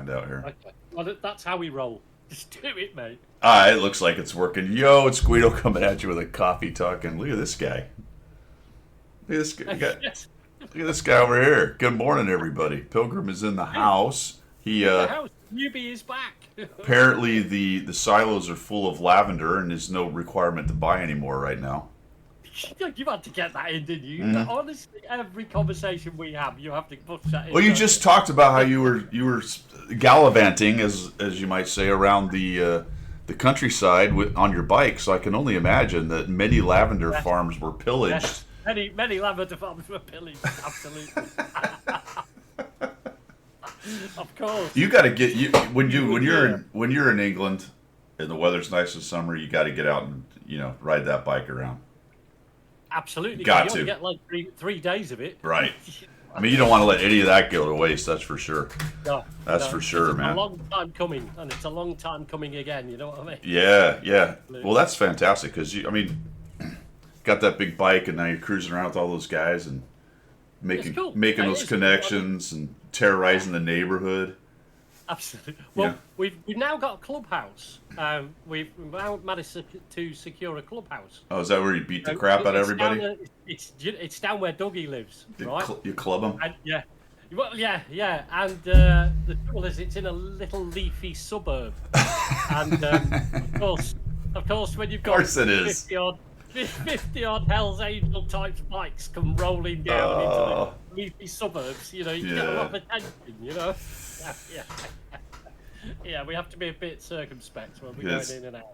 find out here. Okay. Well, that's how we roll. Just do it, mate. It looks like it's working. Yo, it's Guido coming at you with a coffee talking. Look at this guy. Look at this guy. Yes. Look at this guy over here. Good morning, everybody. Pilgrim is in the house. He The house. Newbie is back. apparently the silos are full of lavender, and there's no requirement to buy anymore right now. You had to get that in, didn't you? Mhm. Honestly, every conversation we have, you have to push that in. Well, you don't just talked about how you were gallivanting, as you might say, around the countryside on your bike. So I can only imagine that many lavender farms were pillaged. Yes. Many lavender farms were pillaged. Absolutely. Of course. You got to get when you're in England and the weather's nice in summer. You got to get out and ride that bike around. Absolutely. Got you to only get like three days of it. Right. I mean, you don't want to let any of that go to waste. That's for sure. No, That's for sure, it's man. a long time coming, and it's a long time coming again. You know what I mean? Yeah. Well, that's fantastic because got that big bike, and now you're cruising around with all those guys and making cool. those connections and terrorizing the neighborhood. Absolutely. Well, Yeah. we've now got a clubhouse. We've now managed to secure a clubhouse. Oh, is that where you beat the crap out of It's everybody? down, it's down where Dougie lives, right? You club them? And, yeah. Well, yeah. And the trouble is, it's in a little leafy suburb. And of course, when you've got Of course it is. 50 odd Hell's Angel type bikes come rolling down into the leafy suburbs, you get a lot of attention, Yeah, we have to be a bit circumspect when we're Yes. going in and out.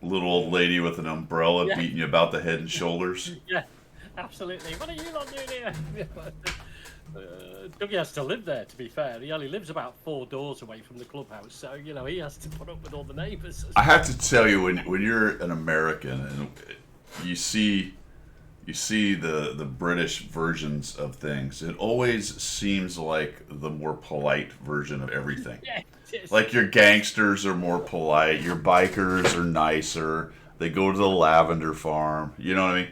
Little old lady with an umbrella beating you about the head and shoulders. Yeah, absolutely. What are you not doing here? Dougie has to live there, to be fair. He only lives about 4 doors away from the clubhouse, so, he has to put up with all the neighbours. I have to tell you, when you're an American and you see the British versions of things, it always seems like the more polite version of everything. Yeah, it is. Like your gangsters are more polite, your bikers are nicer. They go to the lavender farm. You know what I mean?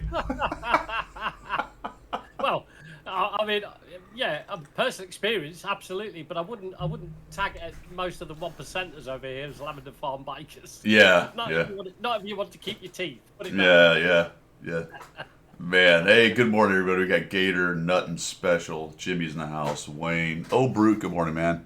Well, I mean, yeah, personal experience, absolutely, but I wouldn't tag most of the 1%ers over here as lavender farm bikers. Yeah, Not yeah. If you want to keep your teeth. Put it that way. Yeah. Man, hey, good morning, everybody. We got Gator, Nut, and Special. Jimmy's in the house. Wayne. Oh, Brute, good morning, man.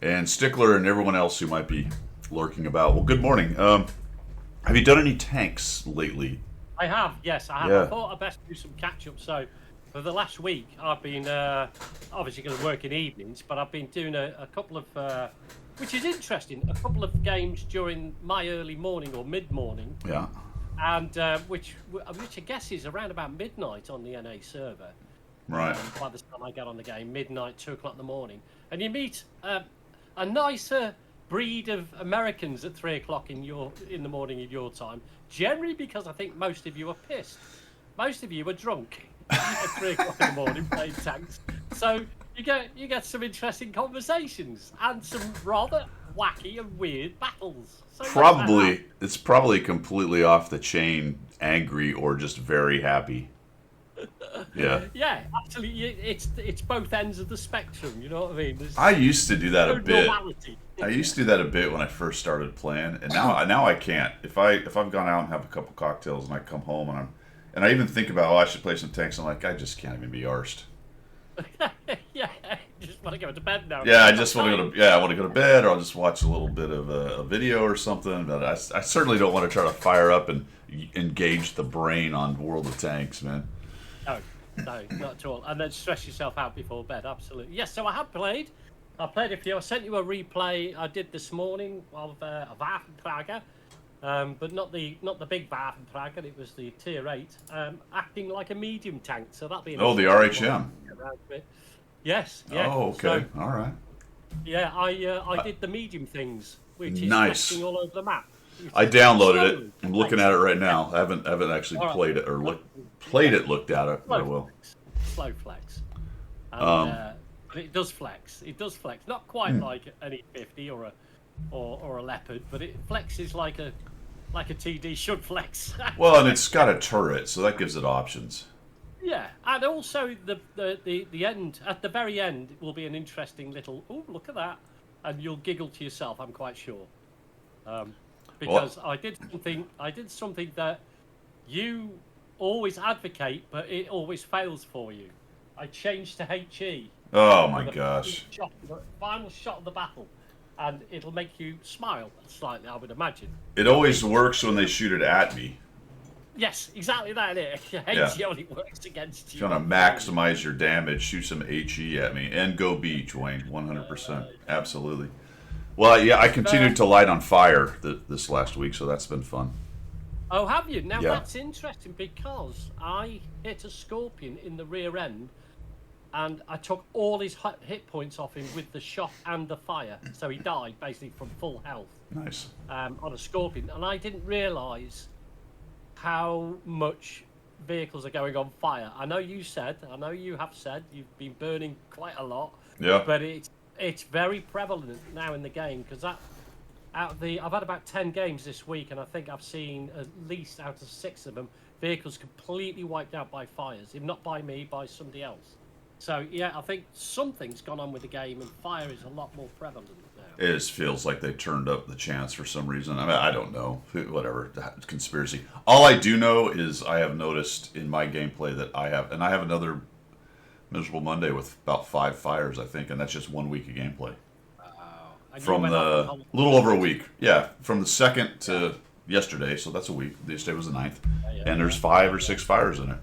And Stickler and everyone else who might be lurking about. Well, good morning. Have you done any tanks lately? I have, yes, I have. Yeah. I thought I'd best do some catch-up. So, for the last week, I've been obviously going to work in evenings, but I've been doing a couple of, which is interesting, a couple of games during my early morning or mid-morning, Yeah. and which I guess is around about midnight on the NA server. Right. By the time I get on the game, midnight, 2 o'clock in the morning, and you meet a nicer breed of Americans at 3 o'clock in the morning in your time. Generally, because I think most of you are pissed. Most of you are drunk at 3 o'clock in the morning playing tanks. So you get some interesting conversations and some rather wacky and weird battles. So It's probably completely off the chain, angry or just very happy. Yeah. Yeah, absolutely. It's both ends of the spectrum. You know what I mean? There's I used to do that no a bit. normality. I used to do that a bit when I first started playing, and now I can't. If I've gone out and have a couple cocktails and I come home and I even think about I should play some tanks, I'm like I just can't even be arsed. Yeah, you just want to go to bed now. Yeah, I just want to go to I want to go to bed, or I'll just watch a little bit of a video or something. But I certainly don't want to try to fire up and engage the brain on World of Tanks, man. No, not at all. And then stress yourself out before bed, absolutely. Yes, so I have played. I played a few. I sent you a replay I did this morning of Waffenprager, but not the big Waffenprager. It was the tier 8, acting like a medium tank. So that'll be an the RHM. Yes. Oh, okay. So, All right. yeah, I did the medium things, which is Nice. flexing all over the map. I downloaded it. I'm looking at it right now. I haven't actually played it or looked at it. But I will. Slow flex. And, but it does flex. It does flex. Not quite like an E50 or a Leopard, but it flexes like a TD should flex. Well, and it's got a turret, so that gives it options. Yeah, and also the end at the very end will be an interesting little. Oh, look at that! and you'll giggle to yourself. I'm quite sure, because I did something that you always advocate, but it always fails for you. I changed to HE. Oh my gosh! The final shot of the battle, and it'll make you smile slightly, I would imagine. It always works when they shoot it at me. Yes, exactly that. HE only works against you. Trying to maximize your damage, shoot some HE at me, and go beach, Wayne. 100%, absolutely. Well, yeah, I continued to light on fire this last week, so that's been fun. Oh, have you? Now Yeah. that's interesting because I hit a scorpion in the rear end, and I took all his hit points off him with the shot and the fire, so he died basically from full health. Nice. On a scorpion, and I didn't realise how much vehicles are going on fire. I know you have said you've been burning quite a lot. Yeah. But it's very prevalent now in the game because I've had about 10 games this week, and I think I've seen at least out of 6 of them vehicles completely wiped out by fires, if not by me, by somebody else. So yeah, I think something's gone on with the game, and fire is a lot more prevalent now. It just feels like they turned up the chance for some reason. I mean, I don't know. Whatever. Conspiracy. All I do know is I have noticed in my gameplay that I have another Miserable Monday with about 5 fires, I think, and that's just 1 week of gameplay. And From you went off on little over a week. Yeah, from the 2nd to yesterday, so that's a week. Yesterday was the 9th. And there's 5 or 6 fires in it.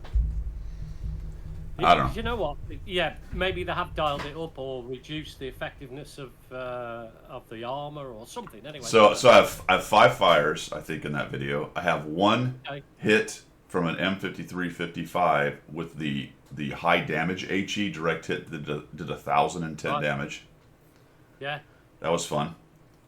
I don't know. You know what? Yeah, maybe they have dialed it up or reduced the effectiveness of the armor or something. Anyway. So I have 5 fires, I think, in that video. I have 1 hit from an M5355 with the high damage HE direct hit that did 1,010 damage. Yeah. That was fun.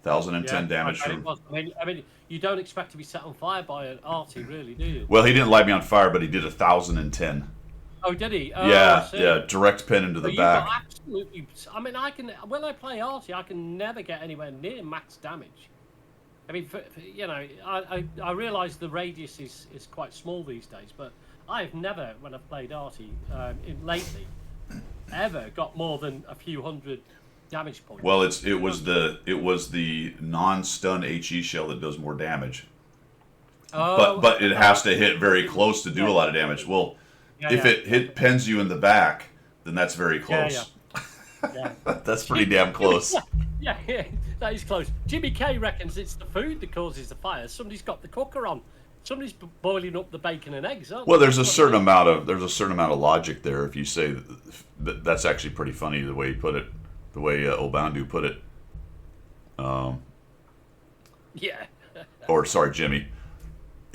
1,010 damage I from. mean, you don't expect to be set on fire by an arty, really, do you? Well, he didn't light me on fire, but he did 1,010. Oh, did he? Oh, Yeah, direct pin into the back. Got absolutely. I mean, when I play arty, I can never get anywhere near max damage. I mean, I realise the radius is quite small these days, but I've never, when I've played arty lately, ever got more than a few hundred damage points. Well, it was the non-stun HE shell that does more damage. Oh, But it has to hit very close to do a lot of damage. Well, if it pins you in the back, then that's very close. Yeah. That's pretty damn close. Yeah, that is close. Jimmy K reckons it's the food that causes the fire. Somebody's got the cooker on. Somebody's boiling up the bacon and eggs, aren't Well, they? there's a certain amount of logic there. If you say that's actually pretty funny the way he put it, the way Obandu put it. Yeah. Or sorry, Jimmy.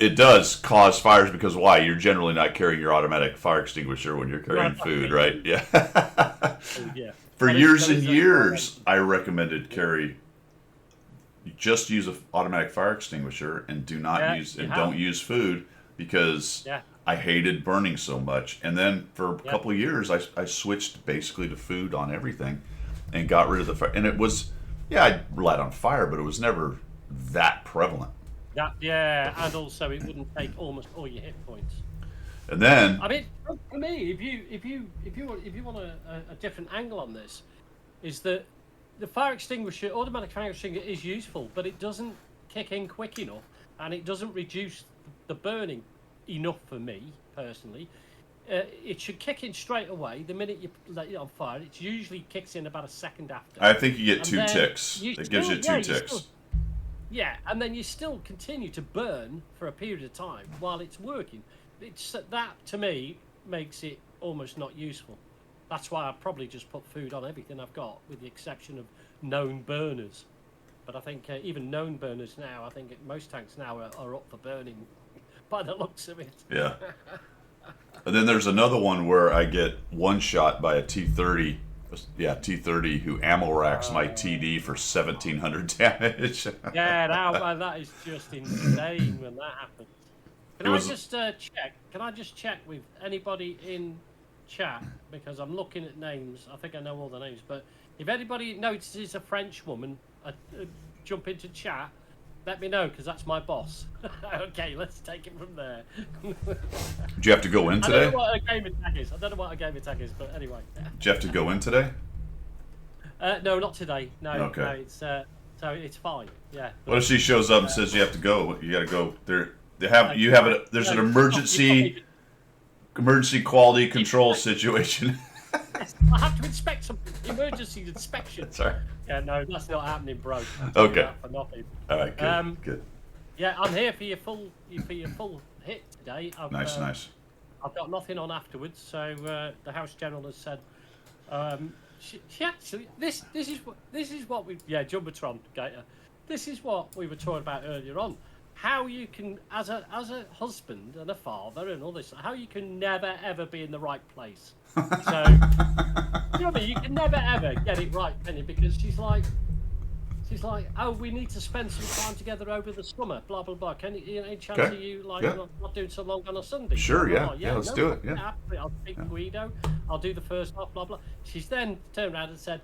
It does cause fires because why? You're generally not carrying your automatic fire extinguisher when you're carrying food, right? Yeah. Yeah. For years and years, I recommended just use an automatic fire extinguisher and don't use food because I hated burning so much. And then for a couple of years, I switched basically to food on everything and got rid of the fire. And it was, I relied on fire, but it was never that prevalent. And also it wouldn't take almost all your hit points. And then, I mean, for me, if you want a different angle on this, is that the fire extinguisher, automatic fire extinguisher, is useful, but it doesn't kick in quick enough, and it doesn't reduce the burning enough for me personally. It should kick in straight away the minute you let it on fire. It usually kicks in about a second after. I think you get 2 ticks. It gives you 2 ticks. And then you still continue to burn for a period of time while it's working. That to me makes it almost not useful. That's why I probably just put food on everything I've got, with the exception of known burners. But I think even known burners now, I think most tanks now are up for burning by the looks of it. Yeah. And then there's another one where I get one shot by a T30. Yeah, T30 who ammo racks my TD for 1,700 damage. That is just insane when that happens. Can I just check with anybody in chat, because I'm looking at names. I think I know all the names, but if anybody notices a French woman jump into chat, let me know, because that's my boss. Okay, let's take it from there. Did you have to go in today? I don't know what a game attack is, but anyway. Did you have to go in today? No, not today. No, Okay. no, it's so it's fine. Yeah. What if she shows up and says you have to go? You got to go. They have you have it. There's an emergency quality control situation. I have to inspect something. Emergency inspection. Sorry. Yeah, no, that's not happening, bro. Okay. That for nothing. All right, good. Good. Yeah, I'm here for your full hit today. Nice. I've got nothing on afterwards, so the House General has said. She actually this is what we Jumbotron Gator. This is what we were talking about earlier on. How you can, as a husband and a father and all this, how you can never ever be in the right place. So you know what I mean? You can never ever get it right, can you? Because she's like, oh, we need to spend some time together over the summer. Blah blah blah. Can you any chance of you not doing so long on a Sunday? Sure, yeah, Oh, let's do it. Yeah. Absolutely. I'll speak to Guido. I'll do the first half. Blah blah. She's then turned around and said,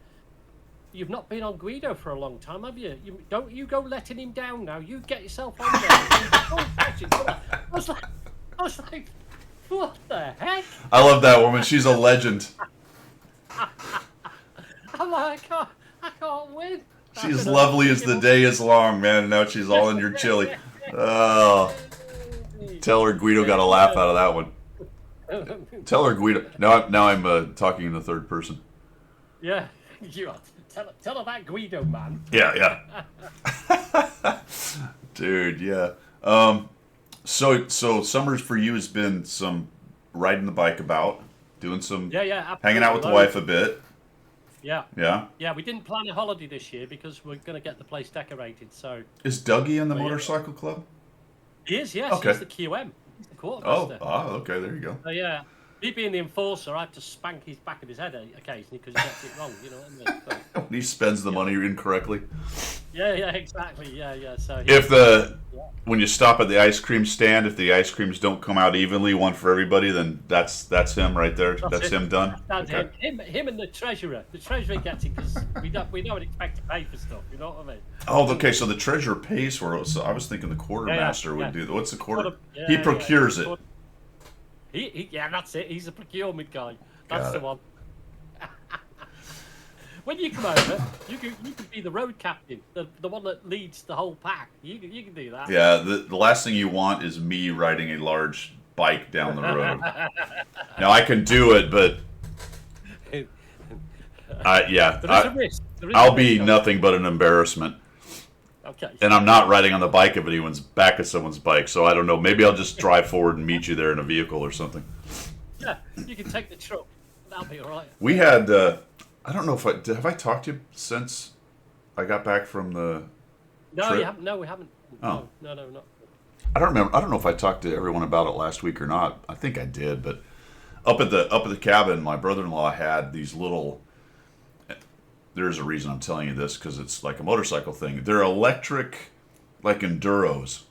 "You've not been on Guido for a long time, have you? Don't you go letting him down now. You get yourself on there." I was like, what the heck? I love that woman. She's a legend. I'm like, I can't win. She's lovely as the day is long, man. And now she's all in your chili. Oh, tell her Guido got a laugh out of that one. Tell her Guido. Now I'm talking in the third person. Yeah, you tell her that Guido man. Yeah. Dude, yeah. So summers for you has been some riding the bike about, doing some hanging out with the wife a bit. Yeah. Yeah. Yeah, we didn't plan a holiday this year because we're going to get the place decorated. So is Dougie in the motorcycle club? He is, yes. Okay. He's the QM. He's the quartermaster. Okay. There you go. So yeah, me being the enforcer, I have to spank his back of his head occasionally because he gets it wrong. You know what I mean? So, When he spends the money incorrectly. yeah, exactly. Yeah. So when you stop at the ice cream stand, if the ice creams don't come out evenly, one for everybody, then that's him right there. That's him done. That's him and the treasurer. The treasurer gets it because we don't expect to pay for stuff. You know what I mean? Oh, okay. So the treasurer pays for it. So I was thinking the quartermaster would do that. What's the quarter? He procures it. That's it. He's a procurement guy. That's Got the it. one. When you come over, you can be the road captain, the one that leads the whole pack. You can do that. Yeah. The last thing you want is me riding a large bike down the road. Now I can do it, but There is a risk. I'll be nothing but an embarrassment. Okay. And I'm not riding on the bike of anyone's back of someone's bike, so I don't know. Maybe I'll just drive forward and meet you there in a vehicle or something. Yeah, you can take the truck. That'll be all right. We had. I don't know if have I talked to you since I got back from the. No, trip? you haven't. No, we haven't. Oh. No, not. I don't remember. I don't know if I talked to everyone about it last week or not. I think I did, but up at the cabin, my brother-in-law had these little. There's a reason I'm telling you this because it's like a motorcycle thing. They're electric, like enduros.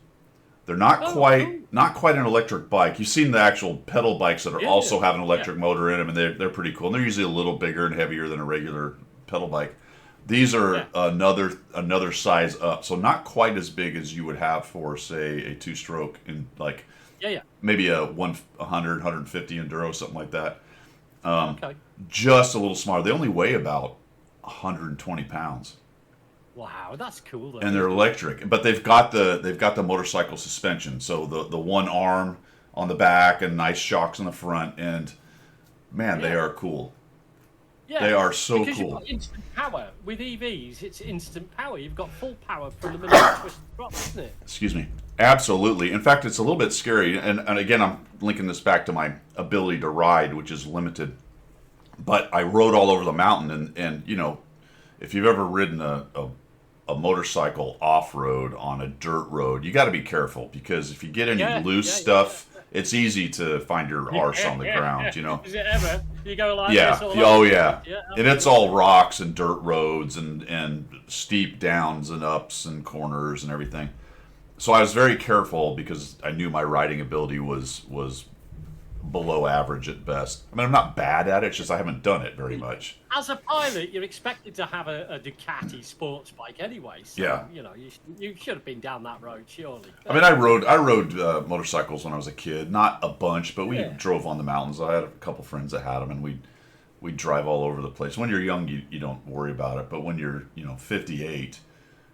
They're not quite an electric bike. You've seen the actual pedal bikes that are also have an electric motor in them, and they're pretty cool. And they're usually a little bigger and heavier than a regular pedal bike. These are another size up, so not quite as big as you would have for, say, a two-stroke in like maybe a 100, 150 enduro, something like that. Just a little smaller. They only weigh about 120 pounds. Wow, that's cool. Though. And they're electric, but they've got the motorcycle suspension, so the one arm on the back and nice shocks on the front, and man, they are cool. Yeah, they are so because cool. You've got instant power with EVs. It's instant power. You've got full power from the minute you twist the drop, isn't it? Excuse me. Absolutely. In fact, it's a little bit scary, and again, I'm linking this back to my ability to ride, which is limited. But I rode all over the mountain, and you know, if you've ever ridden a motorcycle off-road on a dirt road, you got to be careful because if you get any loose stuff, it's easy to find your arse on the ground, you know. Is it ever? You go like this all oh over. yeah. And it's all rocks and dirt roads and steep downs and ups and corners and everything. So I was very careful because I knew my riding ability was below average at best. I mean, I'm not bad at it, it's just I haven't done it very much. As a pilot, you're expected to have a Ducati sports bike anyway. So, you know, you should have been down that road, surely. I mean, I rode motorcycles when I was a kid. Not a bunch, but we drove on the mountains. I had a couple friends that had them, and we'd drive all over the place. When you're young, you don't worry about it, but when you're 58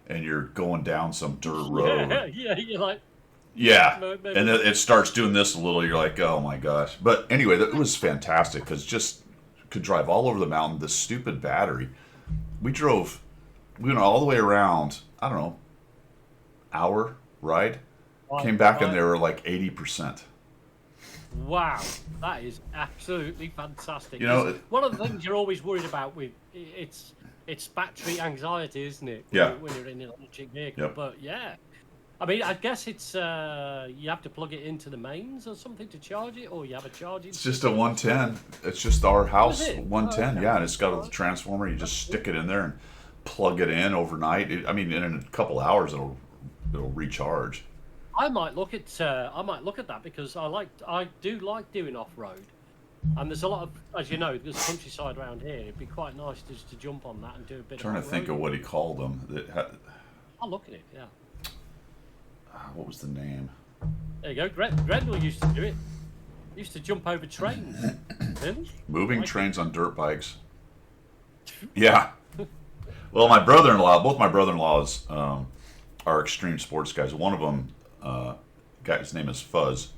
and you're going down some dirt road, Yeah, you're like, yeah, maybe. and it starts doing this a little. You're like, oh my gosh! But anyway, it was fantastic because just could drive all over the mountain. This stupid battery. We went all the way around. I don't know, hour ride. Came back and they were like 80%. Wow, that is absolutely fantastic. You know, one of the things you're always worried about with it's battery anxiety, isn't it? Yeah. When you're in an electric vehicle. Yep. But yeah, I mean, I guess it's you have to plug it into the mains or something to charge it, or you have a charging. It's just a 110. It's just our house is it? 110. Oh, okay. Yeah, and it's got a transformer. You just stick it in there and plug it in overnight. I mean, in a couple hours it'll recharge. I might look at that because I do like doing off road, and there's a lot of, as you know, there's countryside around here. It'd be quite nice just to jump on that and do a bit. I'm trying of to think of what he called them. I'll look at it. Yeah. What was the name? There you go. Grendel used to do it. He used to jump over trains. Really? Moving Like trains on dirt bikes. Yeah. Well, both my brother-in-laws are extreme sports guys. One of them, his name is Fuzz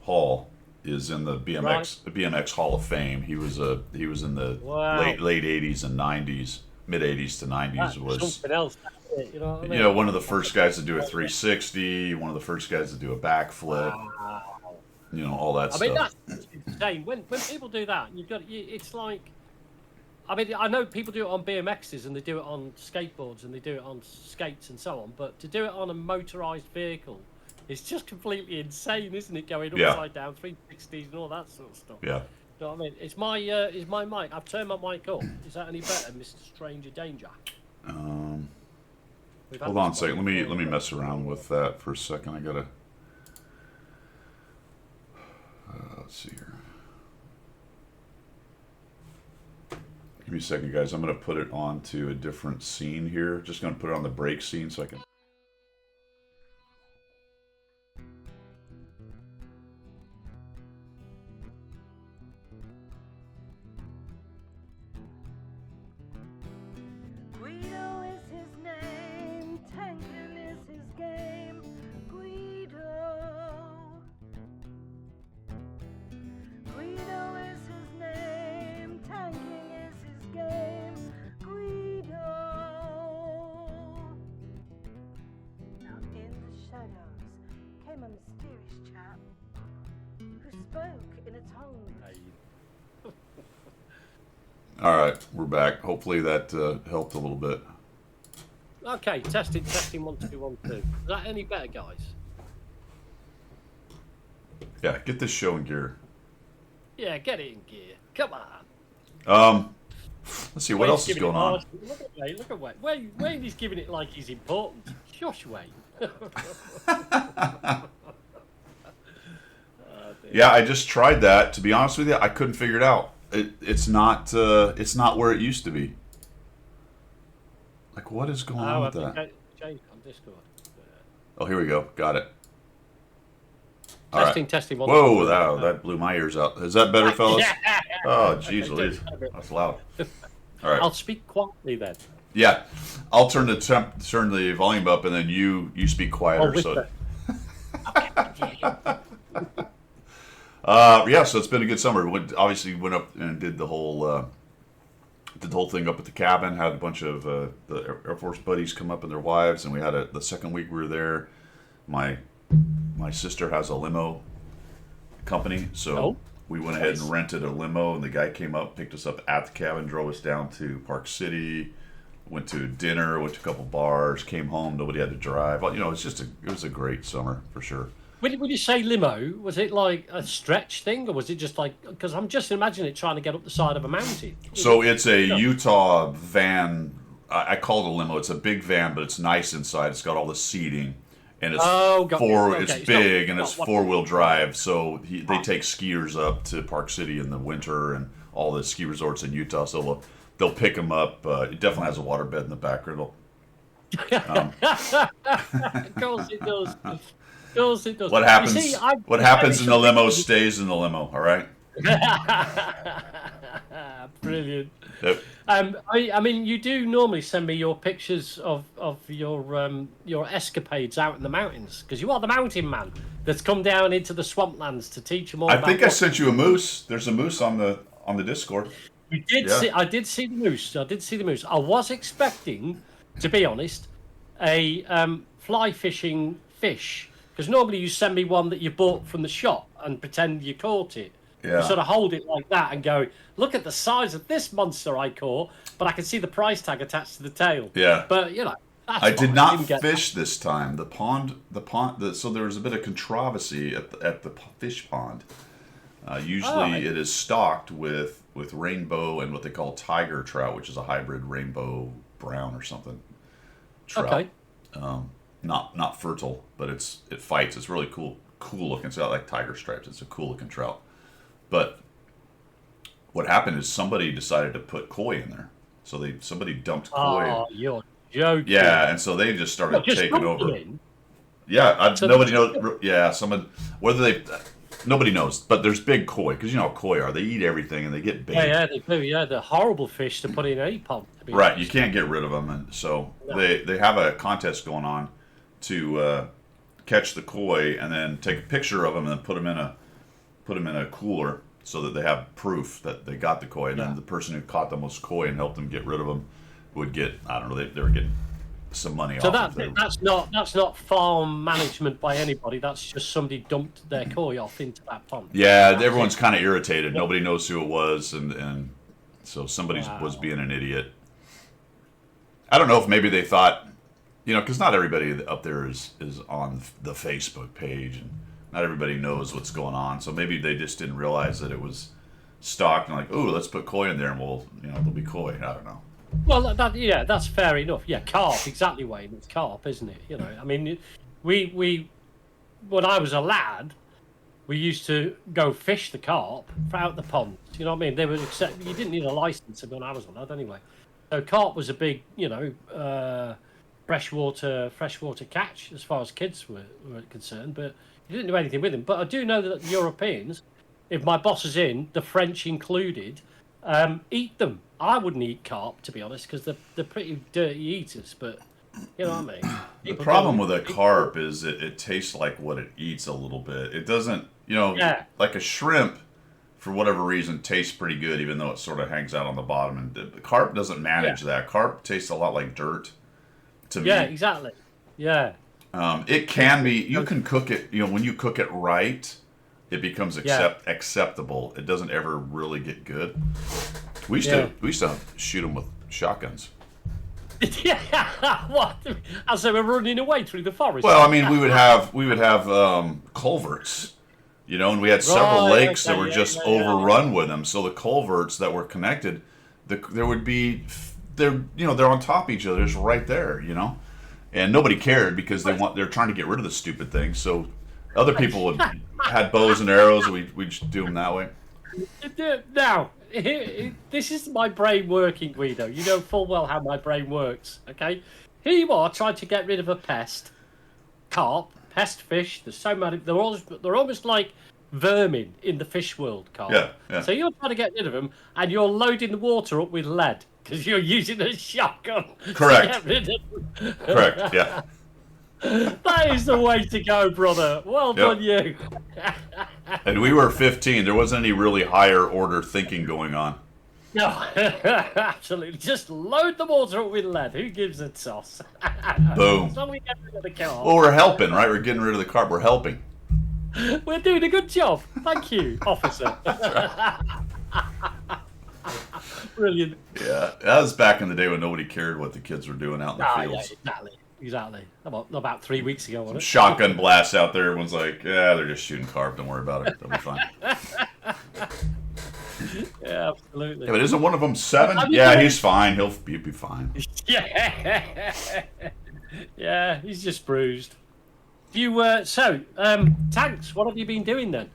Hall, is in the BMX Hall of Fame. He was in the Wow. late 80s and 90s, mid 80s to 90s. That's Was something else. You know what I mean? one of the first guys to do a 360, one of the first guys to do a backflip. Wow. All that I stuff. mean, that's insane. When people do that, it's like, I mean, I know people do it on BMXs and they do it on skateboards and they do it on skates and so on, but to do it on a motorized vehicle, it's just completely insane, isn't it? Going upside down, 360s and all that sort of stuff. Yeah. You know what I mean? Is my mic? I've turned my mic up. Is that any better, Mr. Stranger Danger? Hold on a second. Let me mess around with that for a second. I gotta. Let's see here. Give me a second, guys. I'm gonna put it onto a different scene here. Just gonna put it on the break scene so I can. Guido is his name, tanking is his game. Guido is his name, tanking is his game. Guido. Now in the shadows came a mysterious chap who spoke in a tongue. All right, we're back. Hopefully that helped a little bit. Okay, testing, 1 2 1 2. Is that any better, guys? Yeah, get this show in gear. Yeah, get it in gear. Come on. Let's see what else is going on. Look at Wayne. Wayne is giving it like he's important. Shush, Wayne. Yeah, I just tried that. To be honest with you, I couldn't figure it out. It's not where it used to be. Like, what is going on with that? Change on Discord. Oh, here we go. Got it. Testing. Whoa, that blew my ears out. Is that better, fellas? Oh, jeez Louise. That's loud. All right. I'll speak quietly then. Yeah. I'll turn the volume up, and then you speak quieter. So. Yeah, so it's been a good summer. Obviously went up and did the whole thing up at the cabin. Had a bunch of the Air Force buddies come up and their wives, and we had the second week we were there. My sister has a limo company, so we went ahead and rented a limo, and the guy came up, picked us up at the cabin, drove us down to Park City, went to dinner, went to a couple bars, came home. Nobody had to drive. It was a great summer for sure. When you say limo, was it like a stretch thing, or was it just like? Because I'm just imagining it trying to get up the side of a mountain. So it's a Utah van. I call it a limo. It's a big van, but it's nice inside. It's got all the seating, and it's It's big and it's 4-wheel drive. So they take skiers up to Park City in the winter and all the ski resorts in Utah. So they'll pick them up. It definitely has a waterbed in the back. Of course it does. Of course it does. What happens in the limo stays in the limo. All right. Brilliant. Yep. I mean, you do normally send me your pictures of your escapades out in the mountains, because you are the mountain man that's come down into the swamplands to teach them all. I about think I what- sent you a moose. There's a moose on the Discord. You did Yeah. see. I did see the moose. I did see the moose. I was expecting, to be honest, a fly fishing fish, because normally you send me one that you bought from the shop and pretend you caught it. Yeah. You sort of hold it like that and go, look at the size of this monster I caught, but I can see the price tag attached to the tail. Yeah. But you know, that's I did fine. not Didn't get- fish this time. The pond. So there was a bit of controversy at the fish pond. Usually, Alright. it is stocked with rainbow and what they call tiger trout, which is a hybrid rainbow brown or something trout. Okay. Not fertile, but it fights. It's really cool looking. It's got like tiger stripes. It's a cool looking trout. But what happened is somebody decided to put koi in there. So somebody dumped koi. Oh, you're joking. Yeah, and so they just started Well, just taking dump over. them in. Yeah, So nobody the- knows. Yeah, nobody knows. But there's big koi, because you know how koi are. They eat everything and they get big. Yeah, they do. Yeah, they're horrible fish to put in any pond. To be Right, honest. you can't get rid of them, and so No. they have a contest going on to catch the koi and then take a picture of them and then put them in a cooler so that they have proof that they got the koi. And then the person who caught the most koi and helped them get rid of them would get, I don't know, they were getting some money So off. if they- that's not farm management by anybody. That's just somebody dumped their koi off into that pond. Yeah, That's everyone's it. kind of irritated. Nobody knows who it was, and so somebody Wow. was being an idiot. I don't know if maybe they thought, because not everybody up there is on the Facebook page, and not everybody knows what's going on. So maybe they just didn't realize that it was stocked, and like, oh, let's put koi in there, and there'll be koi. I don't know. Well, that's fair enough. Yeah, carp, exactly, Wayne. It's carp, isn't it? I mean, we when I was a lad, we used to go fish the carp out the pond. You know what I mean? They would accept. You didn't need a license when I was a lad, anyway. So carp was a big, freshwater catch as far as kids were concerned. But you didn't do anything with them. But I do know that the Europeans, if my boss is in, the French included, eat them. I wouldn't eat carp, to be honest, because they're pretty dirty eaters. But you know what I mean. The People problem do. with a carp is it tastes like what it eats a little bit. It doesn't, Yeah. like a shrimp, for whatever reason, tastes pretty good, even though it sort of hangs out on the bottom. And the carp doesn't manage that. Carp tastes a lot like dirt to Yeah, me. exactly. Yeah. It can be. You can cook it. When you cook it right, it becomes Yeah. acceptable. It doesn't ever really get good. We used Yeah. to shoot them with shotguns. Yeah. What? As they were running away through the forest. Well, I mean, we would have culverts, and we had several Right, lakes that okay, were yeah, just yeah, yeah. overrun with them. So the culverts that were connected, there would be, they're on top of each other, just right there, and nobody cared because they're trying to get rid of the stupid thing. So other people had bows and arrows, and we just do them that way. Now, this is my brain working, Guido. You know full well how my brain works, okay? Here you are trying to get rid of a pest. Carp, pest fish. There's so many. They're almost like vermin in the fish world, carp. Yeah. So you're trying to get rid of them, and you're loading the water up with lead because you're using a shotgun. to Correct. get rid of them. Correct. Yeah. That is the way to go, brother. Well done, you. And we were 15. There wasn't any really higher order thinking going on. No, absolutely. Just load the water up with lead. Who gives a toss? Boom. So we get rid of the car. Well, we're helping, right? We're getting rid of the carp. We're helping. We're doing a good job. Thank you, officer. Brilliant. Yeah, that was back in the day when nobody cared what the kids were doing out in the Ah, yeah, fields. exactly. About 3 weeks ago, wasn't it? Shotgun blasts out there. Everyone's like, yeah, they're just shooting carp. Don't worry about it. They'll be fine. Yeah, absolutely. Yeah, but isn't one of them 7? I mean, Yeah, he's fine. He'll be fine. Yeah. Yeah, he's just bruised. Tanks, what have you been doing then?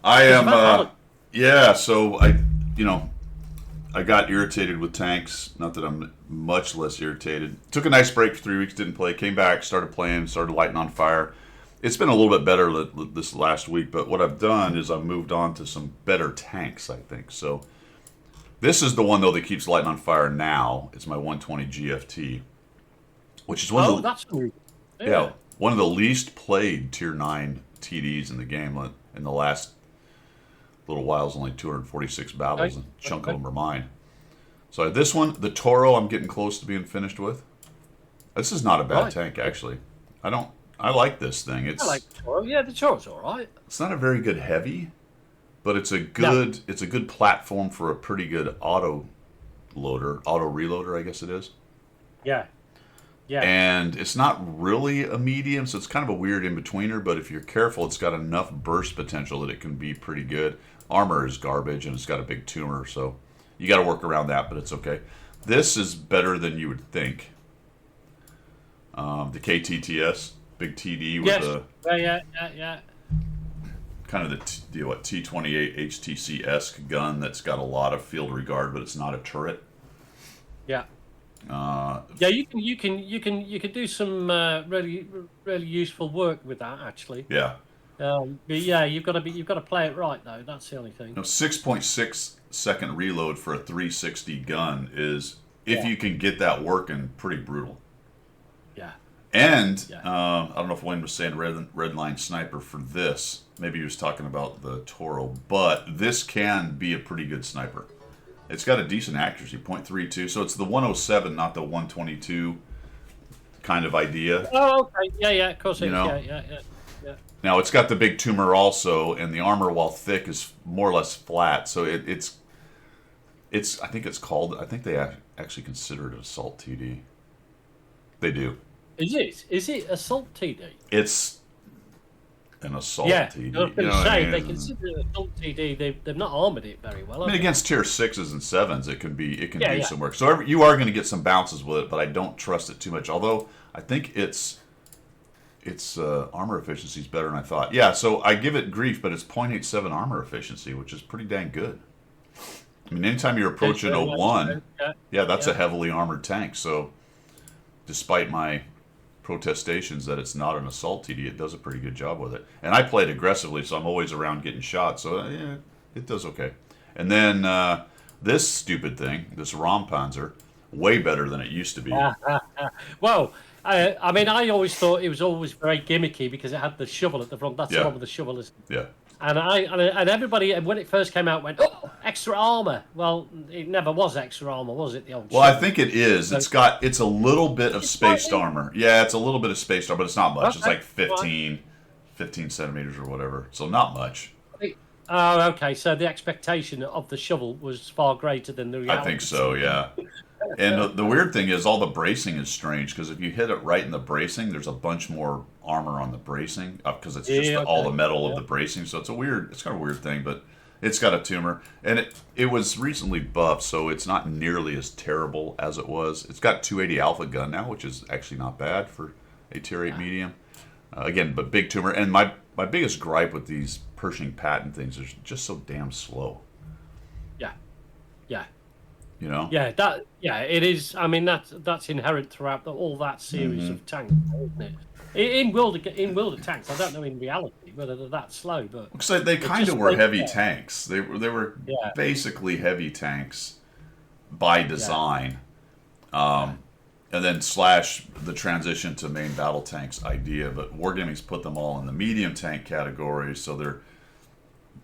I am, about yeah, so I got irritated with tanks. Not that I'm much less irritated. Took a nice break for 3 weeks, didn't play. Came back, started playing, started lighting on fire. It's been a little bit better this last week, but what I've done is I've moved on to some better tanks, I think. So this is the one, though, that keeps lighting on fire now. It's my 120 GFT, which is one of the, that's new. yeah, one of the least played Tier 9 TDs in the game. In the last little while, it's only 246 battles, and a chunk of them are mine. So this one, the Toro, I'm getting close to being finished with. This is not a bad tank, actually. I like this thing. I like the Toro. Yeah, the Toro's all right. It's not a very good heavy, but it's a good platform for a pretty good auto reloader, I guess it is. Yeah. Yeah. And it's not really a medium, so it's kind of a weird in-betweener, but if you're careful, it's got enough burst potential that it can be pretty good. Armor is garbage, and it's got a big tumor, so you got to work around that, but it's okay. This is better than you would think. The KTTS, big TD with the yeah. kind of the T28 HTC-esque gun that's got a lot of field regard, but it's not a turret. Yeah. Yeah, you can do some really useful work with that, actually. Yeah. But yeah, you've got to play it right, though. That's the only thing. 6.6 second reload for a 360 gun is, if you can get that working, pretty brutal. Yeah. And I don't know if Wayne was saying red line sniper for this. Maybe he was talking about the Toro, but this can be a pretty good sniper. It's got a decent accuracy, 0.32. So it's the 107, not the 122 kind of idea. Oh, okay. Yeah. Of course. Yeah. Now it's got the big tumor also, and the armor, while thick, is more or less flat. So it's. I think they actually consider it an assault TD. They do. Is it assault TD? It's an assault TD. I was going to say, they consider it assault TD. They've not armored it very well. I mean, against tier 6s and 7s, it can do some work. So you are going to get some bounces with it, but I don't trust it too much. Although I think its armor efficiency is better than I thought. Yeah, so I give it grief, but it's 0.87 armor efficiency, which is pretty dang good. I mean, anytime you're approaching a 1, that's a heavily armored tank. So despite my protestations that it's not an assault TD, it does a pretty good job with it. And I play it aggressively, so I'm always around getting shot. So it does okay. And then this stupid thing, this Rompanzer, way better than it used to be. Well, I mean, I always thought it was always very gimmicky because it had the shovel at the front. That's the one with the shovel. Yeah. And everybody, when it first came out, went, "Oh, extra armor." Well, it never was extra armor, was it? The old. Well, I think it is. It's a little bit of spaced armor. Yeah, it's a little bit of spaced armor, but it's not much. Okay. It's like 15 centimeters or whatever. So not much. Oh, okay. So the expectation of the shovel was far greater than the reality. I think so. Yeah. And the weird thing is, all the bracing is strange, because if you hit it right in the bracing, there's a bunch more armor on the bracing because it's just all the metal of the bracing. So it's kind of a weird thing, but it's got a tumor, and it was recently buffed, so it's not nearly as terrible as it was. It's got 280 alpha gun now, which is actually not bad for a tier 8 medium. Again, but big tumor. And my biggest gripe with these Pershing Patton things is just so damn slow. Yeah. You know? Yeah, it is. I mean, that's inherent throughout all that series of tanks, isn't it? In Wilder tanks, I don't know in reality whether they're that slow, but because they kind of were heavy tanks. They were basically heavy tanks by design, and then / the transition to main battle tanks idea. But Wargaming's put them all in the medium tank category, so they're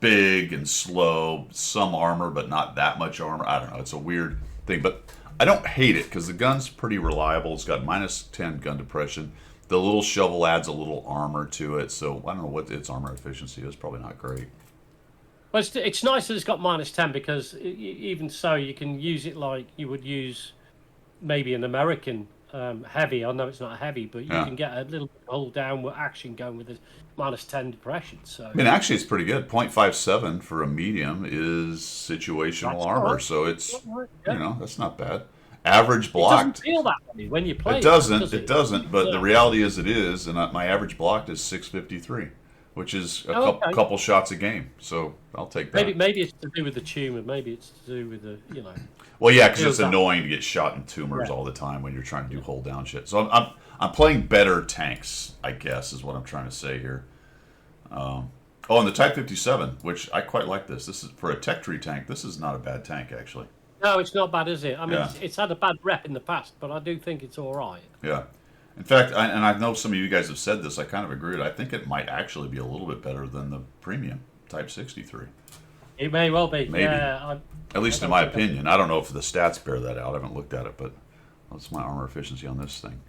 big and slow, some armor, but not that much armor. I don't know. It's a weird thing, but I don't hate it because the gun's pretty reliable. It's got -10 gun depression. The little shovel adds a little armor to it, so I don't know what its armor efficiency is. Probably not great. Well, it's nice that it's got -10 because even so, you can use it like you would use maybe an American heavy. I know it's not heavy, but you can get a little hold downward action going with a -10 depression. So I mean, actually, it's pretty good. 0.57 for a medium is situational armor, so it's that's not bad. Average blocked. It doesn't feel that way when you play. It doesn't. But the reality is, it is, and my average blocked is 653. which is a Okay. couple shots a game. So I'll take that. Maybe it's to do with the tumor. Maybe it's to do with the Well, yeah, because feels it's that- annoying to get shot in tumors Yeah. all the time when you're trying to do hold down shit. So I'm playing better tanks, I guess, is what I'm trying to say here. Oh, and the Type 57, which I quite like this. This is for a tech tree tank. This is not a bad tank, actually. No, it's not bad, is it? I mean, Yeah. it's had a bad rep in the past, but I do think it's all right. Yeah. In fact, and I know some of you guys have said this. I kind of agree. I think it might actually be a little bit better than the premium Type 63. It may well be. Maybe. Yeah, At least in don't my think I- opinion. I don't know if the stats bear that out. I haven't looked at it, but what's my armor efficiency on this thing?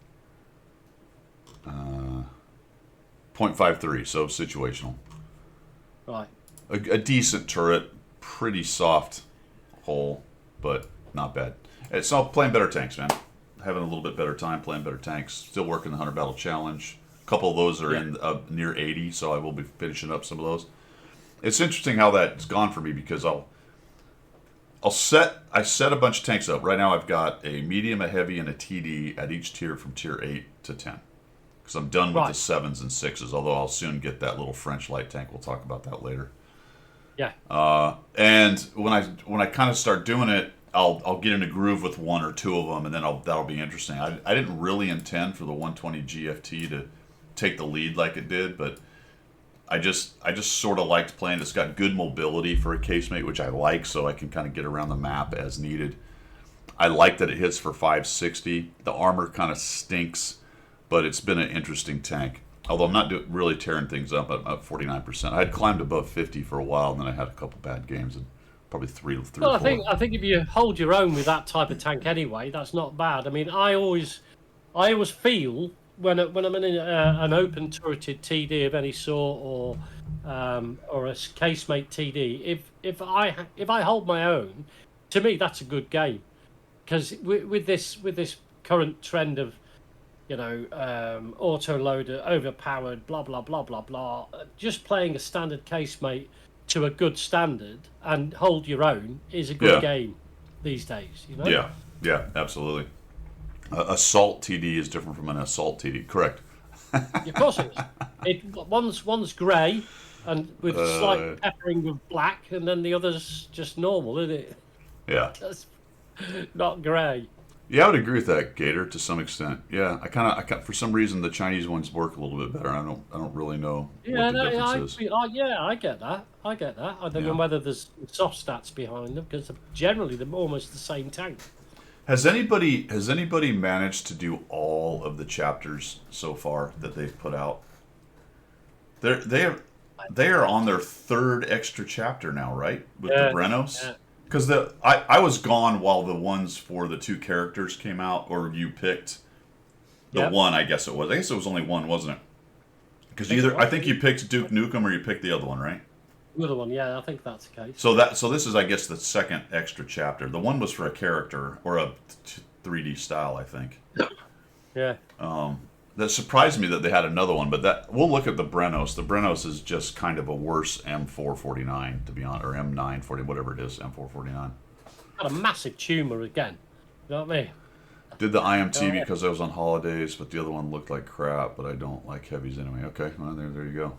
0.53, so situational. right. A decent turret, pretty soft hull, but not bad. It's all playing better tanks, man. Having a little bit better time playing better tanks. Still working the 100 Battle Challenge. A couple of those are in near 80, so I will be finishing up some of those. It's interesting how that's gone for me because I set a bunch of tanks up. Right now I've got a medium, a heavy, and a TD at each tier from tier 8 to 10. Because I'm done with Right. the 7s and 6s, although I'll soon get that little French light tank. We'll talk about that later. Yeah. And when I kind of start doing it, I'll get in a groove with one or two of them, and then that'll be interesting. I didn't really intend for the 120 GFT to take the lead like it did, but I just sort of liked playing. It's got good mobility for a casemate, which I like, so I can kind of get around the map as needed. I like that it hits for 560. The armor kind of stinks, but it's been an interesting tank. Although I'm not really tearing things up at 49%. I had climbed above 50 for a while, and then I had a couple bad games, and probably three Well, or I four. think if you hold your own with that type of tank anyway, that's not bad. I mean, I always feel when I'm in an open turreted TD of any sort or a casemate TD, if I hold my own, to me that's a good game because with this current trend of auto loader overpowered, blah blah blah blah blah, just playing a standard casemate to a good standard and hold your own is a good Yeah. game these days. Yeah, absolutely. Assault TD is different from an assault TD. Correct. Of course it is. One's grey and with slight peppering of black, and then the other's just normal, isn't it? Yeah. That's not grey. Yeah, I would agree with that, Gator, to some extent. Yeah, I kind of for some reason the Chinese ones work a little bit better. I don't really know Yeah, what the difference is. I get that. I don't know whether there's soft stats behind them because generally they're almost the same tank. Has anybody managed to do all of the chapters so far that they've put out? They are on their third extra chapter now, right? With the Brenos. Yeah. Because I was gone while the ones for the two characters came out, or you picked the one. I guess it was. I guess it was only one, wasn't it? Because I think you picked Duke Nukem or you picked the other one, right? The other one, yeah, I think that's the case. So this is, I guess, the second extra chapter. The one was for a character or a 3D style, I think. Yeah. That surprised me that they had another one, but we'll look at the Brenos. The Brenos is just kind of a worse M449, to be honest, or M940, whatever it is, M449. Got a massive tumour again. You know what I mean? Did the IMT Oh, yeah. because I was on holidays, but the other one looked like crap, but I don't like heavies anyway. Okay, well, there you go.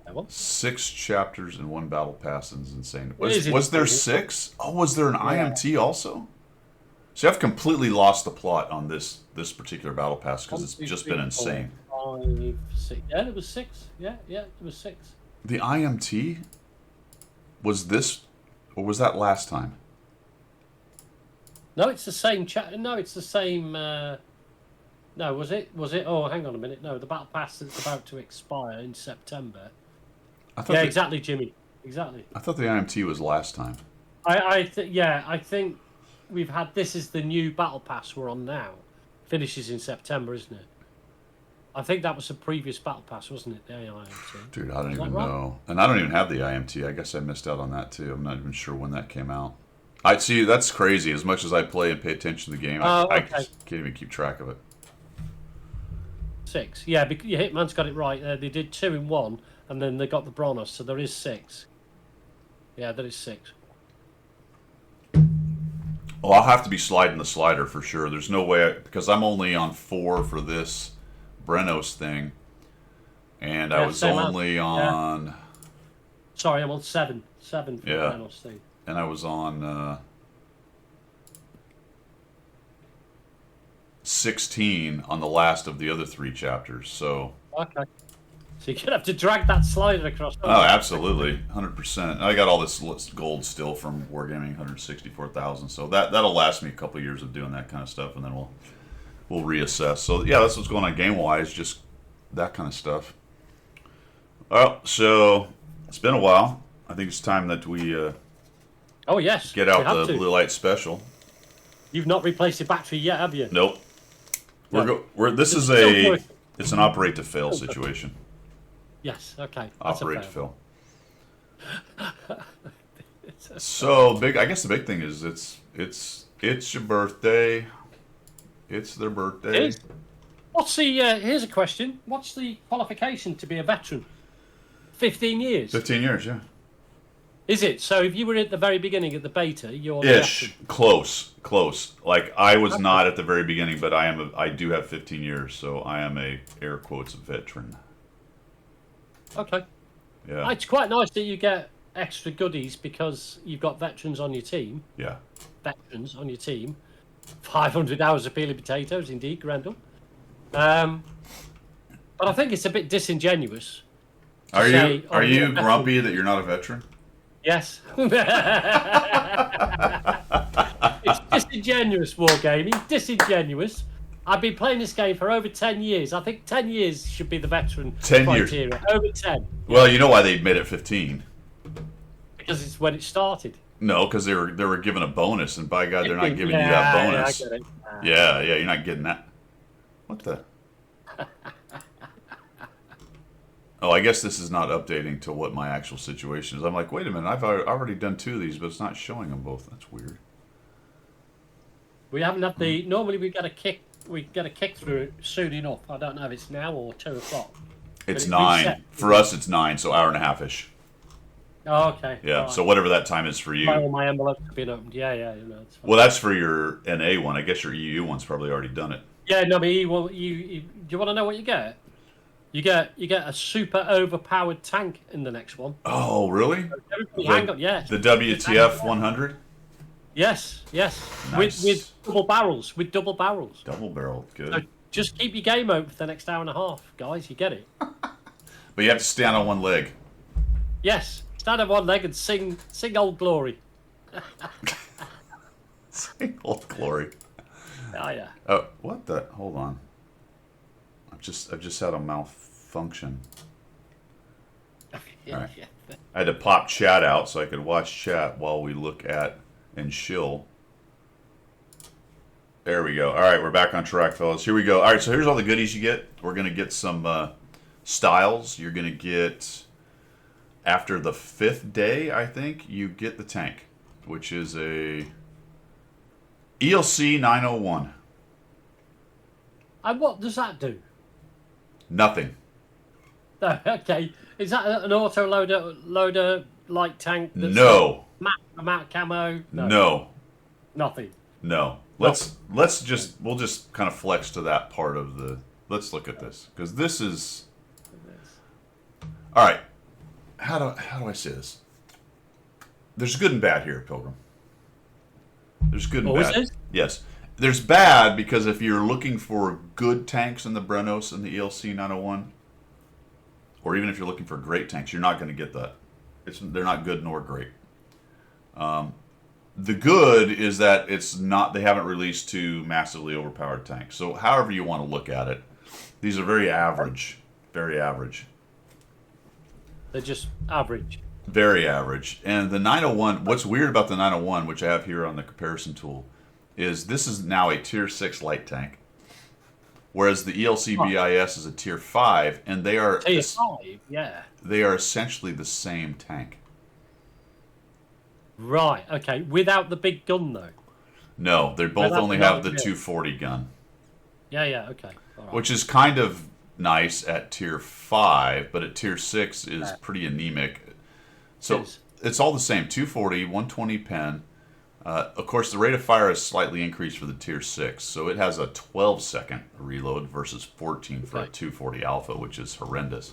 That one. 6 chapters in one battle pass is insane. It is Was there insane. 6? Oh, was there an IMT also? See, I've completely lost the plot on this particular battle pass because it's 1, 2, just 3, been insane. 4, 5, 6. Yeah, there was 6. Yeah, there was 6. The IMT was this, or was that last time? No, it's the same No, it's the same. No, was it? Oh, hang on a minute. No, the battle pass that's about to expire in September. I thought Yeah, the, exactly, Jimmy. Exactly. I thought the IMT was last time. I think we've had. This is the new battle pass we're on now. Finishes in September, isn't it? I think that was the previous battle pass, wasn't it? The IMT. Dude, I don't Is that even right? know. And I don't even have the IMT. I guess I missed out on that too. I'm not even sure when that came out. I see, that's crazy. As much as I play and pay attention to the game, I Okay. just can't even keep track of it. 6. Yeah, your Hitman's got it right. They did 2 in 1, and then they got the Bronos, so there is 6. Yeah, there is 6. Oh, I'll have to be sliding the slider for sure. There's no way, because I'm only on 4 for this Brenos thing. And Yeah, I was same as- only yeah. on, Sorry, I'm on 7. 7 for Yeah. NLC. and I was on 16 on the last of the other 3 chapters. So, Okay. So you're gonna have to drag that slider across. oh, absolutely, 100%. I got all this gold still from Wargaming 164,000. So that'll last me a couple of years of doing that kind of stuff, and then we'll reassess. So yeah, that's what's going on game wise, just that kind of stuff. Well, so it's been a while. I think it's time that we Oh yes. get we out have the to. blue light special. You've not replaced your battery yet, have you? Nope. No. This is It's still a working. it's an operate to fail situation. Yes. Okay. That's a Operate to fail. fail. So big. I guess the big thing is it's your birthday. It's their birthday. Is- What's the? Here's a question. What's the qualification to be a veteran? 15 years. 15 years, yeah. Is it? So if you were at the very beginning of the beta, you're a Ish. veteran. Close. Like I was not at the very beginning, but I do have 15 years, so I am a air quotes veteran. Okay. Yeah. It's quite nice that you get extra goodies because you've got veterans on your team. Yeah. Veterans on your team. 500 hours of peeling potatoes, indeed, Grendel. But I think it's a bit disingenuous. Are say, you oh, you're a veteran. grumpy that you're not a veteran? Yes. It's disingenuous, Wargaming. Disingenuous. I've been playing this game for over 10 years. I think 10 years should be the veteran 10 years. criteria. Over 10. Well, you know why they made it 15? Because it's when it started. No, because they were given a bonus, and by God, they're not giving you that bonus. Yeah, I get it. Yeah, you're not getting that. What the? Oh, I guess this is not updating to what my actual situation is. I'm like, wait a minute, I've already done 2 of these, but it's not showing them both. That's weird. We haven't had the. Normally we get a kick. We get a kick through it soon enough. I don't know if it's now or 2 o'clock. It's it 9. reset. For us, it's 9, so hour and a half-ish. Oh, okay. Yeah, All so right. whatever that time is for you. All my envelopes have been opened. Yeah, you know. It's fine. Well, that's for your NA one. I guess your EU one's probably already done it. Yeah, no, but you do you want to know what you get? You get a super overpowered tank in the next one. Oh, really? Hang on, yeah. The WTF 100? Yes. Nice. With double barrels. Double barrel, good. So just keep your game open for the next hour and a half, guys. You get it. But you have to stand on one leg. Yes. Stand on one leg and sing Old Glory. Old glory. Oh yeah. Oh, what the? Hold on. I've just had a malfunction. Alright. Yeah. I had to pop chat out so I could watch chat while we look at and shill. There we go. All right, we're back on track, fellas. Here we go. All right, so here's all the goodies you get. We're going to get some styles. You're going to get, after the 5th day, I think, you get the tank, which is a ELC 901. And what does that do? Nothing. Oh, okay. Is that an auto loader light tank? That's No. Matte camo? No. Nothing. No. We'll just kind of flex to that part of the. Let's look at this, because this is. All right. How do I say this? There's good and bad here, Pilgrim. There's good and Oh, is bad. there? Yes. There's bad because if you're looking for good tanks in the Brenos and the ELC 901, or even if you're looking for great tanks, you're not going to get that. They're not good nor great. The good is that it's not. They haven't released 2 massively overpowered tanks. So however you want to look at it, these are very average. Very average. They're just average. Very average. And the 901, what's weird about the 901, which I have here on the comparison tool, is this is now a tier 6 light tank. Whereas the ELC BIS is a tier 5, and they are Tier 5, yeah. they are essentially the same tank. Right, okay. Without the big gun, though. No, they both that's only not have the good. 240 gun, Yeah, okay. All right. which is kind of nice at tier 5, but at tier 6 is pretty anemic. So It is. it's all the same, 240, 120 pen. Of course, the rate of fire is slightly increased for the tier 6, so it has a 12-second reload versus 14 for a Okay. 240 alpha, which is horrendous.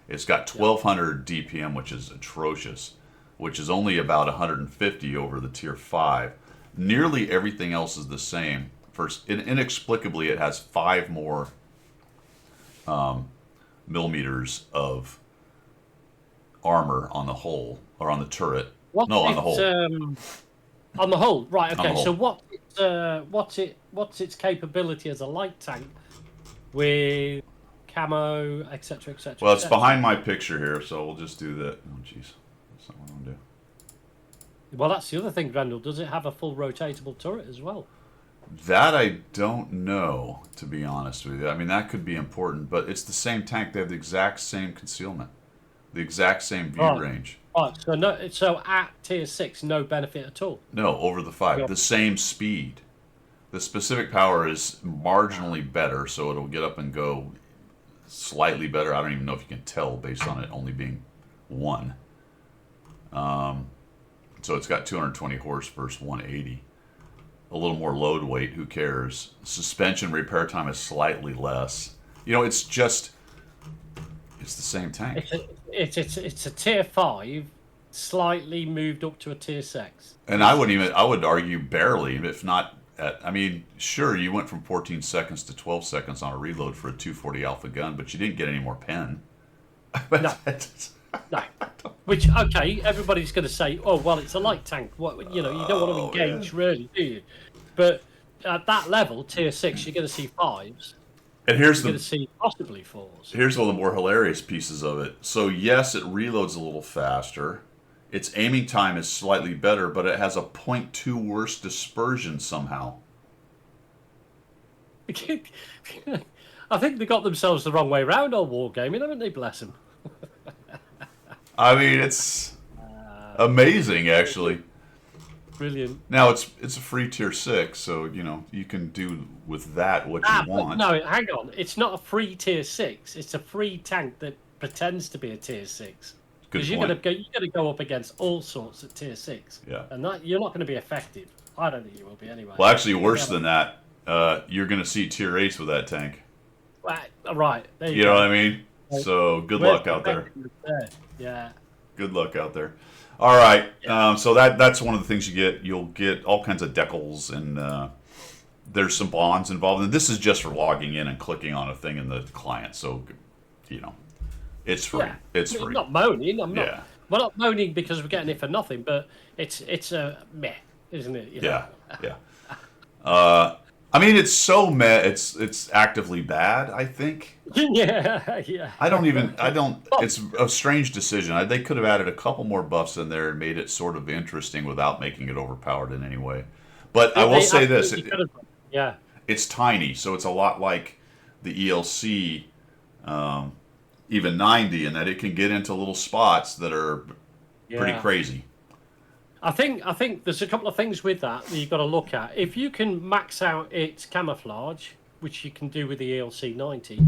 It's got 1200 DPM, which is atrocious, which is only about 150 over the Tier 5. Nearly everything else is the same. First, inexplicably, it has 5 more millimeters of armor on the hull, or on the turret. On the hull. On the hull, right? On the Okay. hull. So what's its capability as a light tank with camo, etc., etc.? Well, it's behind my picture here, so we'll just do that. Oh, jeez, that's not what I'm gonna do. Well, that's the other thing, Grendel. Does it have a full rotatable turret as well? That I don't know, to be honest with you. I mean, that could be important, but it's the same tank. They have the exact same concealment, the exact same view range. Right. So at Tier 6, no benefit at all. No, over the 5, Yep. the same speed. The specific power is marginally better, so it'll get up and go slightly better. I don't even know if you can tell based on it only being 1. So it's got 220 horse versus 180. A little more load weight, who cares? Suspension repair time is slightly less. You know, it's the same tank. It's a Tier 5, slightly moved up to a Tier 6. And I would argue barely, if not I mean, sure, you went from 14 seconds to 12 seconds on a reload for a 240 Alpha gun, but you didn't get any more pen. No. No. Which, okay, everybody's going to say, oh, well, it's a light tank. What, you don't want to engage, really, do you? But at that level, Tier 6, you're going to see 5s. And here's You're going to see possibly 4s. Here's one of the more hilarious pieces of it. So yes, it reloads a little faster. Its aiming time is slightly better, but it has a 0.2 worse dispersion somehow. I think they got themselves the wrong way round on Wargaming, haven't they? Bless them. I mean, it's amazing, actually. Brilliant. Now it's a free Tier 6, so you can do with that what you want. No, hang on. It's not a free Tier 6. It's a free tank that pretends to be a Tier 6. Because you're going to go up against all sorts at Tier 6. Yeah. And you're not going to be effective. I don't think you will be anyway. Well, actually, worse than that, you're going to see Tier 8s with that tank. Right. There You know what I mean? So good luck out there. Yeah. Good luck out there. All right. So that's one of the things you get. You'll get all kinds of decals, and there's some bonds involved. And this is just for logging in and clicking on a thing in the client. So, it's free. Yeah. It's free. I'm not moaning. Yeah. We're not moaning because we're getting it for nothing, but it's a meh, isn't it? Yeah. I mean, it's so meh. It's actively bad, I think. Yeah. It's a strange decision. They could have added a couple more buffs in there and made it sort of interesting without making it overpowered in any way. But I will say this. It's tiny, so it's a lot like the ELC, even 90, in that it can get into little spots that are pretty crazy. I think there's a couple of things with that you've got to look at. If you can max out its camouflage, which you can do with the ELC 90,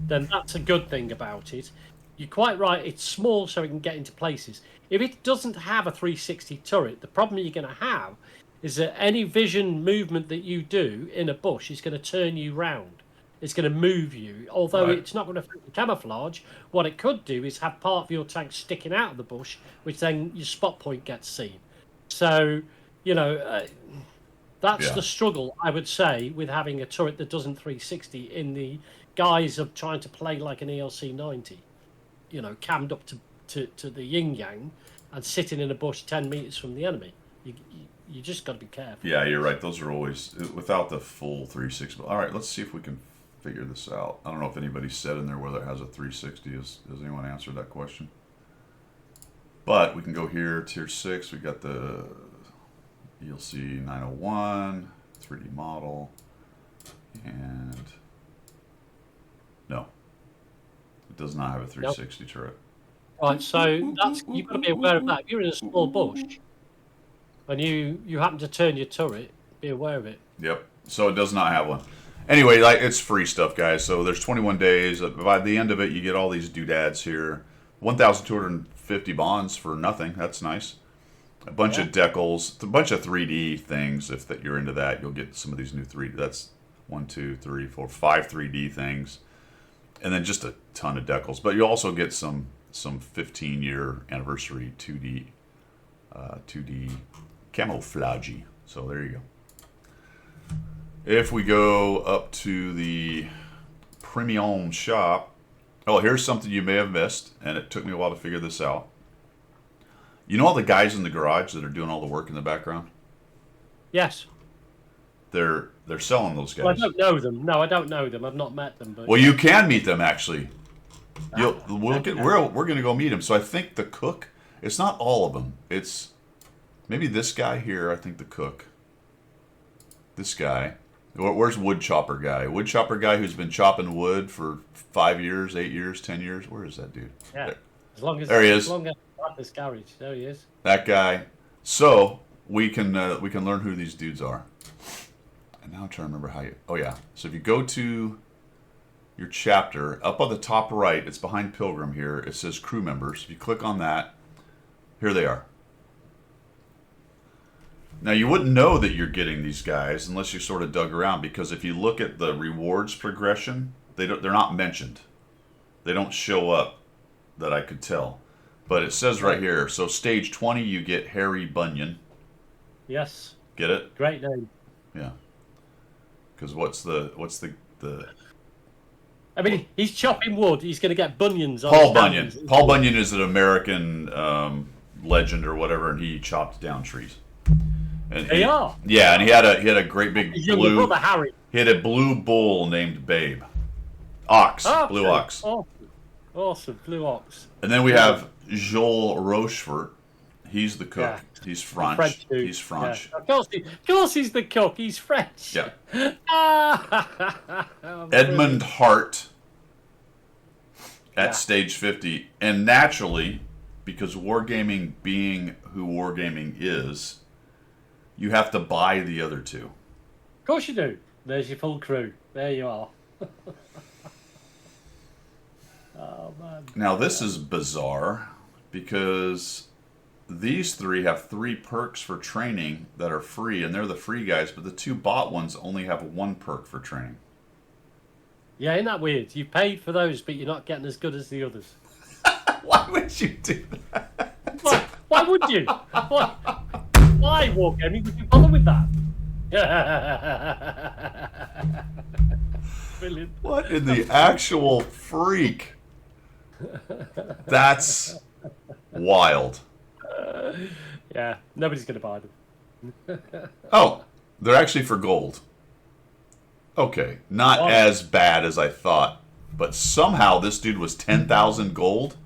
then that's a good thing about it. You're quite right, it's small so it can get into places. If it doesn't have a 360 turret, the problem you're going to have is that any vision movement that you do in a bush is going to turn you round. It's going to move you. Although it's not going to affect the camouflage, what it could do is have part of your tank sticking out of the bush, which then your spot point gets seen. So, that's the struggle, I would say, with having a turret that doesn't 360 in the guise of trying to play like an ELC 90. Cammed up to the yin-yang and sitting in a bush 10 metres from the enemy. You just got to be careful. Yeah, you're right. Those are always without the full 360. All right, let's see if we can figure this out. I don't know if anybody said in there whether it has a 360. Has anyone answered that question? But we can go here, Tier 6. We got the ELC 901, 3D model, and no, it does not have a 360 turret. Right, so you've got to be aware of that. If you're in a small bush and you happen to turn your turret, be aware of it. Yep. So it does not have one. Anyway, it's free stuff, guys. So there's 21 days. By the end of it, you get all these doodads here. 1,250 bonds for nothing. That's nice. A bunch of decals, a bunch of 3D things. If you're into that, you'll get some of these new 3D. That's 1, 2, 3, 4, 5 3D things. and then just a ton of decals. But you also get some 15-year anniversary 2D camouflage. So there you go. If we go up to the premium shop, oh, here's something you may have missed, and it took me a while to figure this out. You know all the guys in the garage that are doing all the work in the background? Yes. They're selling those guys. Well, I don't know them. No, I don't know them. I've not met them. But Well, you can meet them actually. We're going to go meet them. So I think the cook. It's not all of them. It's maybe this guy here. I think the cook. This guy. Where's wood chopper guy? Wood chopper guy who's been chopping wood for 5 years, 8 years, 10 years. Where is that dude? yeah, There, as long as there he is. As long as I have this garage, there he is. That guy. So we can learn who these dudes are. And now I'm trying to remember how you. Oh yeah. So if you go to your chapter up on the top right, it's behind Pilgrim here. It says crew members. If you click on that, here they are. Now you wouldn't know that you're getting these guys unless you sort of dug around, because if you look at the rewards progression, they're not mentioned. They don't show up that I could tell. But it says right here. So stage 20, you get Harry Bunyan. Yes. Get it? Great name. Yeah. Because what's the I mean, he's chopping wood. He's going to get bunions on Paul his Bunyan? hands. Paul Bunyan is an American legend or whatever, and he chopped down trees. And They are. Yeah, and he had a great big His younger blue. brother Harry. He had a blue bull named Babe. Ox, blue Okay. ox. Awesome, blue ox. And then we have Joel Rochefort. He's the cook. Yeah. He's French. French dude. He's French. Yeah. Of course he's the cook. He's French. Yeah. Oh, Edmund Hart at Yeah. stage 50. And naturally, because Wargaming being who Wargaming is, you have to buy the other two. Of course you do. There's your full crew. There you are. Oh, man. Now, this is bizarre because these three have 3 perks for training that are free, and they're the free guys, but the 2 bot ones only have 1 perk for training. Yeah, isn't that weird? You paid for those, but you're not getting as good as the others. Why would you do that? Why would you? Why, Wargaming, would you bother with that? Brilliant. What in the actual freak? That's wild. Yeah, nobody's going to buy them. Oh, they're actually for gold. Okay, not Oh. as bad as I thought, but somehow this dude was 10,000 gold.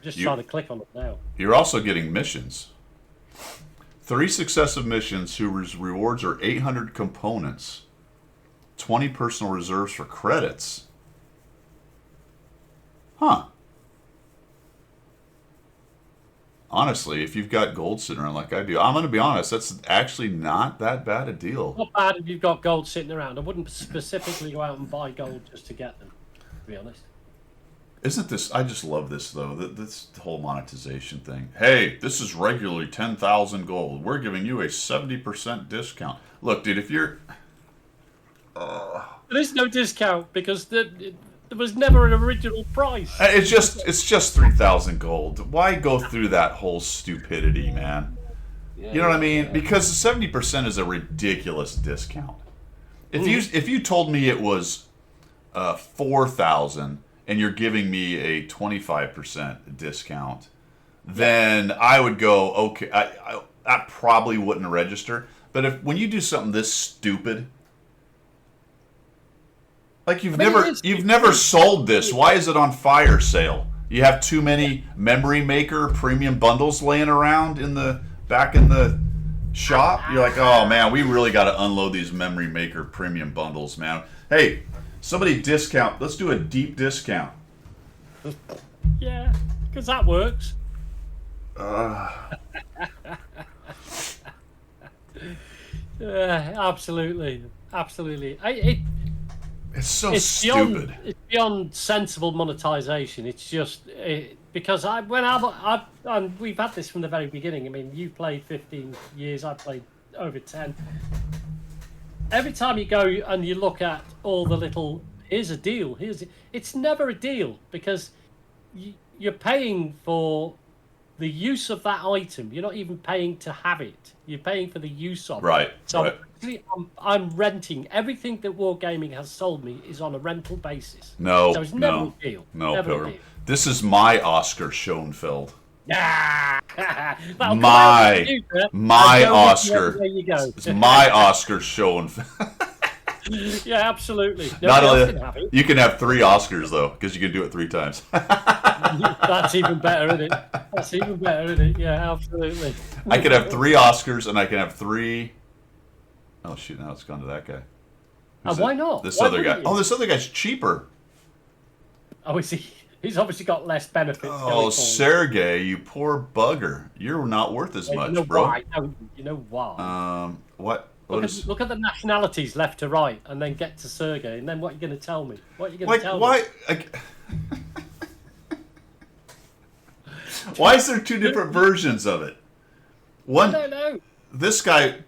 Just You- trying to click on it now. You're also getting missions. 3 successive missions whose rewards are 800 components, 20 personal reserves for credits. Huh. Honestly, if you've got gold sitting around like I do, I'm going to be honest, that's actually not that bad a deal. Not bad if you've got gold sitting around. I wouldn't specifically go out and buy gold just to get them, to be honest. Isn't this, I just love this though, this whole monetization thing. Hey, this is regularly 10,000 gold. We're giving you a 70% discount. Look, dude, if you're... There's no discount because there was never an original price. It's just 3,000 gold. Why go through that whole stupidity, man? You know what I mean? Because 70% is a ridiculous discount. If you told me it was 4,000 and you're giving me a 25% discount, then I would go, okay, I probably wouldn't register. But when you do something this stupid, like you've never sold this, why is it on fire sale? You have too many Memory Maker premium bundles laying around back in the shop. You're like, oh man, we really got to unload these Memory Maker premium bundles, man. Hey, somebody discount. Let's do a deep discount. Yeah, because that works. Absolutely. It's so It's stupid. beyond, it's beyond sensible monetization. It's just because we've had this from the very beginning. I mean, you played 15 years, I played over 10. every time you go and you look at all the little, here's a deal, it's never a deal because you're paying for the use of that item. You're not even paying to have it. You're paying for the use of Right, it. So right. I'm renting. Everything that Wargaming has sold me is on a rental basis. No, So it's never no, a deal. no, Never a Pilgrim. deal. This is my Oscar Schoenfeld. That'll come My- out in the future, my and go with you Oscar. everywhere you go. It's my Oscar Schoenfeld. Yeah, absolutely. Not Nobody else only can have it. you can have 3 Oscars though, because you can do it 3 times. That's even better, isn't it? That's even better, isn't it? Yeah, absolutely. I could have 3 Oscars, and I can have 3. Oh shoot! Now it's gone to that guy. Who's Why it? not? This Why other guy. wouldn't you? Oh, this other guy's cheaper. Oh, is he? He's obviously got less benefits. Oh, going forward. Sergey, you poor bugger. You're not worth as Yeah, much, you know bro. why? don't you? You know why? What? What is? Look at the nationalities left to right, and then get to Sergey, and then what are you going to tell me? What are you going to Like tell why? me? Why is there 2 different versions of it? I One, don't know. this guy,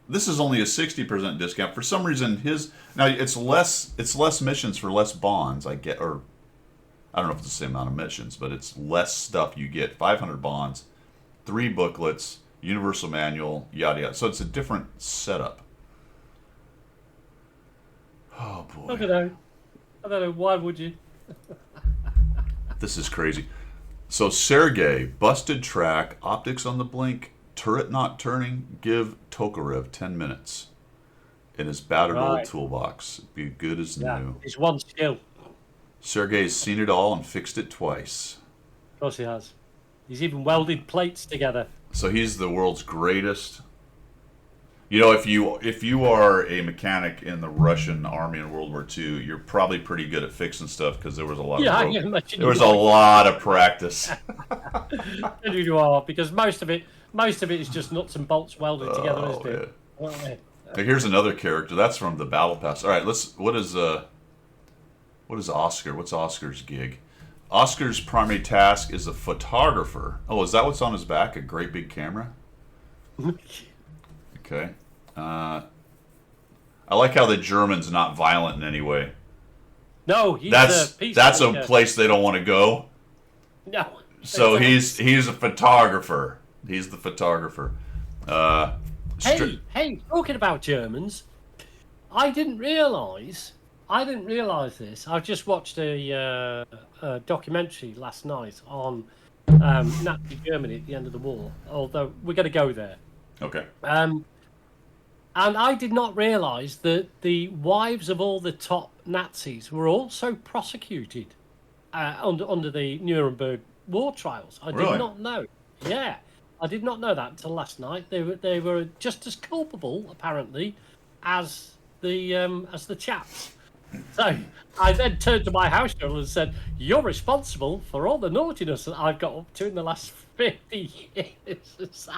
this is only a 60% discount. For some reason, his now it's less missions for less bonds. I get, or I don't know if it's the same amount of missions, but it's less stuff you get. 500 bonds, 3 booklets, universal manual, yada yada. So it's a different setup. Oh boy. I don't know. I don't know. Why would you? This is crazy. So Sergey, busted track, optics on the blink, turret not turning, give Tokarev 10 minutes. In his battered old Right. toolbox. Be good as Yeah, new. it's one skill. Sergey's seen it all and fixed it twice. Of course he has. He's even welded plates together. So he's the world's greatest. You know, if you are a mechanic in the Russian army in World War II, you're probably pretty good at fixing stuff because there was a lot Yeah, I of can imagine there was you a are. lot of practice. You are, because most of it is just nuts and bolts welded together, Oh, isn't it? Yeah. Now, here's another character. That's from the Battle Pass. All right, what is Oscar? What's Oscar's gig? Oscar's primary task is a photographer. Oh, is that what's on his back? A great big camera? Okay. I like how the German's not violent in any way. No, he's That's a peace a maker. place they don't want to go. No. So They don't. he's a photographer. He's the photographer. Hey, talking about Germans, I didn't realise this. I just watched a documentary last night on Nazi Germany at the end of the war, although we're going to go there. Okay. And I did not realise that the wives of all the top Nazis were also prosecuted under the Nuremberg war trials. I Really? did not know. Yeah, I did not know that until last night. They were just as culpable, apparently, as the chaps. So I then turned to my house girl and said, "You're responsible for all the naughtiness that I've got up to in the last 50 years."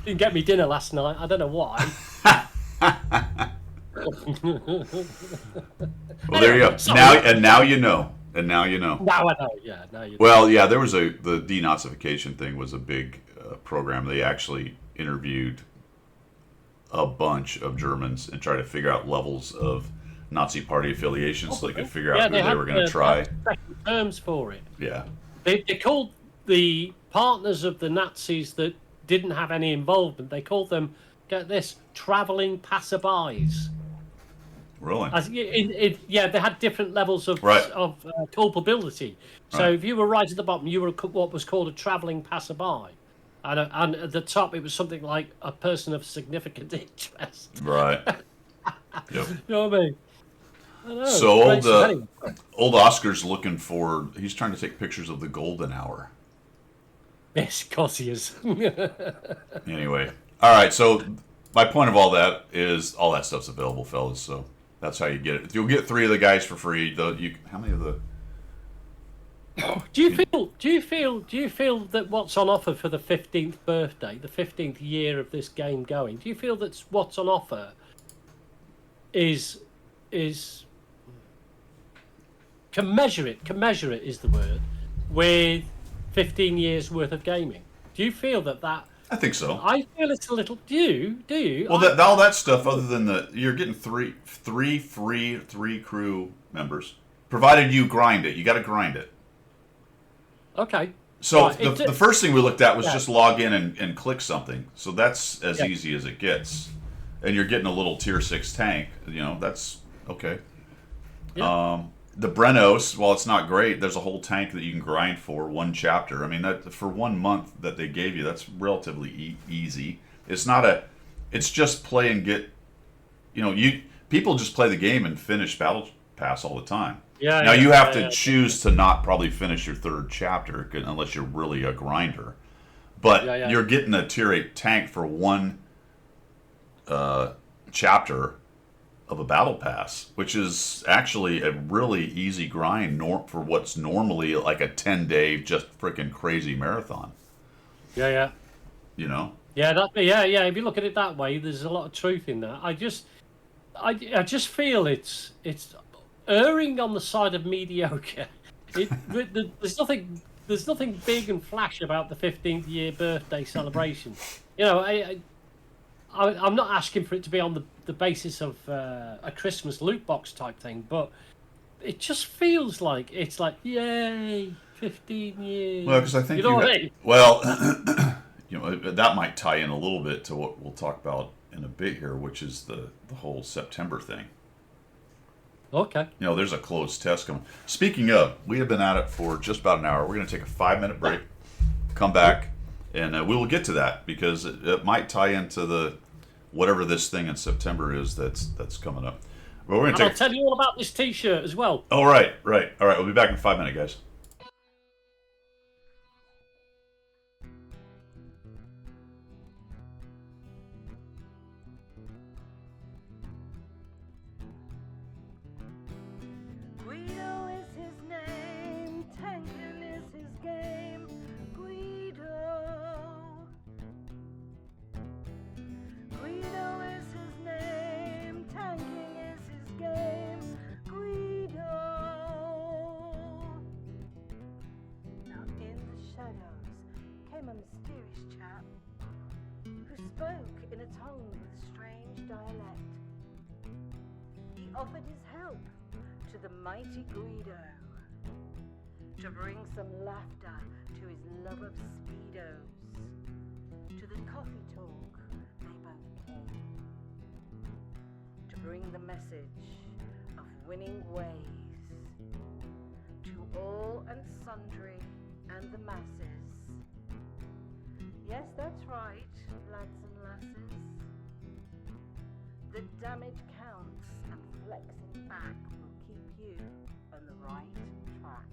Didn't get me dinner last night. I don't know why. Well, there you go. Sorry. Now you know. And now you know. Now I know. Yeah, now you. Well, yeah, there was the denazification thing was a big program. They actually interviewed a bunch of Germans and tried to figure out levels of Nazi party affiliations so they could figure out who they were going to try. Special terms for it. Yeah. They called the partners of the Nazis that didn't have any involvement. They called them, get this, travelling passerbys. Really? Yeah, they had different levels of Right. culpability. So Right. if you were right at the bottom, you were what was called a travelling passerby. And at the top, it was something like a person of significant interest. Right. Yep. You know what I mean? I know, So it's great stuff. Anyway. old Oscar's looking for. He's trying to take pictures of the golden hour. Yes, of course he is. Anyway, all right. So my point of all that is all that stuff's available, fellas. So that's how you get it. You'll get 3 of the guys for free. How many of the? Do you feel that what's on offer for the 15th birthday, the 15th year of this game going? Do you feel that what's on offer is commensurate is the word with 15 years worth of gaming? Do you feel that I think so. I feel it's a little. Do you? Do you? Well, all that stuff, other than you're getting three free crew members, provided you grind it. You got to grind it. Okay. So Right, the first thing we looked at was Yeah. just log in and click something. So that's as Yeah. easy as it gets. And you're getting a little tier 6 tank. That's okay. Yeah. The Brenos, while it's not great, there's a whole tank that you can grind for one chapter. I mean, that for 1 month that they gave you, that's relatively easy. It's just play and get. People just play the game and finish Battle Pass all the time. Yeah. Now yeah, you have yeah, to yeah. choose to not probably finish your third chapter unless you're really a grinder. But Yeah, yeah. you're getting a tier 8 tank for one chapter of a battle pass, which is actually a really easy grind for what's normally like a 10-day just freaking crazy marathon. Yeah. Yeah. You know? Yeah, yeah. If you look at it that way, there's a lot of truth in that. I just feel it's erring on the side of mediocre. There's nothing big and flash about the 15th year birthday celebration. I'm not asking for it to be on the basis of a Christmas loot box type thing, but it just feels like it's like, yay, 15 years. Well, because I think what I mean? well, that might tie in a little bit to what we'll talk about in a bit here, which is the whole September thing. Okay. There's a closed test coming. Speaking of, we have been at it for just about an hour. We're going to take a 5-minute break, come back, and we will get to that because it might tie into the whatever this thing in September is that's coming up. But we're going And to I'll take. tell you all about this T-shirt as well. Oh, right. All right. We'll be back in 5 minutes, guys. Guido is his name, tanking is his game. Guido. Guido is his name, tanking is his game. Guido. Now in the shadows came a mysterious chap who spoke in a tongue with strange dialect. He offered his help to the mighty Guido to bring some laughter to his love of speedos. To the coffee talk they both came to bring the message of winning ways to all and sundry and the masses. Yes, that's right, lads and lasses. The damage counts and flexing back will keep you on the right track.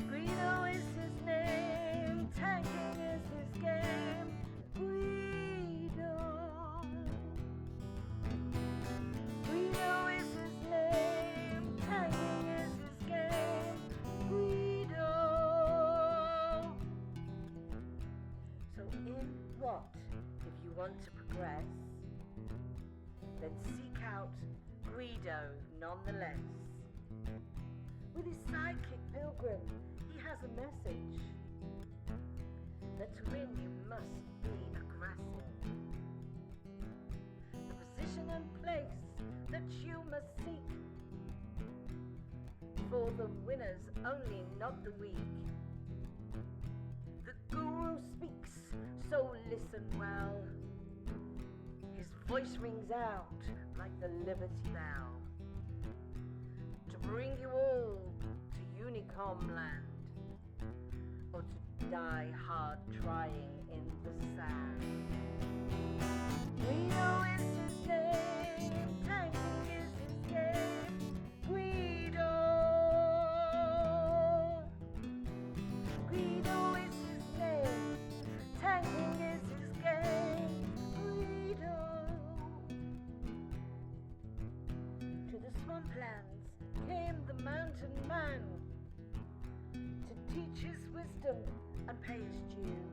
Guido is his name, tanking is his game. Guido. Guido is his name, tanking is his game. Guido. So in what? If you want to progress, then seek out Guido nonetheless. With his sidekick Pilgrim, he has a message that to win you must be aggressive. The position and place that you must seek, for the winners only, not the weak. The guru speaks, so listen well. His voice rings out like the Liberty Bell to bring you all to Unicom land, or to die hard trying in the sand. Guido is his name, tanking is his game. Guido. Guido is his name, tanking is his game. Guido. To the swamplands came the mountain man to teach his wisdom and pay his due.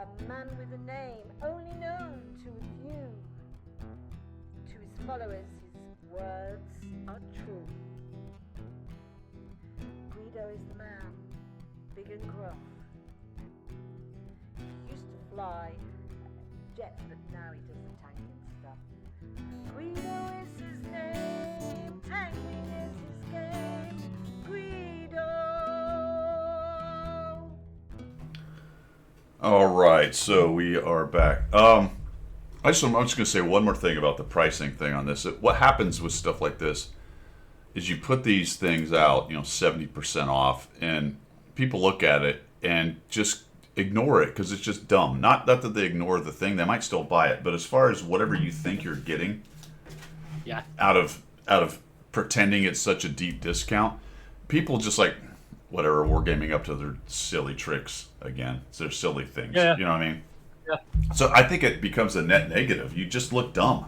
A man with a name only known to a few. To his followers his words are true. Guido is the man and gruff. He used to fly jet, but now he does the tanking stuff. Guido is his name, tanking is his game. Guido. All right, so we are back. I'm just going to say one more thing about the pricing thing on this. What happens with stuff like this is you put these things out, 70% off, and people look at it and just ignore it because it's just dumb. Not that they ignore the thing; they might still buy it. But as far as whatever you think you're getting, Yeah. out of pretending it's such a deep discount, people just like whatever, wargaming up to their silly tricks again. It's their silly things. Yeah. You know what I mean? Yeah. So I think it becomes a net negative. You just look dumb.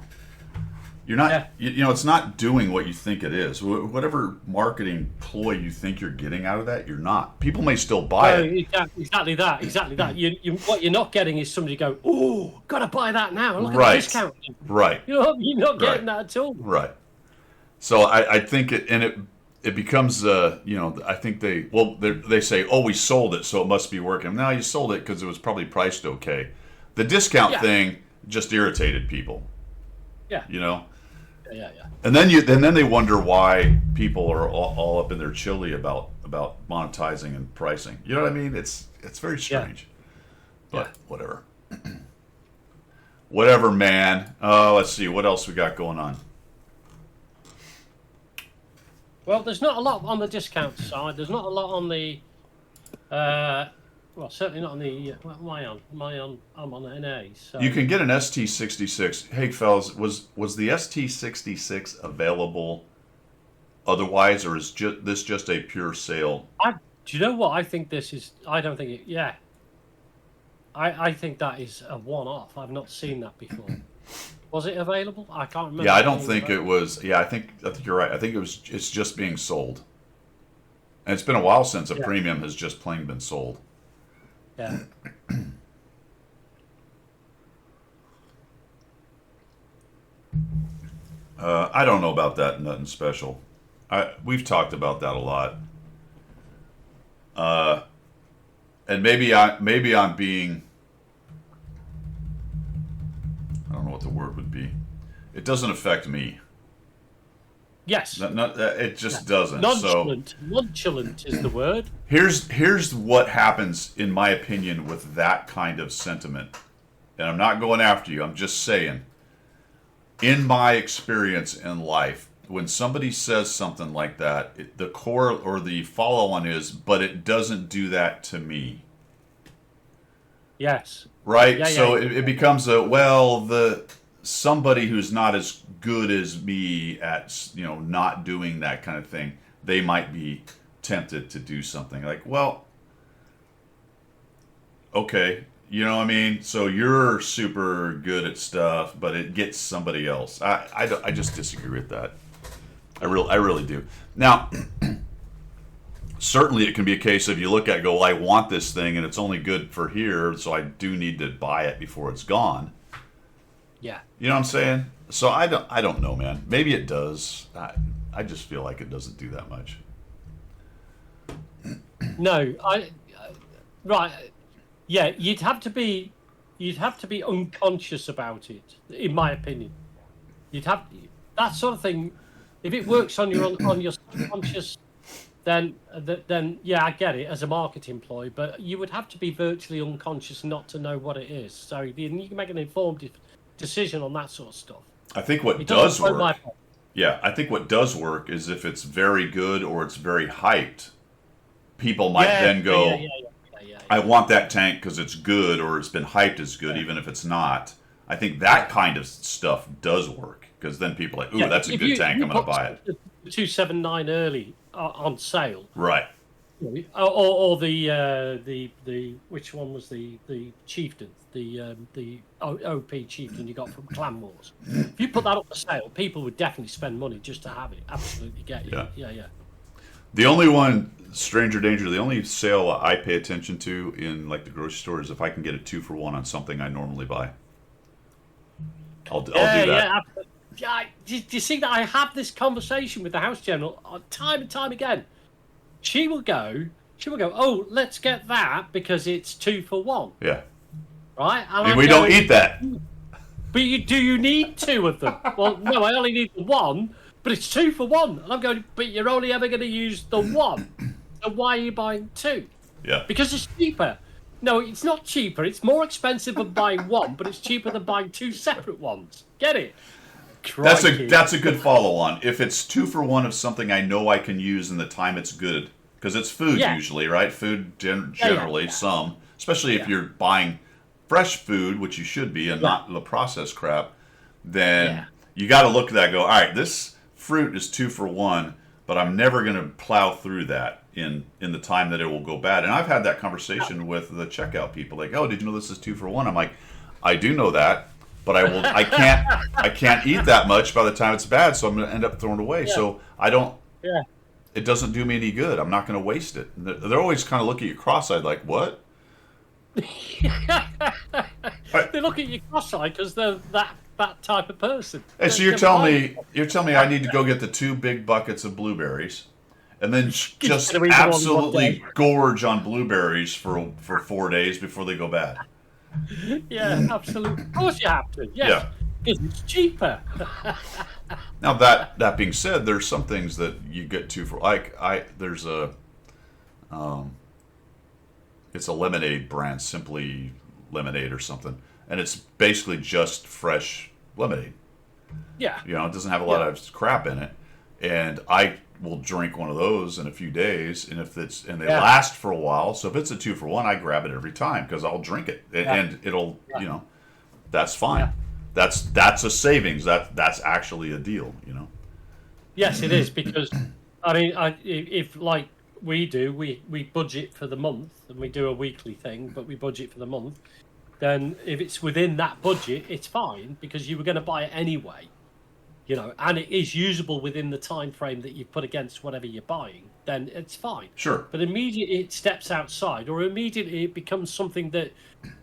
You're not, Yeah. it's not doing what you think it is. Whatever marketing ploy you think you're getting out of that, you're not. People may still buy No, it. exactly that. What you're not getting is somebody go, oh, gotta buy that now. Look at Right. the discount. Right. You're not getting Right. that at all. Right. So I think it becomes, I think they say, oh, we sold it, so it must be working. No, you sold it because it was probably priced okay. The discount Yeah. thing just irritated people. Yeah. Yeah. And then they wonder why people are all up in their chili about monetizing and pricing. You know what I mean? It's very strange. But whatever. Whatever, man. Let's see what else we got going on. Well, there's not a lot on the discount side. There's not a lot on the. Well, certainly not on the. What am I on? I'm on the NA. So. You can get an ST66. Hey, fellas, was the ST66 available otherwise, or is this just a pure sale? Do you know what? I think this is. I don't think it. Yeah. I think that is a one-off. I've not seen that before. Was it available? I can't remember. Yeah, I don't think it was. Yeah, I think you're right. I think it's just being sold. And it's been a while since a premium has just plain been sold. Yeah. I don't know about that nothing special. We've talked about that a lot. And maybe I'm being, I don't know what the word would be. It doesn't affect me. Yes. It just doesn't. Nonchalant. Nonchalant is the word. Here's what happens, in my opinion, with that kind of sentiment. And I'm not going after you. I'm just saying, in my experience in life, when somebody says something like that, the core or the follow-on is, but it doesn't do that to me. Yes. Right? Yeah, So yeah. it becomes somebody who's not as good as me at, not doing that kind of thing, they might be tempted to do something like, well, okay, you know what I mean? So you're super good at stuff, but it gets somebody else. I just disagree with that. I really do. Now, certainly it can be a case of you look at it and go, well, I want this thing and it's only good for here, so I do need to buy it before it's gone. Yeah. You know what I'm saying? So I don't know, man. Maybe it does. I just feel like it doesn't do that much. No, right. Yeah, you'd have to be unconscious about it, in my opinion. You'd have that sort of thing. If it works on your subconscious, then yeah, I get it as a marketing ploy. But you would have to be virtually unconscious not to know what it is. So you can make an informed decision on that sort of stuff. I think what It does doesn't blow my work. mind. Yeah, I think what does work is if it's very good or it's very hyped, people might then go, Yeah. I want that tank because it's good or it's been hyped as good, even if it's not. I think that kind of stuff does work because then people are like, ooh, Yeah, that's a if good you- tank. you I'm going to put buy it. the 279 early on sale, Right. or the which one was the chieftain, the OP chieftain you got from Clan Wars. If you put that up for sale, people would definitely spend money just to have it. Absolutely get you. Yeah. The only one, Stranger Danger, the only sale I pay attention to in like the grocery store is if I can get a 2-for-1 on something I normally buy. I'll do that. Yeah. Do you see that? I have this conversation with the House General time and time again. She will go she will go, "Oh, let's get that because it's 2 for 1." Yeah. Right? And I mean, I'm we don't going, eat that. But do you need 2 of them? Well, no, I only need the 1, but it's 2 for 1. And I'm going, but you're only ever going to use the 1. So why are you buying 2? Yeah. Because it's cheaper. No, it's not cheaper. It's more expensive than buying 1, but it's cheaper than buying 2 separate ones. Get it? Crikey. That's a good follow on. If it's 2 for 1 of something I know I can use in the time it's good, because it's food Yeah. usually, right? Food generally, some, especially if you're buying fresh food, which you should be, and not the processed crap, then you got to look at that and go, all right, this fruit is 2 for 1, but I'm never going to plow through that in the time that it will go bad. And I've had that conversation with the checkout people, like, oh, did you know this is 2 for 1? I'm like, I do know that, but I can't eat that much by the time it's bad, so I'm going to end up throwing it away. So I don't. Yeah. It doesn't do me any good. I'm not going to waste it. They're always kind of looking at you cross-eyed, like, what? They look at you cross-eyed because they're that type of person. And so you're telling me I need to go get the 2 big buckets of blueberries, and then just Gonna eat them all in one absolutely day. gorge on blueberries for 4 days before they go bad. Yeah, absolutely. Of course you have to. Yes. Yeah. Because it's cheaper. Now that being said, there's some things that you get to for there's a it's a lemonade brand, Simply Lemonade or something, and it's basically just fresh lemonade. Yeah. You know, it doesn't have a lot of crap in it, and I will drink one of those in a few days, and they last for a while. So if it's a 2 for 1, I grab it every time because I'll drink it, and it'll that's fine. Yeah. That's a savings. That's actually a deal. You know. Yes, it is because I mean, if like we do, we budget for the month and we do a weekly thing, but we budget for the month. Then if it's within that budget, it's fine because you were going to buy it anyway, and it is usable within the time frame that you've put against whatever you're buying. Then it's fine. Sure. But immediately it steps outside, or immediately it becomes something that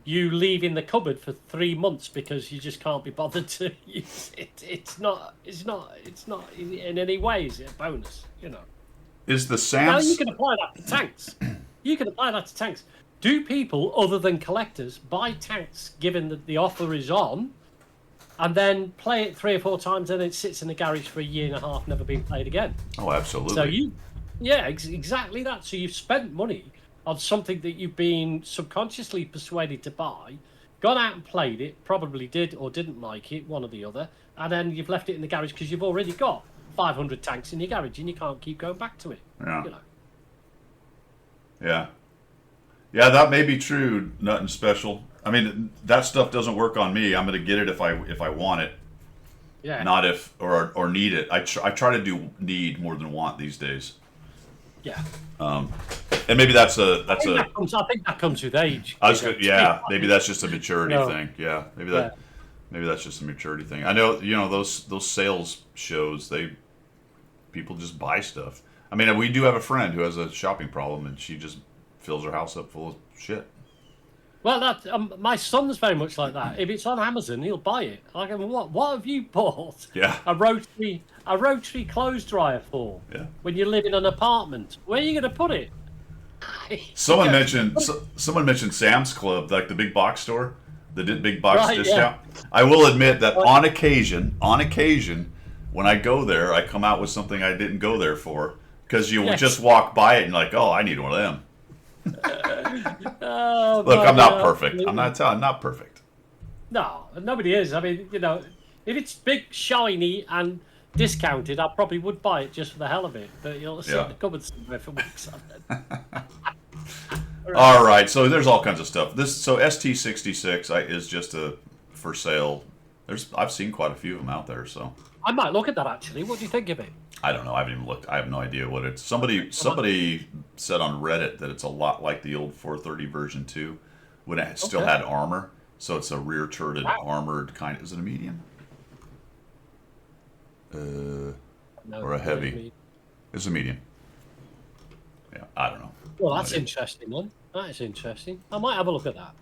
you leave in the cupboard for 3 months because you just can't be bothered to use it. It's not in any way is it a bonus, Is the Now Sam's? you can apply that to tanks. You can apply that to tanks. Do people other than collectors buy tanks given that the offer is on, and then play it 3 or 4 times and it sits in the garage for a year and a half, never been played again? Oh, absolutely. So exactly that. So you've spent money on something that you've been subconsciously persuaded to buy, gone out and played it, probably did or didn't like it, one or the other, and then you've left it in the garage because you've already got 500 tanks in your garage and you can't keep going back to it. Yeah. Yeah, that may be true, Nothing Special. I mean, that stuff doesn't work on me. I'm going to get it if I want it, Yeah. not if or need it. I try to do need more than want these days. Yeah. And maybe that's a I think that comes with age. maybe that's just a maturity No. thing. Yeah, maybe that's just a maturity thing. I know, those sales shows, people just buy stuff. I mean, we do have a friend who has a shopping problem, and she just fills her house up full of shit. Well, my son's very much like that. If it's on Amazon, he'll buy it. Like, what have you bought? Yeah. A rotary clothes dryer for? Yeah. When you live in an apartment, where are you going to put it? Someone mentioned Sam's Club, like the big box store, the big box Right, discount. I will admit that on occasion, when I go there, I come out with something I didn't go there for, because you Yes. just walk by it and like, oh, I need one of them. Oh, Look, my I'm not God. perfect. I'm not perfect. No, nobody is. I mean, if it's big, shiny, and discounted, I probably would buy it just for the hell of it. But you'll sit in the cupboard somewhere for weeks on end. All right, so there's all kinds of stuff. So ST66 is just a for sale. I've seen quite a few of them out there. So I might look at that actually. What do you think of it? I don't know. I haven't even looked. I have no idea what it's. Somebody said on Reddit that it's a lot like the old 430 version 2, when it still had armor. So it's a rear turreted armored kind. Is it a medium? No, Or a heavy? It's a medium. Yeah, I don't know. Well, that's interesting, man. That is interesting. I might have a look at that.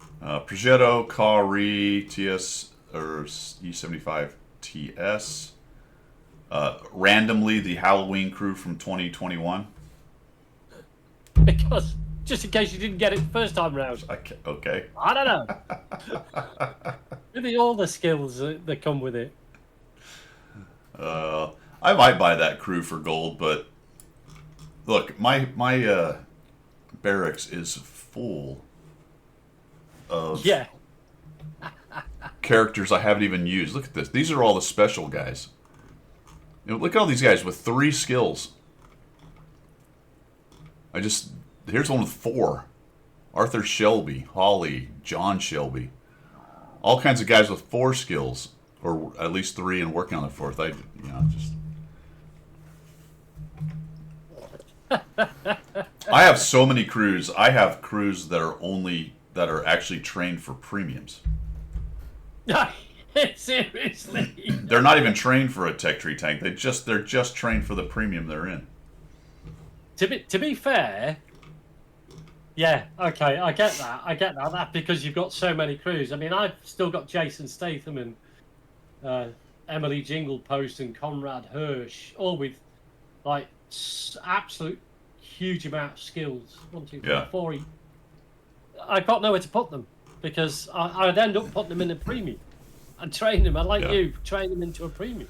Progetto Kari TS or E75 TS. Randomly, the Halloween crew from 2021. Because just in case you didn't get it the first time round. Okay. I don't know. Really, all the skills that come with it. I might buy that crew for gold, but look, my barracks is full of Yeah. characters I haven't even used. Look at this. These are all the special guys. You know, look at all these guys with 3 skills. Here's one with 4. Arthur Shelby, Holly, John Shelby. All kinds of guys with 4 skills, or at least 3 and working on the 4th. I have so many crews. I have crews that are actually trained for premiums. Seriously. They're not even trained for a tech tree tank. They're just trained for the premium they're in. To be fair, yeah, okay, I get that. That's because you've got so many crews. I mean, I've still got Jason Statham and Emily Jinglepost and Conrad Hirsch, all with like absolute huge amount of skills. 1, 2, 3, 4. I've got nowhere to put them because I'd end up putting them in a premium and train them. You train them into a premium.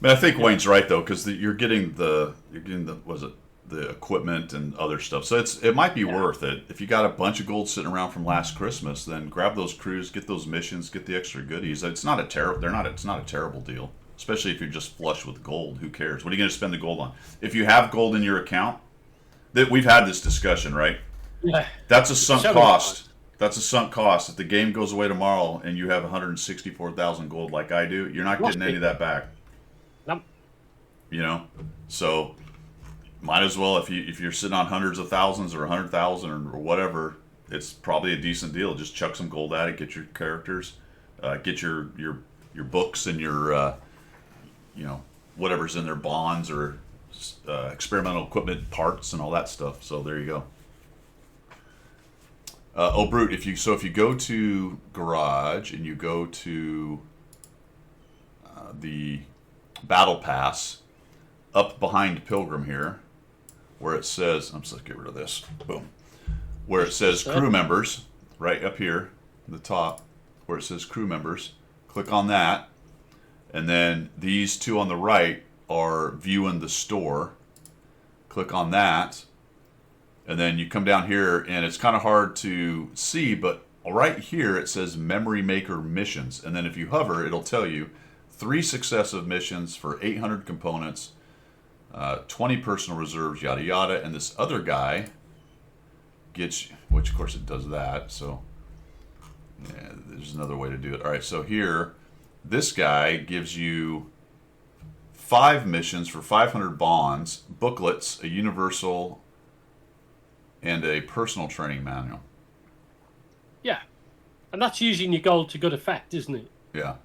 I mean, I think Wayne's right though, because you're getting the the equipment and other stuff. So it might be worth it. If you got a bunch of gold sitting around from last Christmas, then grab those crews, get those missions, get the extra goodies. It's not a terrible deal, especially if you're just flush with gold. Who cares? What are you going to spend the gold on? If you have gold in your account, that we've had this discussion, right? Yeah. That's a sunk cost. That's a sunk cost. If the game goes away tomorrow and you have 164,000 gold like I do, you're not getting any of that back. Nope. You know, so might as well if you're sitting on hundreds of thousands or 100,000 or whatever, it's probably a decent deal. Just chuck some gold at it, get your characters, get your books and your whatever's in their bonds or experimental equipment parts and all that stuff. So there you go. Brute, if you go to Garage and you go to the Battle Pass up behind Pilgrim here, where it says, I'm just going to get rid of this, boom, where it says crew members, right up here, at the top, where it says crew members, click on that, and then these two on the right are viewing the store, click on that, and then you come down here, and it's kind of hard to see, but right here it says Memory Maker missions, and then if you hover, it'll tell you 3 successive missions for 800 components, 20 personal reserves, yada yada, and this other guy gets, which of course it does that, so yeah, there's another way to do it. All right, so here, this guy gives you 5 missions for 500 bonds, booklets, a universal, and a personal training manual. Yeah, and that's using your gold to good effect, isn't it? Yeah.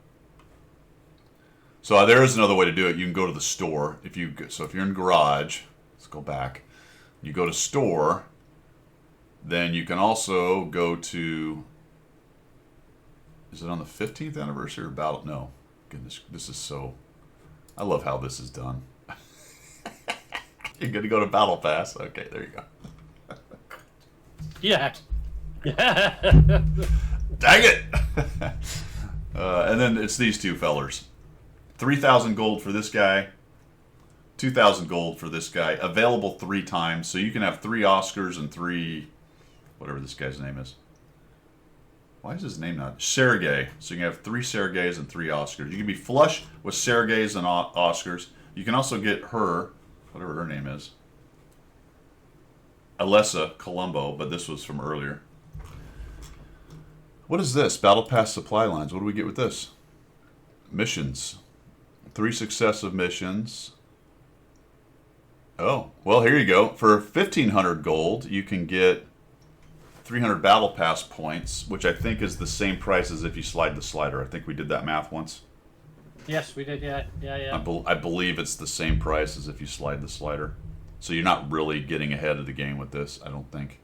So there is another way to do it. You can go to the store. If you're in Garage, let's go back. You go to store. Then you can also go to. Is it on the 15th anniversary or Battle? No. Goodness, this is so. I love how this is done. You're gonna go to Battle Pass. Okay, there you go. Yeah. Dang it! And then it's these two fellers. 3,000 gold for this guy, 2,000 gold for this guy, available 3 times, so you can have 3 Oscars and 3, whatever this guy's name is. Why is his name not? Sergei. So you can have 3 Sergeis and 3 Oscars. You can be flush with Sergeis and Oscars. You can also get her, whatever her name is, Alessa Colombo, but this was from earlier. What is this? Battle Pass supply lines. What do we get with this? Missions. 3 successive missions. Oh, well, here you go. For 1,500 gold, you can get 300 Battle Pass points, which I think is the same price as if you slide the slider. I think we did that math once. Yes, we did, yeah. I believe it's the same price as if you slide the slider. So you're not really getting ahead of the game with this, I don't think.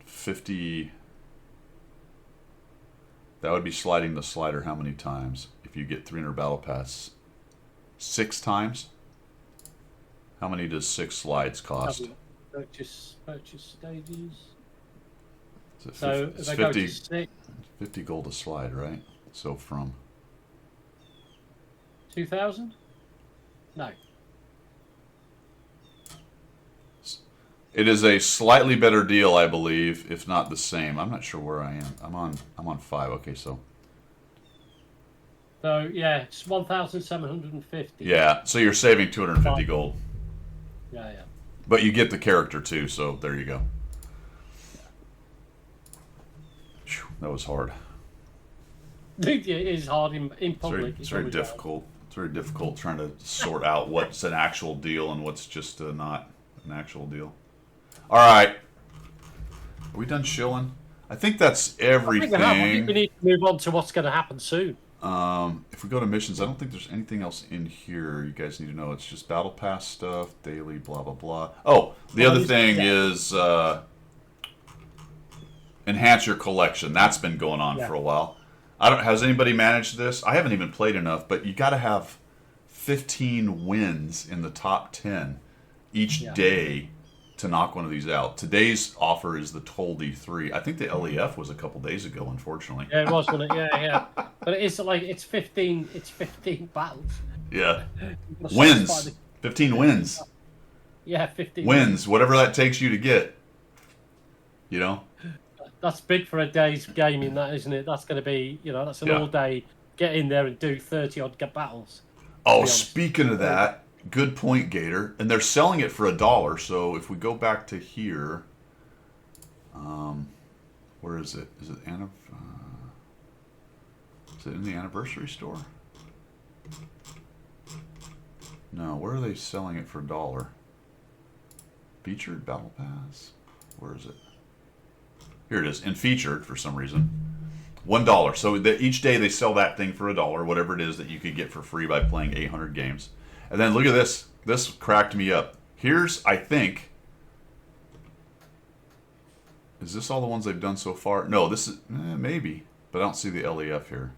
50... That would be sliding the slider how many times? If you get 300 Battle Pass, 6 times? How many does 6 slides cost? Purchase stages. Is it So it's if I go 50, to 6, 50 gold a slide, right? So from 2,000? No. it is a slightly better deal, I believe, if not the same. I'm not sure where I am. I'm on 5. Okay, so Yeah, it's 1,750. yeah, so you're saving 250 gold, Yeah. but you get the character too. So there you go. Phew, that was hard. It is hard in public. It's very difficult. It's very difficult trying to sort out what's an actual deal and what's just not an actual deal. All right, are we done shilling? I think that's everything. I think we need to move on to what's going to happen soon. If we go to missions, I don't think there's anything else in here you guys need to know. It's just battle pass stuff, daily, blah blah blah. Oh, the other thing is enhance your collection. That's been going on for a while. Has anybody managed this? I haven't even played enough, but you got to have 15 wins in the top 10 each day to knock one of these out. Today's offer is the Toldi 3. I think the LEF was a couple days ago, unfortunately. Yeah, it was, wasn't it? Yeah. But it's 15 battles. Yeah. Wins. 15 wins. Yeah, 15 wins, whatever that takes you to get. You know? That's big for a day's gaming, that, isn't it? That's going to be, that's an all day, get in there and do 30-odd battles. Oh, speaking of that, good point, Gator. And they're selling it for $1. So if we go back to here, where is it? Is it in the anniversary store? No, where are they selling it for $1? Featured Battle Pass? Where is it? Here it is, in featured for some reason. $1. So each day they sell that thing for $1, whatever it is that you could get for free by playing 800 games. And then look at this. This cracked me up. Here's, I think, is this all the ones they've done so far? No, this is, maybe, but I don't see the LEF here.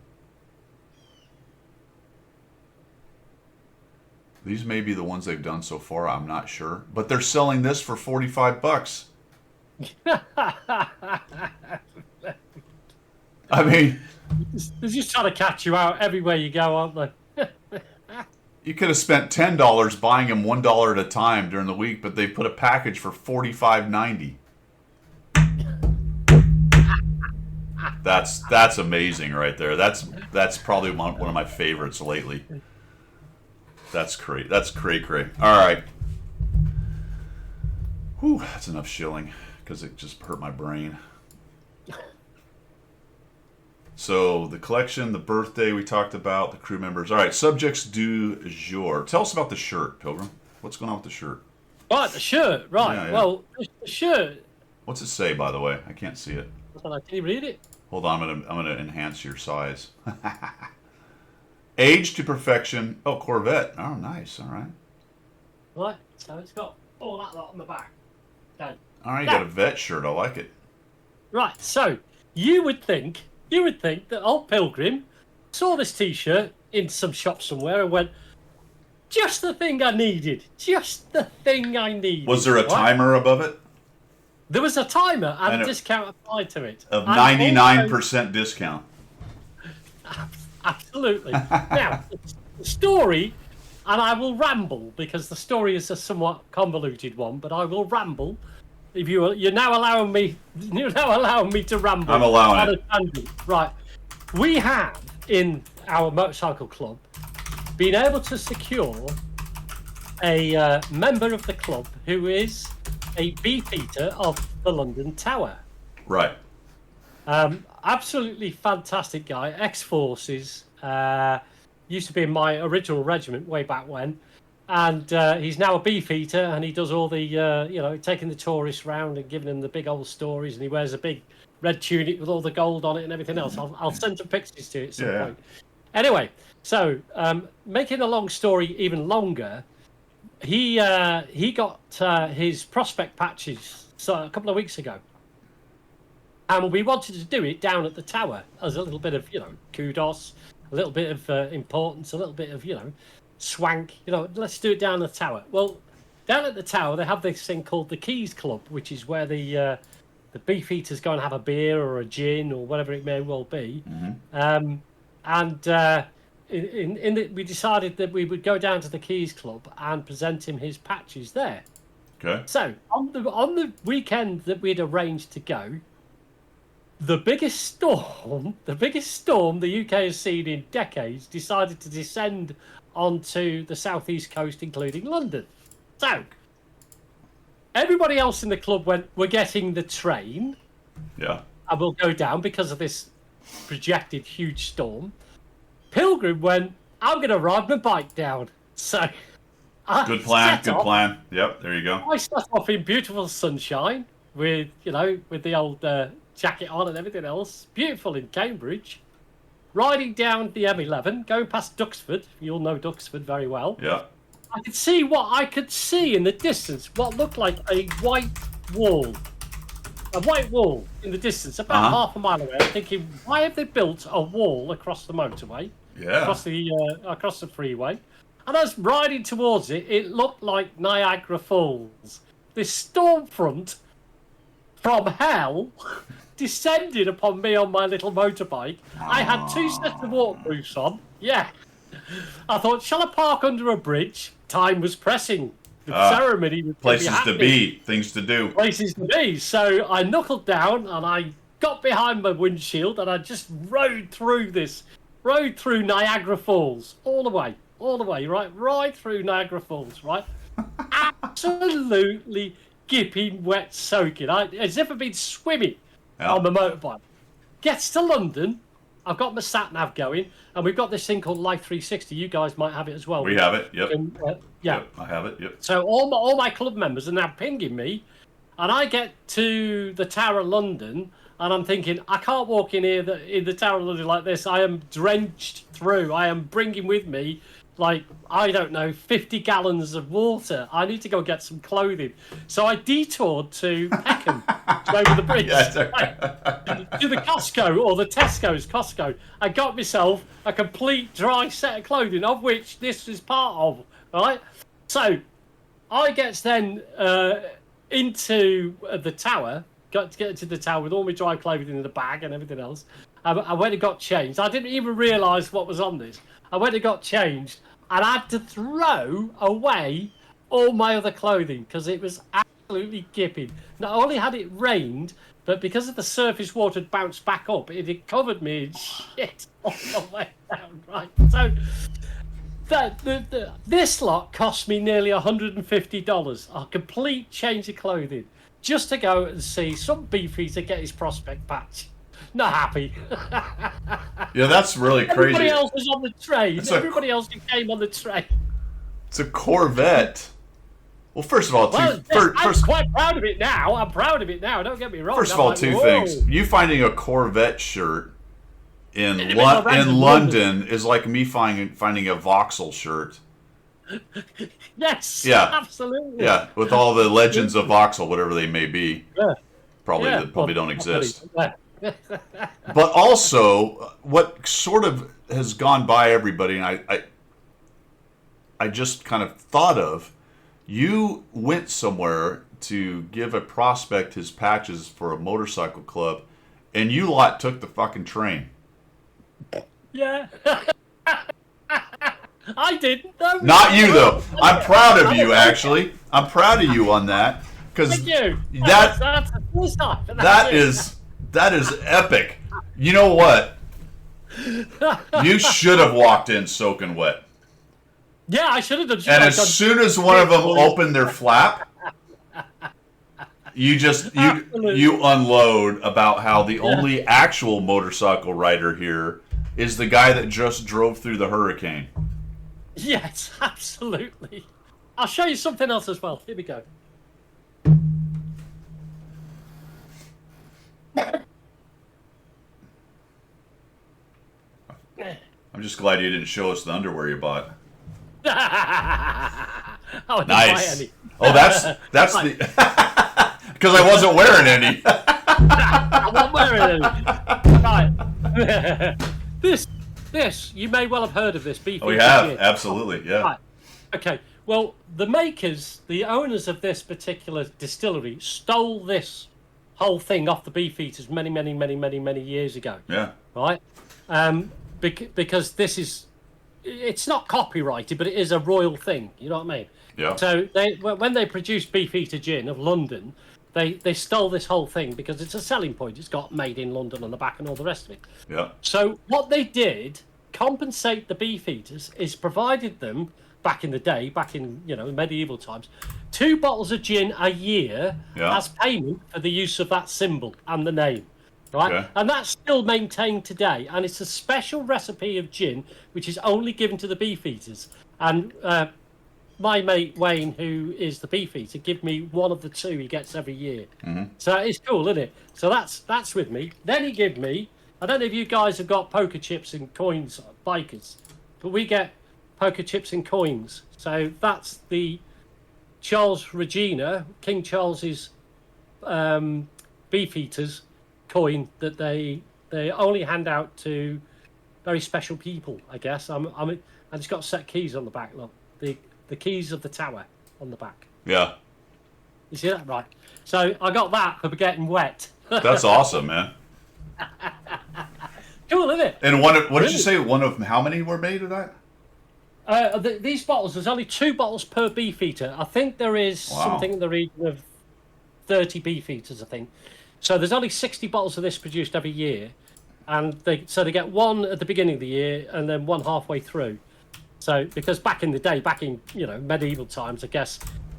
These may be the ones they've done so far, I'm not sure. But they're selling this for $45. I mean, they're just trying to catch you out everywhere you go, aren't they? You could have spent $10 buying them $1 at a time during the week, but they put a package for $45.90. That's amazing right there. That's probably one of my favorites lately. That's great. That's cray. All right. Whew, that's enough shilling because it just hurt my brain. So the collection, the birthday we talked about, the crew members. All right, subjects du jour. Tell us about the shirt, Pilgrim. What's going on with the shirt? Right, the shirt. Right. Yeah. Well, the shirt. What's it say, by the way? I can't see it. Can you read it? Hold on, I'm gonna enhance your size. Age to perfection. Oh, Corvette. Oh, nice. All right. Right. So it's got all that lot on the back. All right, you got a vet shirt. I like it. Right. So you would think that old Pilgrim saw this T-shirt in some shop somewhere and went, just the thing I needed. Just the thing I needed. Was there a timer above it? There was a timer and a discount applied to it. Of 99% discount. Absolutely. Now, the story, and I will ramble because the story is a somewhat convoluted one, but I will ramble. If you're now allowing me to ramble. I'm allowing it. Right. We have in our motorcycle club been able to secure a member of the club who is a beefeater of the London Tower. Right. Absolutely fantastic guy, ex-forces, used to be in my original regiment way back when, and he's now a beefeater, and he does all the, taking the tourists round and giving them the big old stories, and he wears a big red tunic with all the gold on it and everything else. I'll send some pictures to it at some point. Anyway, so making a long story even longer, he got his prospect patches a couple of weeks ago. And we wanted to do it down at the tower as a little bit of, kudos, a little bit of importance, a little bit of, swank. Let's do it down at the tower. Well, down at the tower, they have this thing called the Keys Club, which is where the beef eaters go and have a beer or a gin or whatever it may well be. We decided that we would go down to the Keys Club and present him his patches there. Okay. So on the weekend that we'd arranged to go, the biggest storm the UK has seen in decades decided to descend onto the southeast coast, including London. So everybody else in the club went, we're getting the train. Yeah. And we'll go down because of this projected huge storm. Pilgrim went, I'm going to ride my bike down. So Good plan. Yep, there you go. I set off in beautiful sunshine with the old jacket on and everything else. Beautiful in Cambridge. Riding down the M11, going past Duxford. You'll know Duxford very well. Yeah. I could see in the distance what looked like a white wall. A white wall in the distance, about half a mile away. I'm thinking, why have they built a wall across the motorway? Yeah. Across the freeway. And I was riding towards it. It looked like Niagara Falls. This storm front from hell descended upon me on my little motorbike. I had 2 sets of waterproofs on. Yeah. I thought, shall I park under a bridge? Time was pressing. The ceremony was places happening. to be, things to do. Places to be. So I knuckled down and I got behind my windshield and I just rode through Niagara Falls all the way, right through Niagara Falls, right? Absolutely gipping, wet, soaking. As if I'd been swimming on the motorbike. Gets to London. I've got my sat nav going, and we've got this thing called Life 360. You guys might have it as well. We have it. Yep. Yeah, Yep, I have it. Yep. So all my club members are now pinging me, and I get to the Tower of London, and I'm thinking, I can't walk in here in the Tower of London like this. I am drenched through. I am bringing with me, 50 gallons of water. I need to go get some clothing. So I detoured to Peckham, over the bridge, to the Costco or the Tesco's Costco. I got myself a complete dry set of clothing, of which this is part of, right? So I gets then into the tower, got to get into the tower with all my dry clothing in the bag and everything else. I went and got changed. I didn't even realise what was on this. I went and got changed, and I had to throw away all my other clothing because it was absolutely gipping. Not only had it rained, but because of the surface water had bounced back up, it had covered me in shit all the way down, right? So this lot cost me nearly $150, a complete change of clothing, just to go and see some beefeater get his prospect patch. Not happy. Yeah, that's really crazy. Everybody else was on the train. Everybody else came on the train. It's a Corvette. Well, first of all, I'm quite proud of it now. Don't get me wrong. First of all, two things. You finding a Corvette shirt in London is like me finding a Vauxhall shirt. Yes. Yeah. Absolutely. Yeah, with all the legends of Vauxhall, whatever they may be. Yeah. Probably don't exist. But also, what sort of has gone by everybody, and I just kind of thought of, you went somewhere to give a prospect his patches for a motorcycle club, and you lot took the fucking train. Yeah. I didn't. No, Not you, though. I'm proud of you, actually. I'm proud of you on that. Thank you. That's the first time. That is epic. You know what? You should have walked in soaking wet. Yeah, I should have done. And as soon as one of them opened their flap, you unload about how the only actual motorcycle rider here is the guy that just drove through the hurricane. Yes, absolutely. I'll show you something else as well. Here we go. I'm just glad you didn't show us the underwear you bought. Oh, nice. Oh, that's the because I wasn't wearing any. I wasn't wearing any. Right. This you may well have heard of this beef. We have, absolutely, yeah. Right. Okay. Well, the makers, the owners of this particular distillery, stole this whole thing off the Beefeaters many years ago. Yeah. Right? Because it's not copyrighted, but it is a royal thing. You know what I mean? Yeah. So when they produced Beefeater Gin of London, they stole this whole thing because it's a selling point. It's got made in London on the back and all the rest of it. Yeah. So what they did, compensate the Beefeaters, is provided them back in the day, back in medieval times, 2 bottles of gin a year as payment for the use of that symbol and the name. Right? Okay. And that's still maintained today. And it's a special recipe of gin which is only given to the Beefeaters. And my mate Wayne, who is the Beefeater, give me one of the 2 he gets every year. Mm-hmm. So it's cool, isn't it? So that's with me. Then he give me, I don't know if you guys have got poker chips and coins, bikers, but we get poker chips and coins. So that's the Charles Regina, King Charles's Beefeaters coin that they only hand out to very special people, I guess. And it's got set keys on the back. Look, the keys of the tower on the back. Yeah. You see that? Right. So I got that for getting wet. That's awesome, man. Cool, isn't it? And what did you say? One of how many were made of that? These bottles, there's only 2 bottles per Beefeater. I think there is something in the region of 30 Beefeaters, I think. So there's only 60 bottles of this produced every year. And they get 1 at the beginning of the year and then 1 halfway through. So, because back in the day, back in, medieval times, I guess,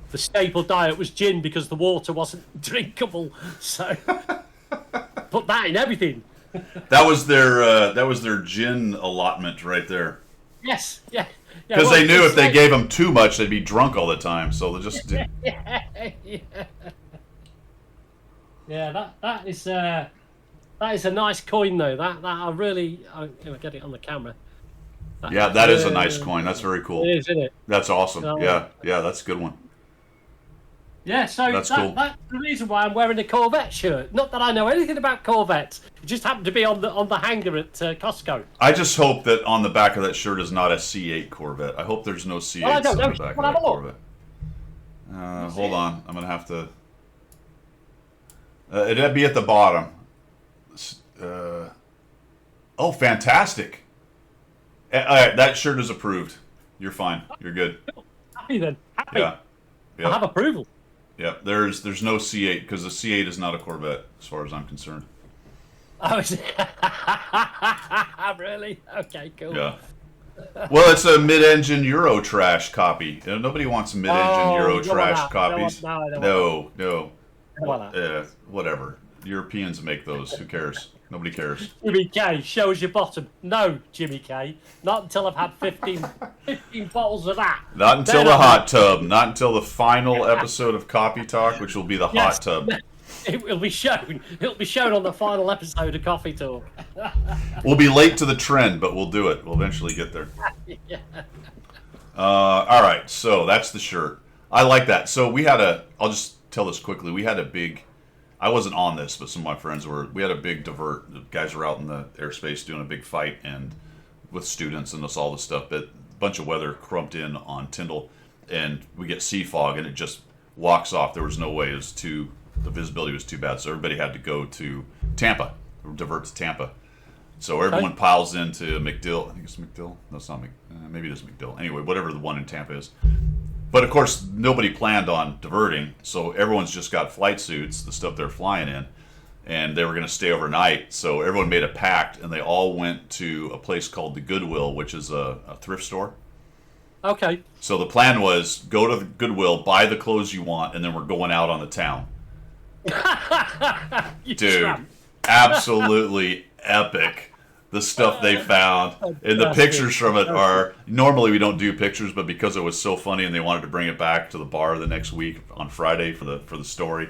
the staple diet was gin because the water wasn't drinkable. So, put that in everything. That was their gin allotment right there. Yes, yeah. Because they knew if they gave them too much, they'd be drunk all the time. So they just did. Yeah, that is a nice coin though. That I really get it on the camera. That is a nice coin. That's very cool. It is, isn't it? That's awesome. Yeah, that's a good one. Yeah, so That's cool. That's the reason why I'm wearing a Corvette shirt. Not that I know anything about Corvettes. It just happened to be on the hanger at Costco. I just hope that on the back of that shirt is not a C8 Corvette. I hope there's no C8s I don't know. on the back of that Corvette. Hold on. I'm going to have to... it'd be at the bottom. Oh, fantastic. All right, that shirt is approved. You're fine. You're good. Happy then. Happy. Yeah. I have approval. Yeah, there's no C8 because the C8 is not a Corvette as far as I'm concerned. Oh, is it? Really? Okay, cool. Yeah. Well, it's a mid-engine Euro trash copy. Nobody wants mid-engine Euro trash copies. No. Whatever. Europeans make those. Who cares? Nobody cares. Jimmy K, show us your bottom. No, Jimmy K. Not until I've had 15 bottles of that. Not until the hot tub. Not until the final episode of Copy Talk, which will be the hot tub. It will be shown. It'll be shown on the final episode of Coffee Talk. We'll be late to the trend, but we'll do it. We'll eventually get there. Yeah. All right, so that's the shirt. I like that. So I'll just tell this quickly. We had a big... I wasn't on this, but some of my friends were. We had a big divert. The guys were out in the airspace doing a big fight and with students and all this stuff. But a bunch of weather crumped in on Tyndall, and we get sea fog, and it just walks off. There was no way. The visibility was too bad, so everybody had to go to Tampa, divert to Tampa. So everyone piles into MacDill. I think it's MacDill. No, it's not maybe it is MacDill. Anyway, whatever the one in Tampa is. But of course, nobody planned on diverting, so everyone's just got flight suits, the stuff they're flying in, and they were going to stay overnight. So everyone made a pact, and they all went to a place called the Goodwill, which is a thrift store. Okay. So the plan was go to the Goodwill, buy the clothes you want, and then we're going out on the town. Dude, tramp. Absolutely epic. The stuff they found and the pictures from it are normally we don't do pictures, but because it was so funny and they wanted to bring it back to the bar the next week on Friday for the story,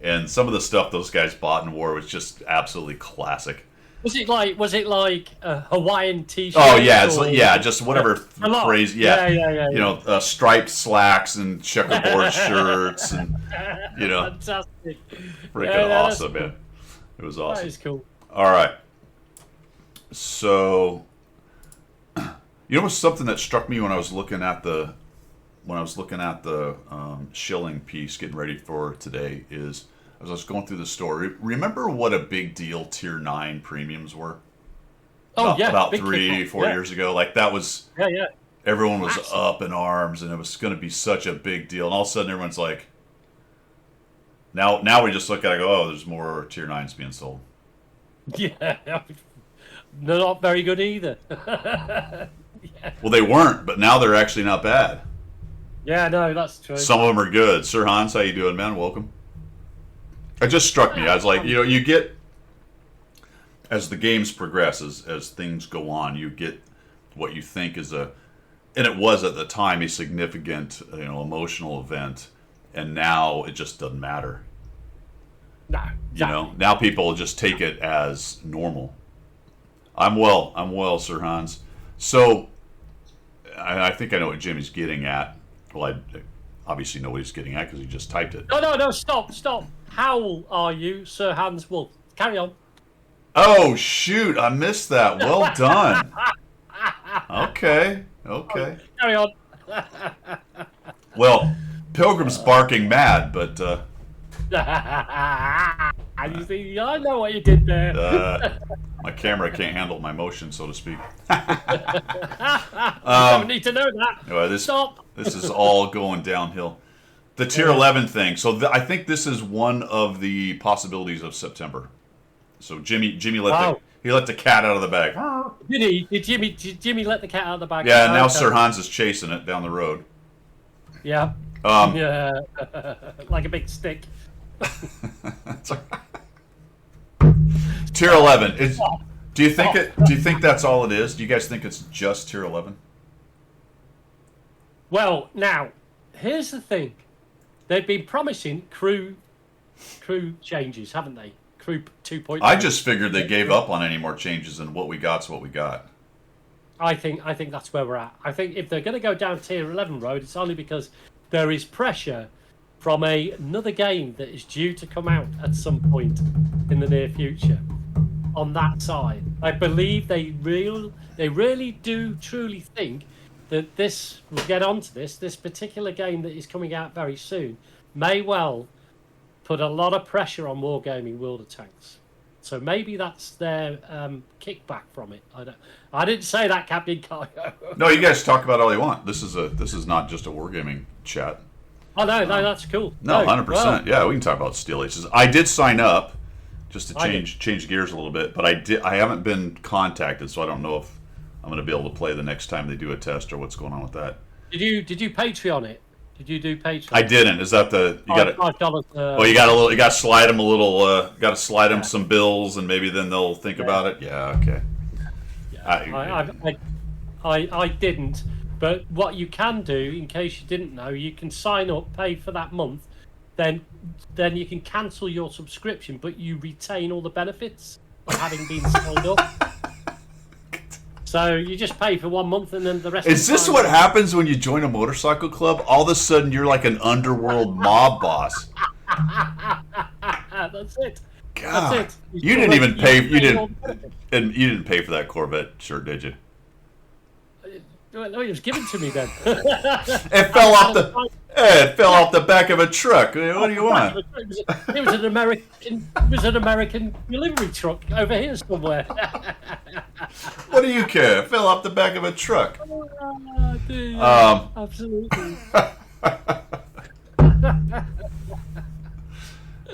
and some of the stuff those guys bought and wore was just absolutely classic. Was it like a Hawaiian T-shirt? Oh yeah, just whatever crazy. Yeah. You know, striped slacks and checkerboard shirts and fantastic. Freaking awesome, man. It was awesome. That is cool. All right. So, what's something that struck me when I was looking at the when I was looking at the shilling piece, getting ready for today, is as I was going through the story. Remember what a big deal Tier 9 premiums were? Oh, yeah. About big 3-4 kickoff. years ago. Like, that was... Yeah, yeah. Everyone was Massive. up in arms, and it was going to be such a big deal. And all of a sudden, everyone's like... Now we just look at it and go, oh, there's more Tier 9s being sold. Yeah. They're not very good either. Well, they weren't, but now they're actually not bad. Yeah, no, that's true. Some of them are good. Sir Hans, how you doing, man? Welcome. It just struck me. I was like, you get... As the games progress, as things go on, you get what you think is a... And it was, at the time, a significant, emotional event. And now it just doesn't matter. No, Now people just take it as normal. I'm well, Sir Hans. So, I think I know what Jimmy's getting at. Well, I obviously know what he's getting at because he just typed it. No, stop. How are you, Sir Hans Wolf? Carry on. Oh, shoot, I missed that. Well done. Okay. Carry on. Well, Pilgrim's barking mad, but You see, I know what you did there. my camera can't handle my motion, so to speak. You don't need to know that. Anyway, Stop. This is all going downhill. The Tier 11 thing. So I think this is one of the possibilities of September. So Jimmy let the cat out of the bag. Did he? Did Jimmy let the cat out of the bag? Yeah, now Okay. Sir Hans is chasing it down the road. Yeah. Um, Yeah. Like a big stick. Tier 11 is. Do you think that's all it is? Do you guys think it's just Tier 11? Well, now, here's the thing. They've been promising crew changes, haven't they? Crew 2.0. I just figured they gave up on any more changes, and what we got's what we got. I think that's where we're at. I think if they're going to go down Tier 11 road, it's only because there is pressure from another game that is due to come out at some point in the near future. On that side, I believe they really do truly think that this, we'll get onto this particular game that is coming out very soon, may well put a lot of pressure on Wargaming World of Tanks. So maybe that's their kickback from it. I didn't say that, Captain Kyo. No, you guys talk about all you want. This is not just a wargaming chat. Oh no, that's cool. No, 100%. Well, Yeah, we can talk about Steel Aces. I did sign up just to I change gears a little bit, but I haven't been contacted, so I don't know if I'm going to be able to play the next time they do a test or what's going on with that. Did you Patreon it? Did you do Patreon? I didn't. Is that the you got to? $5. Oh, you got to slide them a little. Got to slide them some bills, and maybe then they'll think about it. Yeah. Okay. I didn't. But what you can do, in case you didn't know, you can sign up, pay for that month, then you can cancel your subscription, but you retain all the benefits of having been signed up. So you just pay for 1 month, and then the rest. Is of the this time- what happens when you join a motorcycle club? All of a sudden, you're like an underworld mob boss. That's it. God, That's it. you didn't even pay. You retain all didn't, the benefits. and you didn't pay for that Corvette shirt, did you? No, it was given to me then. It fell off the. It fell off the back of a truck. What do you want? It was an American delivery truck over here somewhere. What do you care? It fell off the back of a truck. Oh, dude, absolutely.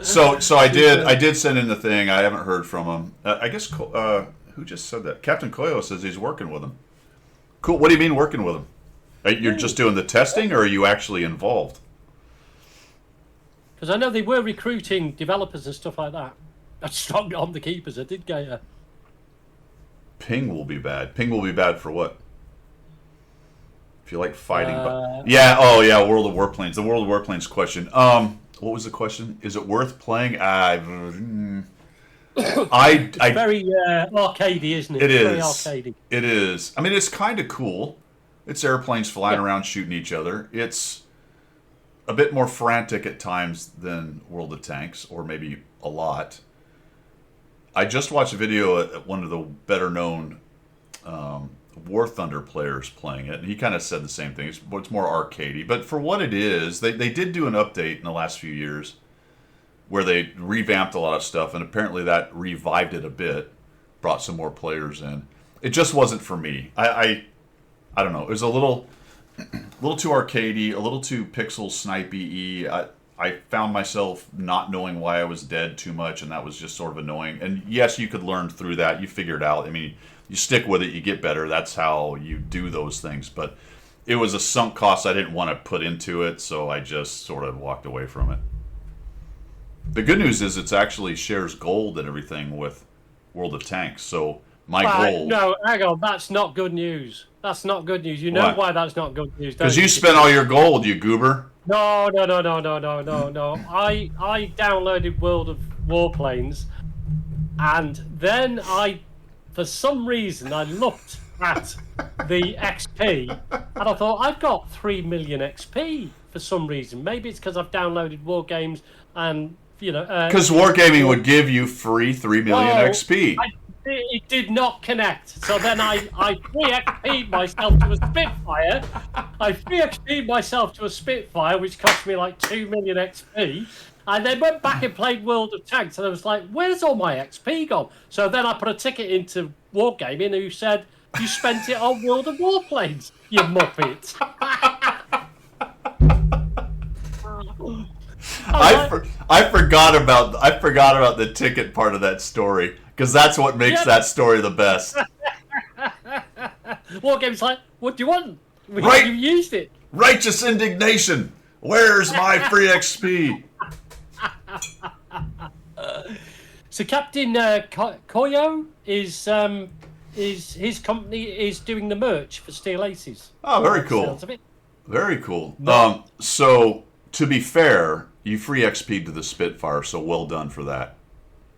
So I did send in the thing. I haven't heard from him. I guess who just said that? Captain Koyo says he's working with him. Cool. What do you mean working with him? You're just doing the testing, or are you actually involved? Because I know they were recruiting developers and stuff like that. That's strong on the keepers. I did get Ping will be bad. Ping will be bad for what? If you like fighting, Uh, yeah. Oh, yeah. World of Warplanes. The World of Warplanes question. What was the question? Is it worth playing? It's very arcadey, isn't it? It It's very is. arcadey. It is. I mean, it's kind of cool. It's airplanes flying around shooting each other. It's a bit more frantic at times than World of Tanks, or maybe a lot. I just watched a video at one of the better known War Thunder players playing it, and he kind of said the same thing. It's more arcadey, but for what it is, they did do an update in the last few years where they revamped a lot of stuff, and apparently that revived it a bit, brought some more players in. It just wasn't for me. I don't know. It was a little too arcadey, a little too pixel snipey. I found myself not knowing why I was dead too much, and that was just sort of annoying. And yes, you could learn through that. You figure it out. I mean, you stick with it, you get better. That's how you do those things. But it was a sunk cost I didn't want to put into it, so I just sort of walked away from it. The good news is it's actually shares gold and everything with World of Tanks. So my gold... No, hang on. That's not good news. That's not good news. You know why that's not good news, don't Because you spent all your gold, you goober. No. I downloaded World of Warplanes, and then for some reason, I looked at the XP, and I thought, I've got 3 million XP for some reason. Maybe it's because I've downloaded War Games, and, because Wargaming would give you free 3 million XP. It did not connect. So then I free XP'd myself to a Spitfire. I free XP'd myself to a Spitfire, which cost me like 2 million XP. And then went back and played World of Tanks, and I was like, where's all my XP gone? So then I put a ticket into Wargaming, who said, you spent it on World of Warplanes, you muppet. I forgot about the ticket part of that story, because that's what makes that story the best. Wargame's like, what do you want? Right. You used it. Righteous indignation. Where's my free XP? So Captain Koyo is his company is doing the merch for Steel Aces. Oh, very cool. Very cool. No. So to be fair, you free XP to the Spitfire, so well done for that.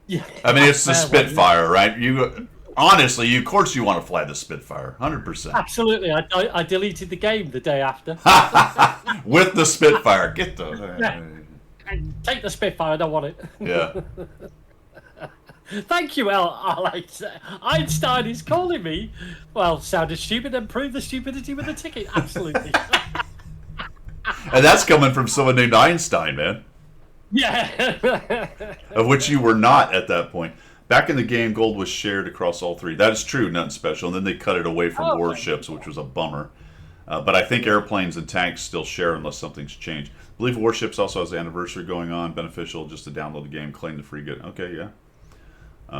Yeah. I mean, it's the Spitfire, right? You honestly, of course, you want to fly the Spitfire, 100%. Absolutely. I deleted the game the day after. With the Spitfire, get the. Take the Spitfire. I don't want it. Yeah. Thank you, Alex. Einstein is calling me. Well, sounded stupid and proved the stupidity with the ticket. Absolutely. And that's coming from someone named Einstein, man. Yeah. Of which you were not at that point. Back in the game, gold was shared across all three. That is true, nothing special. And then they cut it away from warships, which was a bummer. But I think airplanes and tanks still share unless something's changed. I believe warships also has the anniversary going on. Beneficial just to download the game, claim the free good. Okay, yeah.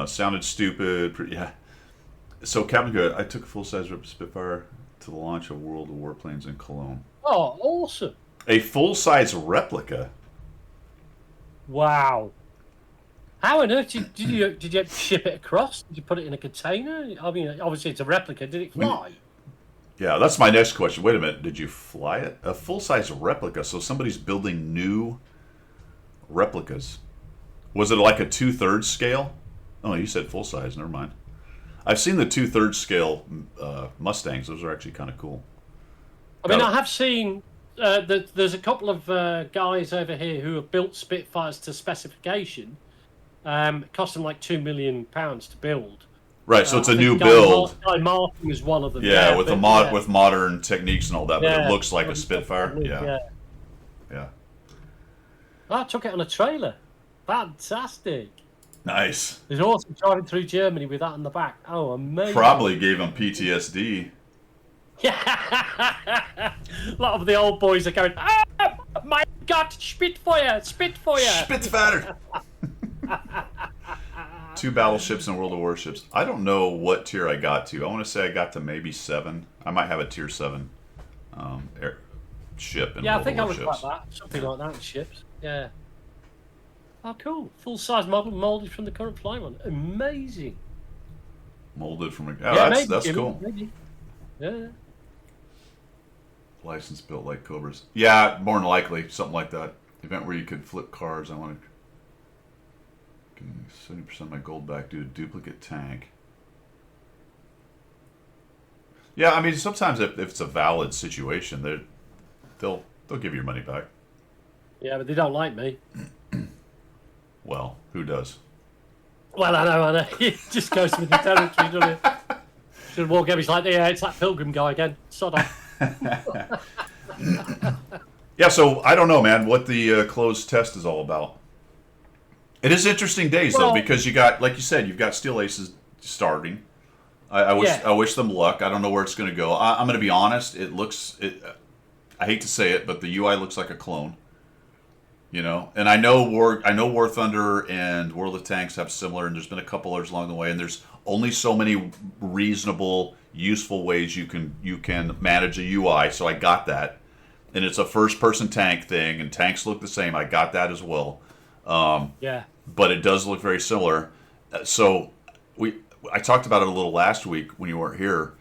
Sounded stupid. Yeah. So, Captain Good, I took a full-size Spitfire to the launch of World of Warplanes in Cologne. Oh, awesome. A full-size replica? Wow. How on earth did you ship it across? Did you put it in a container? I mean, obviously it's a replica. Did it fly? Yeah, that's my next question. Wait a minute. Did you fly it? A full-size replica. So somebody's building new replicas. Was it like a 2/3 scale? Oh, you said full-size. Never mind. I've seen the 2/3 scale Mustangs. Those are actually kind of cool. I mean, I have seen... there's a couple of guys over here who have built Spitfires to specification. Cost them like £2 million to build. Right, so it's a new build. Guy Martin is one of them. Yeah, with with modern techniques and all that, but it looks like a Spitfire. Yeah. I took it on a trailer. Fantastic. Nice. There's also driving through Germany with that in the back. Oh, amazing. Probably gave him PTSD. Yeah. A lot of the old boys are going, oh my God, Spitfire. Spitfire. 2 battleships and World of Warships. I don't know what tier I got to. I want to say I got to maybe 7. I might have a tier 7 ship in World of Warships. Yeah, I think I was like that. Something like that in ships. Yeah. Oh, cool. Full-size model molded from the current flying one. Amazing. Molded from a... Oh, that's cool. Maybe. Yeah. License built like Cobras. Yeah, more than likely. Something like that. Event where you could flip cars. I want to... 70% of my gold back due to duplicate tank. Yeah, I mean, sometimes if it's a valid situation, they'll give you your money back. Yeah, but they don't like me. Well, who does? Well, I know. It just goes with the territory, doesn't it? The war game is like, yeah, it's that Pilgrim guy again. Sod off. Yeah, so I don't know, man, what the closed test is all about. It is interesting days, though, Well- because you got, like you said, you've got Steel Aces starting. I wish them luck. I don't know where it's going to go. I'm going to be honest. I hate to say it, but the UI looks like a clone. You know, and I know War Thunder and World of Tanks have similar, and there's been a couple others along the way, and there's only so many reasonable, useful ways you can manage a UI. So I got that, and it's a first-person tank thing, and tanks look the same. I got that as well. Yeah. But it does look very similar. So I talked about it a little last week when you weren't here.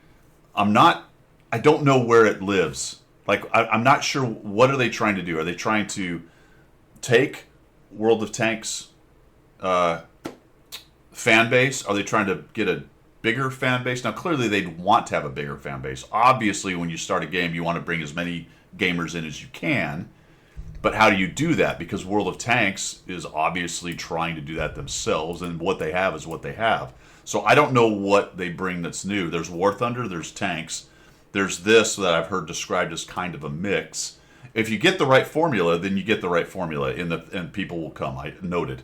I don't know where it lives. Like I'm not sure, what are they trying to do? Are they trying to take World of Tanks fan base? Are they trying to get a bigger fan base? Now clearly they'd want to have a bigger fan base. Obviously when you start a game you want to bring as many gamers in as you can. But how do you do that? Because World of Tanks is obviously trying to do that themselves, and what they have is what they have. So I don't know what they bring that's new. There's War Thunder, there's tanks, there's this that I've heard described as kind of a mix. If you get the right formula, then you get the right formula, and people will come. I noted,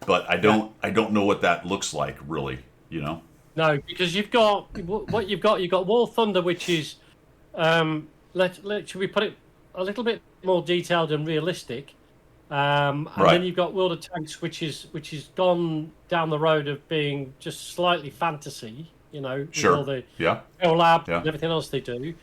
but I don't know what that looks like really. You know. No, because you've got what you've got. You've got War Thunder, which is should we put it a little bit more detailed and realistic, and Right. then you've got World of Tanks, which is gone down the road of being just slightly fantasy, you know, with Sure. all the Yeah. Lab Yeah. and everything else they do.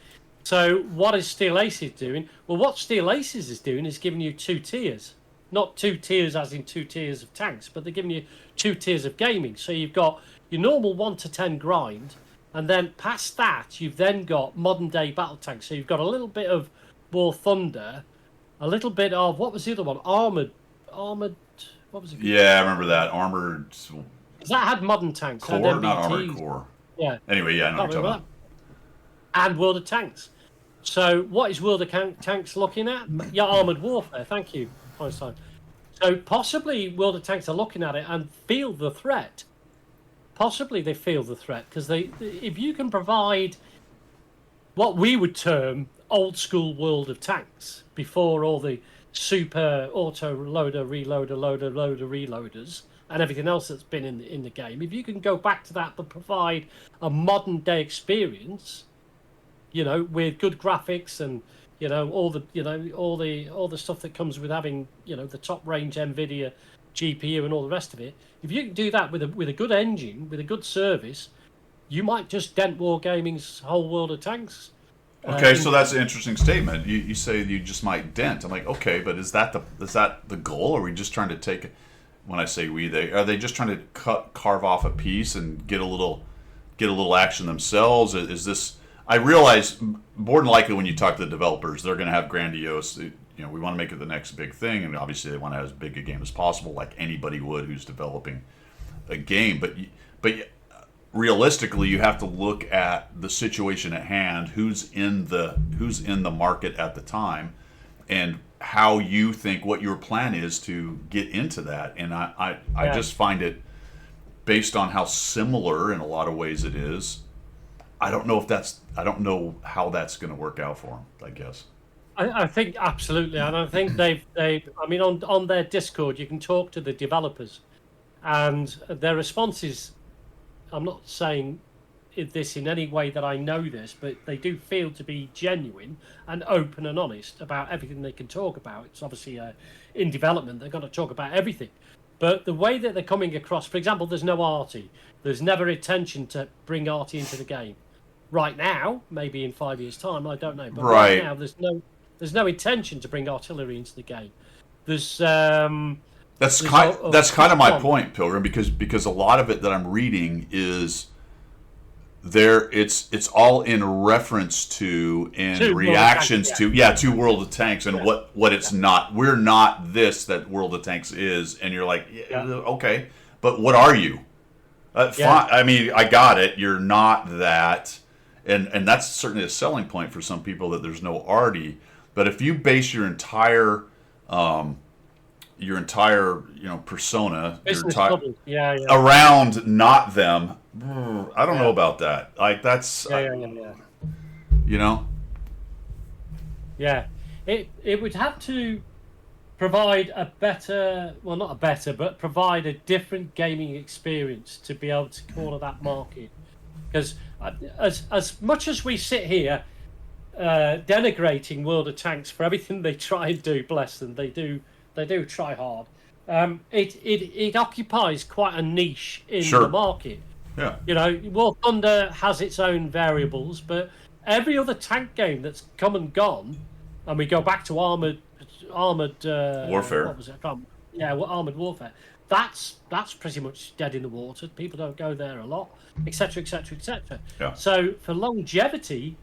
So what is Steel Aces doing? Well, what Steel Aces is doing is giving you two tiers, not two tiers as in two tiers of tanks, but they're giving you two tiers of gaming. So you've got your normal 1 to 10 grind, and then past that you've then got modern day battle tanks. So you've got a little bit of War Thunder, a little bit of, what was the other one? Armored. What was it? Yeah, I remember that Armored 'Cause that had modern tanks. had Core, not MBTs. Armored Core. Yeah. Anyway, yeah, I know what Can't you're talking remember about. that. And World of Tanks. So what is World of Tanks looking at? Yeah, Armoured Warfare. Thank you, Einstein. So possibly World of Tanks are looking at it and feel the threat. Possibly they feel the threat because if you can provide what we would term old school World of Tanks before all the super auto loader, reloader, loader, reloaders, and everything else that's been in the game. If you can go back to that but provide a modern day experience, you know, with good graphics and you know all the stuff that comes with having, you know, the top range Nvidia GPU and all the rest of it. If you can do that with a good engine, with a good service, you might just dent Wargaming's whole World of Tanks. Okay, so that's an interesting statement. You say you just might dent. I'm like, okay, but is that the goal? Are we just trying to take? When I say we, are they just trying to carve off a piece and get a little action themselves? Is this? I realize more than likely when you talk to the developers, they're going to have grandiose. You know, we want to make it the next big thing, and obviously they want to have as big a game as possible, like anybody would who's developing a game. But realistically, you have to look at the situation at hand, who's in the market at the time, and how you think what your plan is to get into that. And I just find it, based on how similar in a lot of ways it is, I don't know how that's going to work out for them, I guess. I think absolutely, and I think they've I mean on their Discord you can talk to the developers, and their responses. I'm not saying this in any way that I know this, but they do feel to be genuine and open and honest about everything they can talk about. It's obviously in development they're going to talk about everything, but the way that they're coming across, for example, there's no Arty. There's never intention to bring Arty into the game. Right now, maybe in 5 years' time, I don't know. But right now, there's no intention to bring artillery into the game. There's that's kind of my point, Pilgrim, because a lot of it that I'm reading is there. It's all in reference to and reactions to World of Tanks and what it's not. We're not this that World of Tanks is, and you're like, okay, but what are you? Fine. I mean, I got it. You're not that. And that's certainly a selling point for some people that there's no arty. But if you base your entire your entire persona, Business model. Yeah, yeah. around not them. I don't know Yeah. about that. Like that's Yeah. you know. Yeah. It would have to provide a better, well, not a better, but provide a different gaming experience to be able to corner that market. Because as much as we sit here denigrating World of Tanks for everything they try and do, bless them, they do try hard. It occupies quite a niche in Sure. the market. Yeah. War Thunder has its own variables, but every other tank game that's come and gone, and we go back to armored Warfare. What was it? Armored Warfare. That's pretty much dead in the water. People don't go there a lot, etc., etc., etc. Yeah. So for longevity,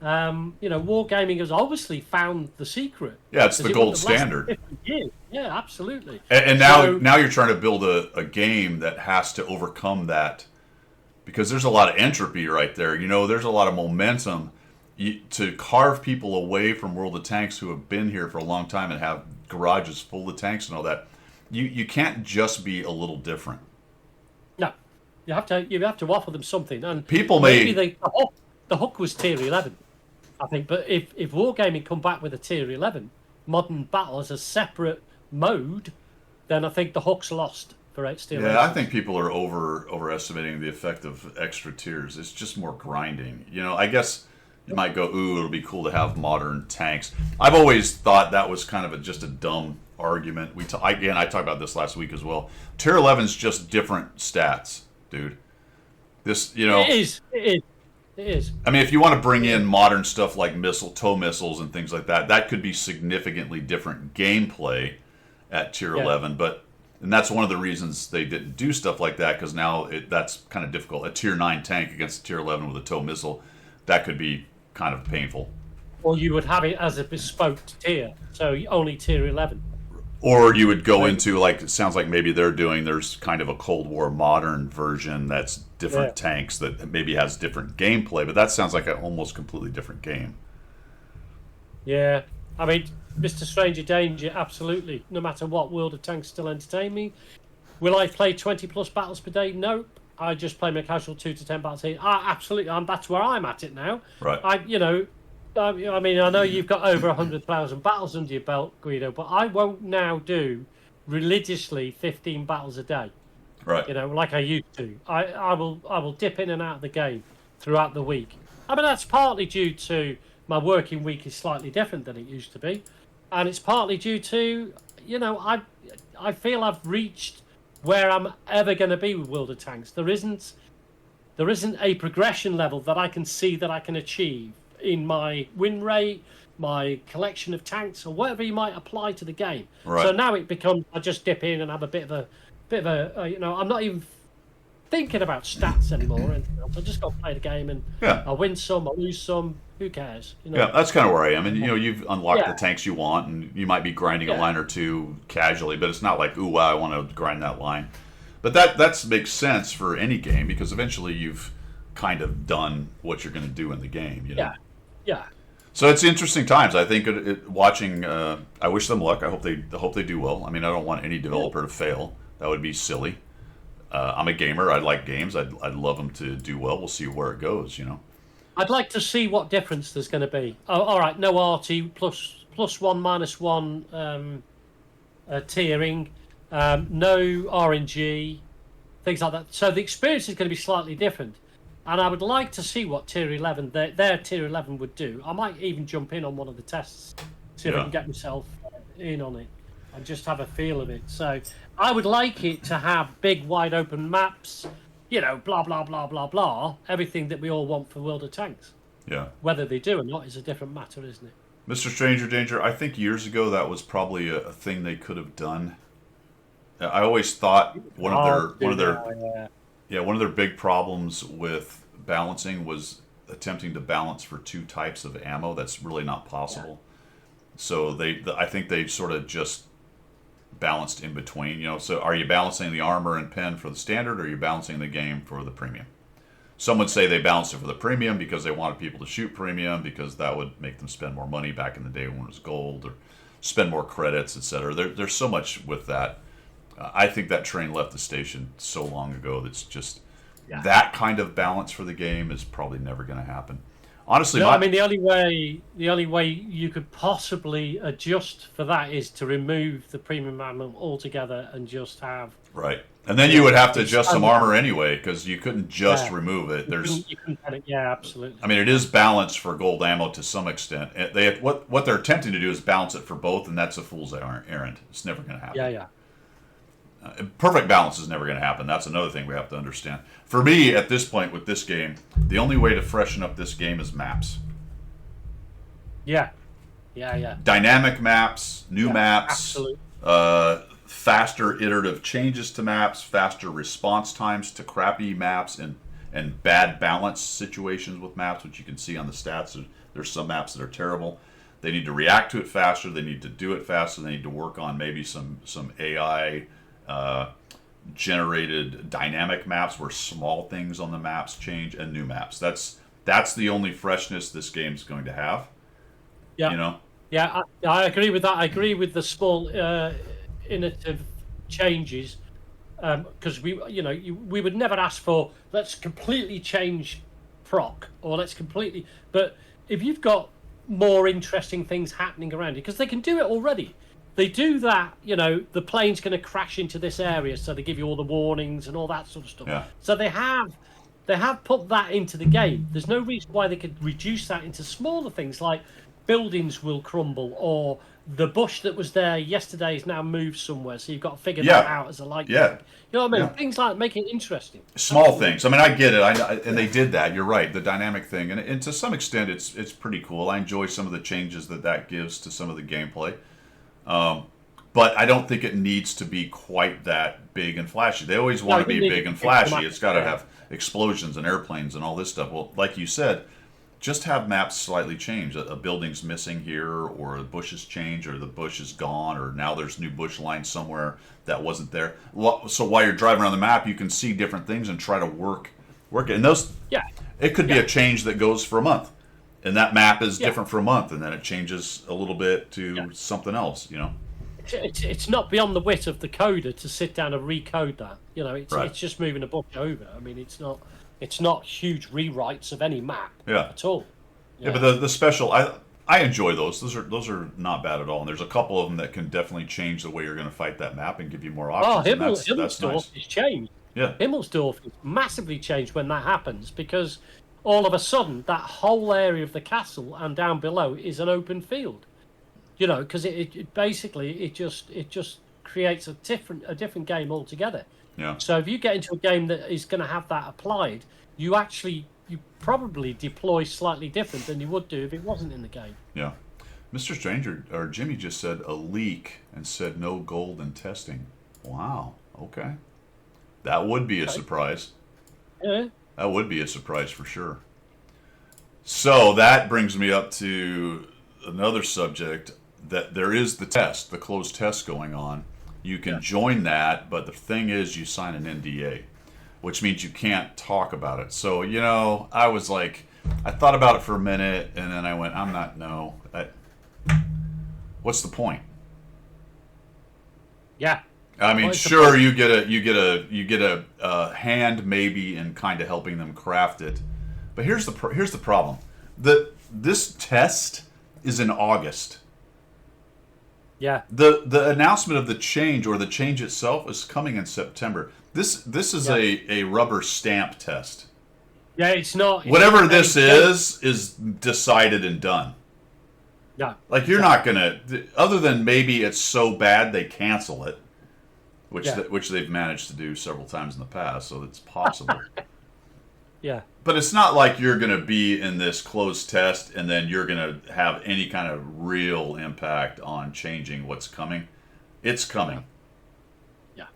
wargaming has obviously found the secret. Yeah, it's the 'Cause it gold wouldn't have lasted standard. 50 years. Yeah, absolutely. And now, So- now you're trying to build a game that has to overcome that, because there's a lot of entropy right there. There's a lot of momentum to carve people away from World of Tanks who have been here for a long time and have garages full of tanks and all that. You can't just be a little different. No, you have to offer them something. And People may- maybe the hook was tier 11, I think. But if Wargaming come back with a tier 11 modern battle as a separate mode, then I think the hook's lost for Steel. Yeah, I think people are overestimating the effect of extra tiers. It's just more grinding. I guess you might go, ooh, it'll be cool to have modern tanks. I've always thought that was kind of just a dumb argument. I talked about this last week as well. Tier 11's just different stats, dude. It is. I mean, if you want to bring in modern stuff like tow missiles and things like that, that could be significantly different gameplay at tier 11. And that's one of the reasons they didn't do stuff like that, because now that's kind of difficult. A tier 9 tank against a tier 11 with a tow missile, that could be kind of painful. Or you would have it as a bespoke tier, so only tier 11. Or you would go into, like, it sounds like maybe there's kind of a Cold War modern version that's different tanks that maybe has different gameplay, but that sounds like an almost completely different game. Yeah, I mean, Mr. Stranger Danger, absolutely. No matter what, World of Tanks still entertain me. Will I play 20 plus battles per day? Nope. I just play my casual 2 to 10 battles a day. Absolutely, that's where I'm at it now. Right. I know you've got over 100,000 battles under your belt, Guido, but I won't now do religiously 15 battles a day. Right. Like I used to. I will dip in and out of the game throughout the week. I mean, that's partly due to my working week is slightly different than it used to be, and it's partly due to I feel I've reached where I'm ever going to be with World of Tanks. There isn't a progression level that I can see that I can achieve in my win rate, my collection of tanks, or whatever you might apply to the game. Right. So now it becomes I just dip in and have a bit of a I'm not even thinking about stats anymore or anything else. I just got to play the game, and I win some, I lose some. Who cares? Yeah, that's kind of where I am. And you've unlocked the tanks you want, and you might be grinding a line or two casually, but it's not like, ooh, wow, I want to grind that line. But that makes sense for any game, because eventually you've kind of done what you're going to do in the game. Yeah. So it's interesting times. I think watching. I wish them luck. I hope they do well. I mean, I don't want any developer to fail. That would be silly. I'm a gamer. I like games. I'd love them to do well. We'll see where it goes. I'd like to see what difference there's going to be. Oh, all right, no RT plus 1 minus 1 tiering, no RNG, things like that. So the experience is going to be slightly different. And I would like to see what tier 11, their tier 11 would do. I might even jump in on one of the tests, see if I can get myself in on it and just have a feel of it. So I would like it to have big, wide open maps, blah, blah, blah, blah, blah, everything that we all want for World of Tanks. Yeah. Whether they do or not is a different matter, isn't it? Mr. Stranger Danger, I think years ago that was probably a thing they could have done. I always thought one of their big problems with balancing was attempting to balance for 2 types of ammo. That's really not possible. Yeah. So I think they sort of just balanced in between. So are you balancing the armor and pen for the standard, or are you balancing the game for the premium? Some would say they balanced it for the premium because they wanted people to shoot premium, because that would make them spend more money back in the day when it was gold. spend more credits, etc. There's so much with that. I think that train left the station so long ago that's just that kind of balance for the game is probably never going to happen. Honestly, no, I mean the only way you could possibly adjust for that is to remove the premium ammo altogether and just have right. And then you would have to adjust some armor anyway, because you couldn't just remove it. You couldn't, yeah, absolutely. I mean, it is balanced for gold ammo to some extent. What they're attempting to do is balance it for both, and that's a fool's errand. It's never going to happen. Yeah. Perfect balance is never going to happen. That's another thing we have to understand. For me, at this point with this game, the only way to freshen up this game is maps. Yeah. Dynamic maps, new maps, faster iterative changes to maps, faster response times to crappy maps, and bad balance situations with maps, which you can see on the stats. There's some maps that are terrible. They need to react to it faster. They need to do it faster. They need to work on maybe some AI generated dynamic maps where small things on the maps change, and new maps. That's the only freshness this game's going to have. Yeah. You know? Yeah, I agree with that. I agree with the small innovative changes, because we would never ask for let's completely change proc or let's completely. But if you've got more interesting things happening around you, because they can do it already. They do that, the plane's going to crash into this area, so they give you all the warnings and all that sort of stuff. Yeah. So they have put that into the game. There's no reason why they could reduce that into smaller things like buildings will crumble, or the bush that was there yesterday is now moved somewhere, so you've got to figure that out as a light. Yeah. You know what I mean? Yeah. Things like make it interesting. Small things. I mean, I get it. And they did that. You're right. The dynamic thing, and to some extent, it's pretty cool. I enjoy some of the changes that gives to some of the gameplay. But I don't think it needs to be quite that big and flashy. They always want to be big and flashy. It's got to have explosions and airplanes and all this stuff. Well, like you said, just have maps slightly change. A building's missing here, or the bushes change, or the bush is gone, or now there's new bush lines somewhere that wasn't there. So while you're driving around the map, you can see different things and try to work it. And those, it could be a change that goes for a month. And that map is different for a month, and then it changes a little bit to something else, It's not beyond the wit of the coder to sit down and recode that. It's just moving a book over. I mean, it's not huge rewrites of any map at all. Yeah, but the special, I enjoy those. Those are not bad at all. And there's a couple of them that can definitely change the way you're going to fight that map and give you more options. Himmelsdorf nice. is changed. Yeah, Himmelsdorf is massively changed when that happens, because all of a sudden that whole area of the castle and down below is an open field. Because it basically just creates a different game altogether. Yeah. So if you get into a game that is going to have that applied, you probably deploy slightly different than you would do if it wasn't in the game. Yeah. Mr. Stranger, or Jimmy just said a leak and said no gold in testing. Wow. Okay. That would be a surprise. Yeah. That would be a surprise for sure. So that brings me up to another subject, that there is the closed test going on. You can join that, but the thing is you sign an NDA, which means you can't talk about it. So, I was like, I thought about it for a minute, and then I went, what's the point? Yeah. I mean, sure, you get a hand maybe in kind of helping them craft it, but here's the problem: this test is in August. Yeah. The announcement of the change, or the change itself, is coming in September. This is a rubber stamp test. Yeah, it's not. Whatever this is decided and done. Yeah. Like, you're not gonna, other than maybe it's so bad they cancel it. Which they've managed to do several times in the past, so it's possible. Yeah. But it's not like you're going to be in this closed test and then you're going to have any kind of real impact on changing what's coming. It's coming. Yeah.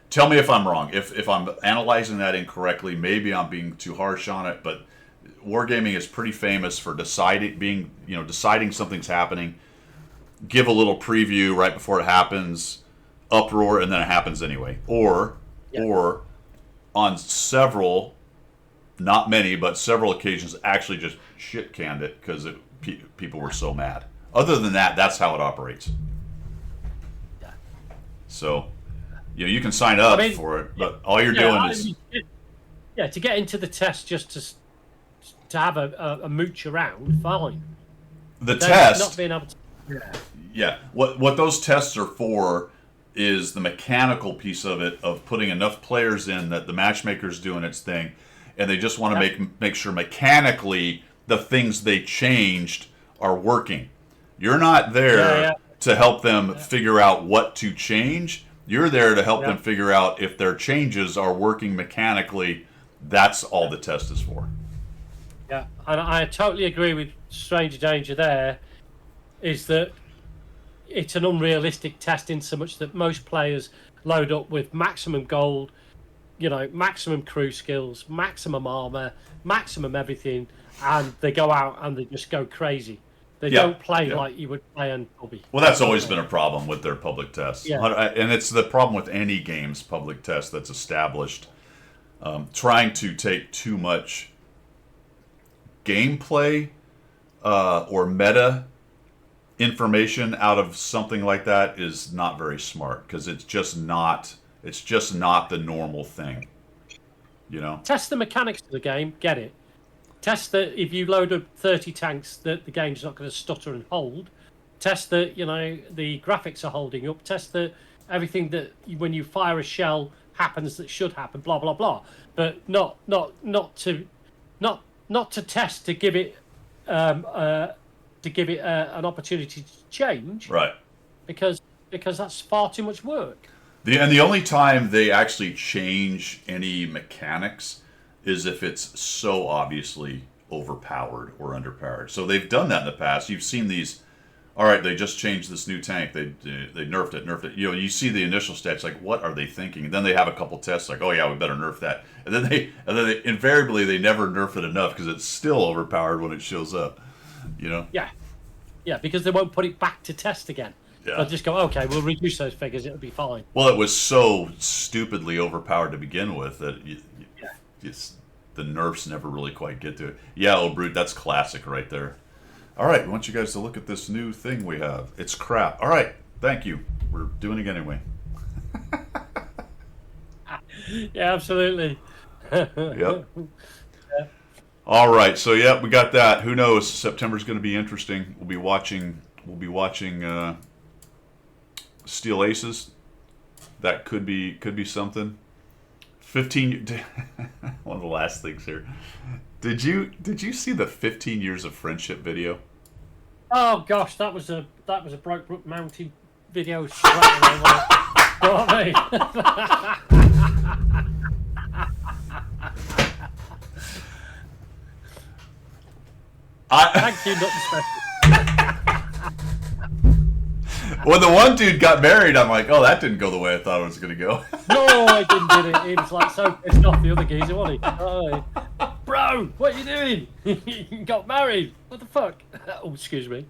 Tell me if I'm wrong. If I'm analyzing that incorrectly, maybe I'm being too harsh on it, but wargaming is pretty famous for deciding something's happening, give a little preview right before it happens, uproar, and then it happens anyway. Or on several, not many, but several occasions, actually just shit canned it because people were so mad. Other than that, that's how it operates. Yeah. So, you can sign up I mean, for it, but all you're doing is to get into the test just to have a mooch around, fine. the Then test. not being able to. Yeah, what those tests are for is the mechanical piece of it, of putting enough players in that the matchmaker's doing its thing, and they just want to make sure mechanically the things they changed are working. You're not there to help them figure out what to change. You're there to help them figure out if their changes are working mechanically. That's all the test is for. Yeah, and I totally agree with Stranger Danger there, is that it's an unrealistic test in so much that most players load up with maximum gold, maximum crew skills, maximum armor, maximum everything, and they go out and they just go crazy. They don't play like you would play on Bobby. Well, that's always been a problem with their public tests. Yeah. And it's the problem with any game's public test that's established. Trying to take too much gameplay or meta information out of something like that is not very smart, because it's just not the normal thing. Test the mechanics of the game, get it. Test that if you load up 30 tanks, that the game's not going to stutter and hold. Test that the graphics are holding up. Test that everything that when you fire a shell happens that should happen. Blah blah blah. But not to test to give it an opportunity to change. Right. Because that's far too much work. The only time they actually change any mechanics is if it's so obviously overpowered or underpowered. So they've done that in the past. You've seen these. All right, they just changed this new tank. They nerfed it. You see the initial stats, like, what are they thinking? And then they have a couple tests, like, oh yeah, we better nerf that. And then they invariably they never nerf it enough because it's still overpowered when it shows up. Yeah, because they won't put it back to test again. Yeah. They'll just go, okay, we'll reduce those figures. It'll be fine. Well, it was so stupidly overpowered to begin with that the nerfs never really quite get to it. Yeah, oh, Brute, that's classic right there. All right, I want you guys to look at this new thing we have. It's crap. All right, thank you. We're doing it anyway. Yeah, absolutely. Yep. All right, so we got that. Who knows? September's going to be interesting. We'll be watching Steel Aces. That could be something. 15. One of the last things here. Did you see the 15 years of friendship video? Oh gosh, that was a Broke Mountain video straight away. You know what I mean? Thank you, not special. When the one dude got married, I'm like, oh, that didn't go the way I thought it was going to go. No, I didn't do it. He was like so pissed off the other geezer, wasn't he? Oh, bro, what are you doing? You got married. What the fuck? Oh, excuse me.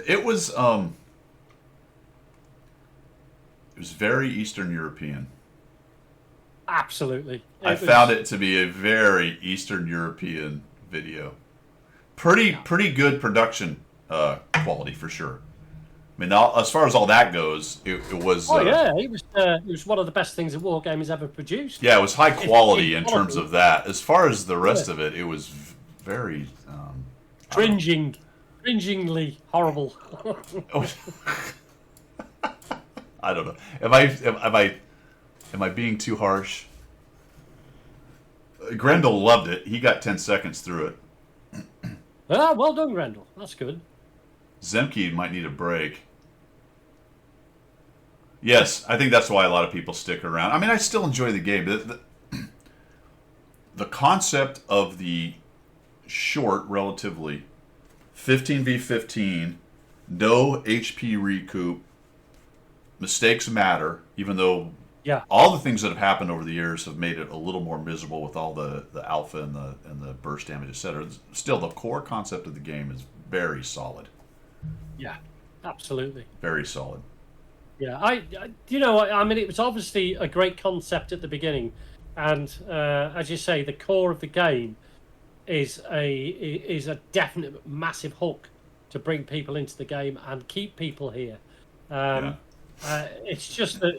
It was very Eastern European. Absolutely. I found it to be a very Eastern European video. Pretty good production quality for sure. I mean, as far as all that goes, it was. Oh yeah, it was one of the best things that Wargaming has ever produced. Yeah, it was high quality in terms of that. As far as the rest of it, it was very cringingly horrible. I don't know. Am I being too harsh? Grendel loved it. He got 10 seconds through it. Ah, well done, Grendel. That's good. Zemke might need a break. Yes, I think that's why a lot of people stick around. I mean, I still enjoy the game. The concept of the short, relatively, 15v15, no HP recoup, mistakes matter, even though all the things that have happened over the years have made it a little more miserable with all the alpha and the burst damage, etc. Still, the core concept of the game is very solid. Yeah, absolutely. Very solid. Yeah, I mean, it was obviously a great concept at the beginning, and as you say, the core of the game is a definite massive hook to bring people into the game and keep people here. It's just that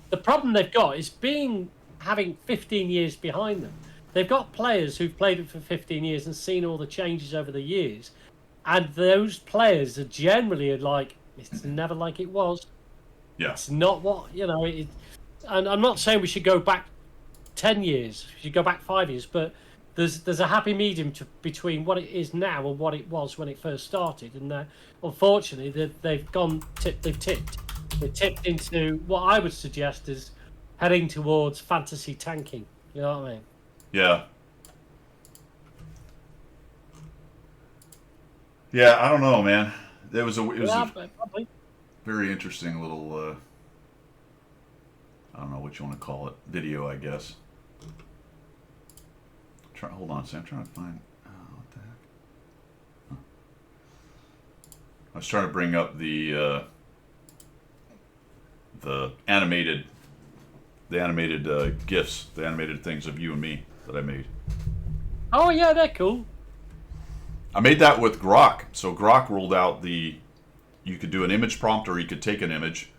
the problem they've got is having 15 years behind them. They've got players who've played it for 15 years and seen all the changes over the years, and those players are generally like, it's never like it was. Yeah. It's not what, and I'm not saying we should go back 10 years, we should go back 5 years, but there's a happy medium between what it is now and what it was when it first started, and unfortunately they've tipped into what I would suggest is heading towards fantasy tanking. You know what I mean? Yeah. Yeah, I don't know, man. It was a very interesting little, I don't know what you want to call it, video, I guess. Hold on a second. I'm trying to find. Oh, what the heck? Huh. I was trying to bring up the animated GIFs, the animated things of you and me that I made. Oh yeah, they're cool. I made that with Grok. So Grok rolled out you could do an image prompt, or you could take an image,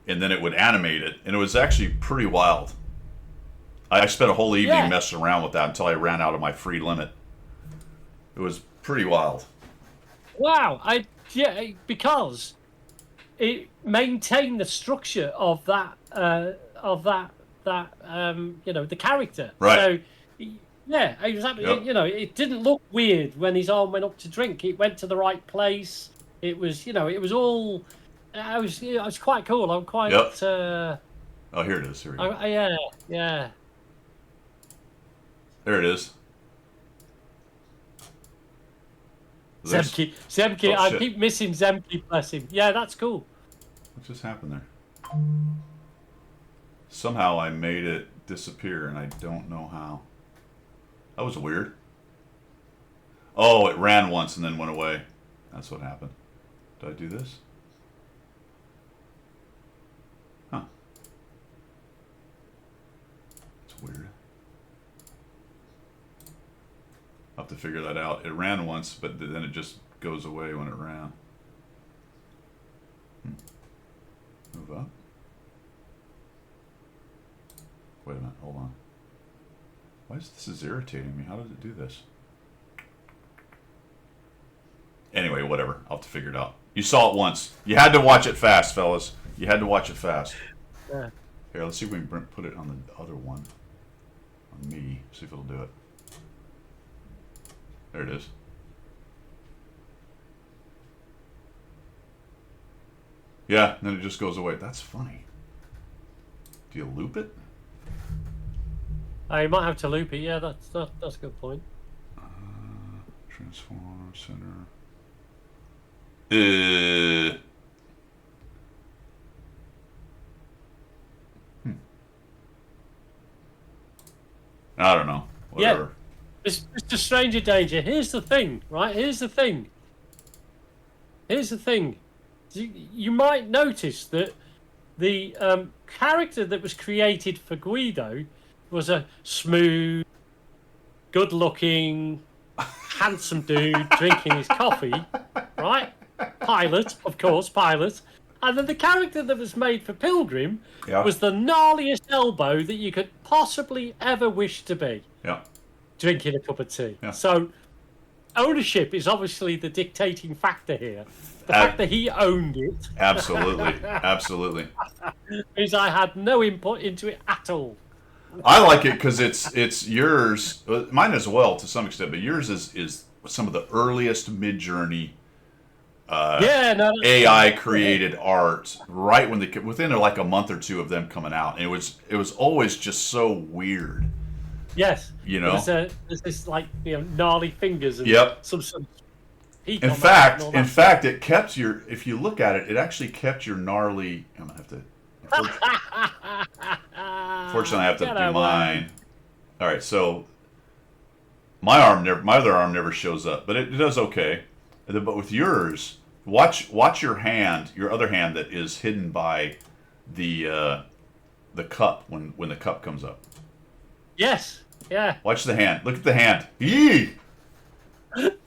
and then it would animate it, and it was actually pretty wild. I spent a whole evening messing around with that until I ran out of my free limit. It was pretty wild. Wow, because it maintained the structure of that the character. Right. So yeah, exactly. Yep. It didn't look weird when his arm went up to drink. It went to the right place. It was, it was all. I was quite cool. I'm quite. Yep. Oh, here it is. Here we go. Yeah. There it is. Zemke. Oh, I shit. keep missing Zemke. Bless him. Yeah, that's cool. What just happened there? Somehow I made it disappear, and I don't know how. That was weird. Oh, it ran once and then went away. That's what happened. Did I do this? Huh. It's weird. I'll have to figure that out. It ran once, but then it just goes away when it ran. Move up. Wait a minute, hold on. Why is this irritating me? How did it do this? Anyway, whatever. I'll have to figure it out. You saw it once. You had to watch it fast, fellas. You had to watch it fast. Yeah. Here, let's see if we can put it on the other one. On me. See if it'll do it. There it is. Yeah, then it just goes away. That's funny. Do you loop it? You might have to loop it. Yeah, that's a good point. Transform center. I don't know. Whatever. Yeah. Mr. Stranger Danger, here's the thing, right? Here's the thing. You might notice that the character that was created for Guido was a smooth, good-looking, handsome dude drinking his coffee, right? Pilot, of course, pilot. And then the character that was made for Pilgrim was the gnarliest elbow that you could possibly ever wish to be. Yeah. Drinking a cup of tea. Yeah. So ownership is obviously the dictating factor here. The fact that he owned it. Absolutely. Absolutely. Means I had no input into it at all. I like it because it's yours, mine as well to some extent, but yours is some of the earliest Midjourney AI created art, right when within like a month or two of them coming out, and it was always just so weird. Yes, there's this like gnarly fingers and some heat. In fact, it kept your. If you look at it, it actually kept your gnarly. I'm gonna have to. Fortunately, I have to do mine. All right, so my other arm never shows up, but it does okay. But with yours, watch your hand, your other hand that is hidden by the cup when the cup comes up. Yes. Yeah. Watch the hand. Look at the hand. Yee!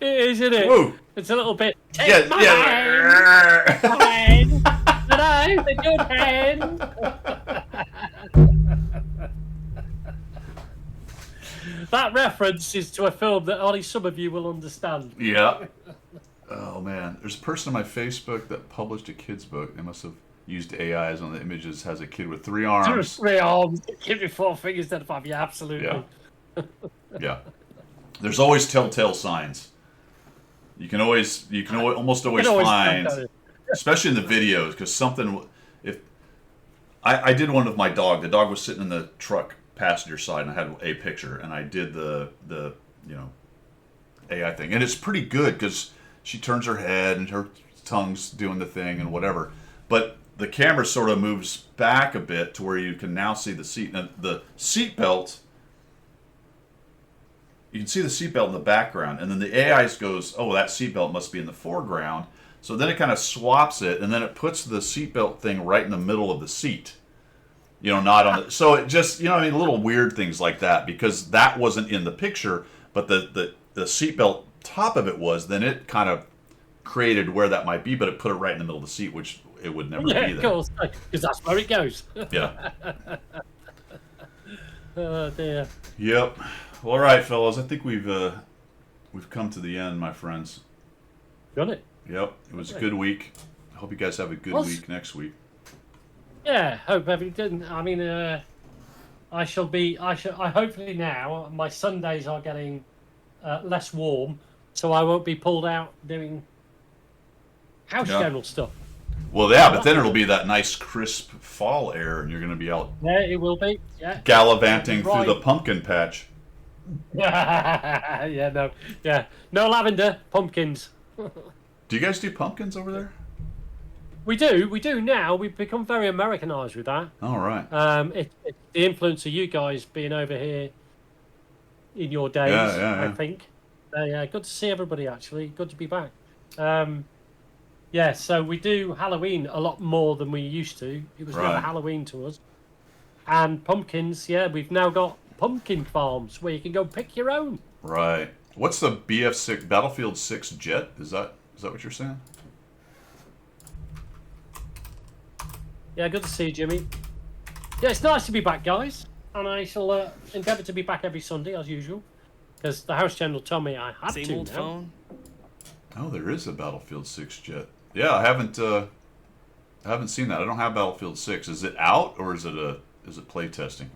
It is, isn't it? Woo. It's a little bit. Take Yeah, my yeah. hand, and I'm the good hand. That reference is to a film that only some of you will understand. Yeah. Oh man, there's a person on my Facebook that published a kid's book. They must have used AIs on the images. Has a kid with 3 arms. 3 arms, give me 4 fingers instead of 5. Yeah, absolutely. Yeah. Yeah. There's always telltale signs. You can almost always find, especially in the videos, because something. If I did one with my dog, the dog was sitting in the truck passenger side, and I had a picture, and I did the AI thing, and it's pretty good because she turns her head and her tongue's doing the thing and whatever, but the camera sort of moves back a bit to where you can now see the seat. Now, the seat belt, you can see the seatbelt in the background, and then the AI goes, oh, that seatbelt must be in the foreground. So then it kind of swaps it, and then it puts the seatbelt thing right in the middle of the seat. Not on the. So it just, little weird things like that, because that wasn't in the picture, but the seatbelt top of it was. Then it kind of created where that might be, but it put it right in the middle of the seat, which it would never be there. Of course, because that's where it goes. Yeah. Oh dear. Yep. Well, all right, fellas. I think we've come to the end, my friends. Got it. Yep. It was a good week. I hope you guys have a good week next week. Yeah, hope everything. I mean, I hopefully now my Sundays are getting less warm, so I won't be pulled out doing house general stuff. Well, yeah, but then it'll be that nice crisp fall air, and you're going to be out. Yeah, it will be. Yeah. Gallivanting through the pumpkin patch. Yeah, no lavender, pumpkins. Do you guys do pumpkins over there? We do now. We've become very Americanized with that. All right. It's the influence of you guys being over here in your days, I think. Good to see everybody, actually. Good to be back. So we do Halloween a lot more than we used to. It was never Halloween to us. And pumpkins, we've now got pumpkin farms where you can go pick your own. Right. What's the BF6 Battlefield 6 jet? Is that what you're saying? Yeah, good to see you, Jimmy. Yeah, it's nice to be back, guys. And I shall endeavour to be back every Sunday, as usual. Because the House General told me I had to now. Phone? Oh, there is a Battlefield 6 jet. Yeah, I haven't seen that. I don't have Battlefield 6. Is it out, or is it play testing?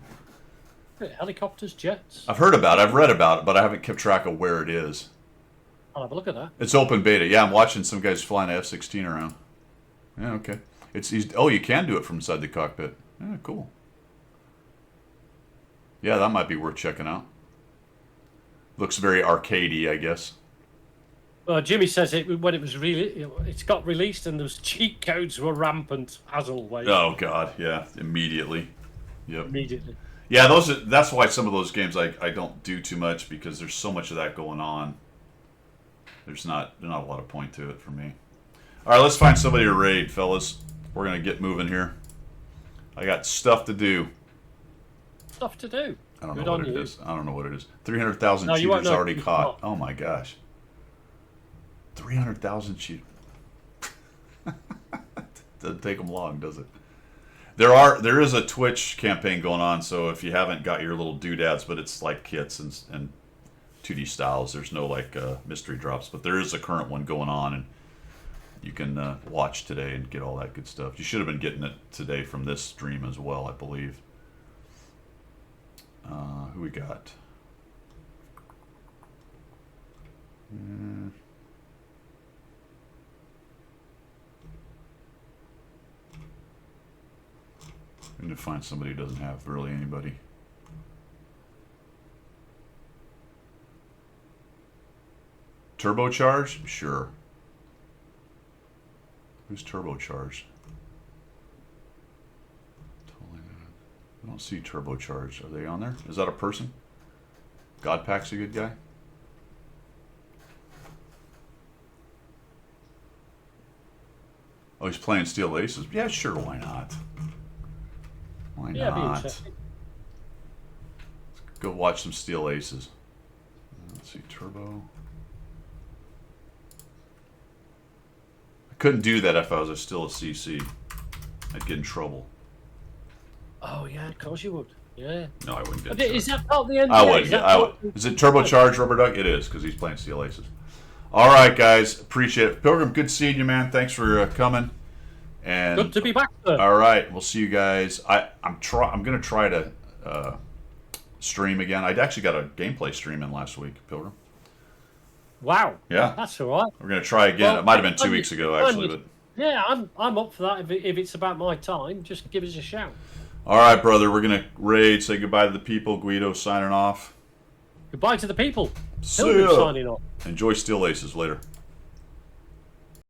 Helicopters, jets. I've heard about it. I've read about it, but I haven't kept track of where it is. I'll have a look at that. It's open beta. Yeah, I'm watching some guys flying an F-16 around. Yeah, okay. You can do it from inside the cockpit. Yeah, cool. Yeah, that might be worth checking out. Looks very arcadey, I guess. Well, Jimmy says when it was it's got released and those cheat codes were rampant, as always. Oh God, yeah, immediately. Yep. Immediately. Yeah, that's why some of those games I don't do too much, because there's so much of that going on. There's not a lot of point to it for me. All right, let's find somebody to raid, fellas. We're gonna get moving here. I got stuff to do. Stuff to do. I don't know what it is. I don't know what it is. 300,000 cheaters already caught. Oh my gosh. 300,000 cheaters. Doesn't take them long, does it? There is a Twitch campaign going on, so if you haven't got your little doodads, but it's like kits and 2D styles. There's no mystery drops, but there is a current one going on, and you can watch today and get all that good stuff. You should have been getting it today from this stream as well, I believe. Who we got? I need to find somebody who doesn't have really anybody. Turbocharged? Sure. Who's turbocharged? I don't see turbocharged. Are they on there? Is that a person? Godpack's a good guy? Oh, he's playing Steel Aces. Yeah, sure, why not? Why not? Let's go watch some Steel Aces. Let's see, Turbo. Couldn't do that if I was still a CC. I'd get in trouble. Oh yeah, of course you would. Yeah. No, I wouldn't get in Is trouble. that part of the NDA? I would. Is Yeah, that I part- would. Is it turbocharged rubber duck? It is, because he's playing Steel Aces. All right, guys. Appreciate it. Pilgrim, good seeing you, man. Thanks for coming. And Good to be back, sir. all right, we'll see you guys. I'm gonna try to stream again. I actually got a gameplay stream in last week, Pilgrim. Wow. Yeah. That's all right. We're gonna try again. Well, It might have been 2 I'm- weeks ago, actually, but. Yeah, I'm up for that. If it's about my time, just give us a shout. All right, brother. We're gonna raid. Say goodbye to the people. Guido signing off. Goodbye to the people. See Pilgrim ya. signing off. Enjoy Steel Aces later.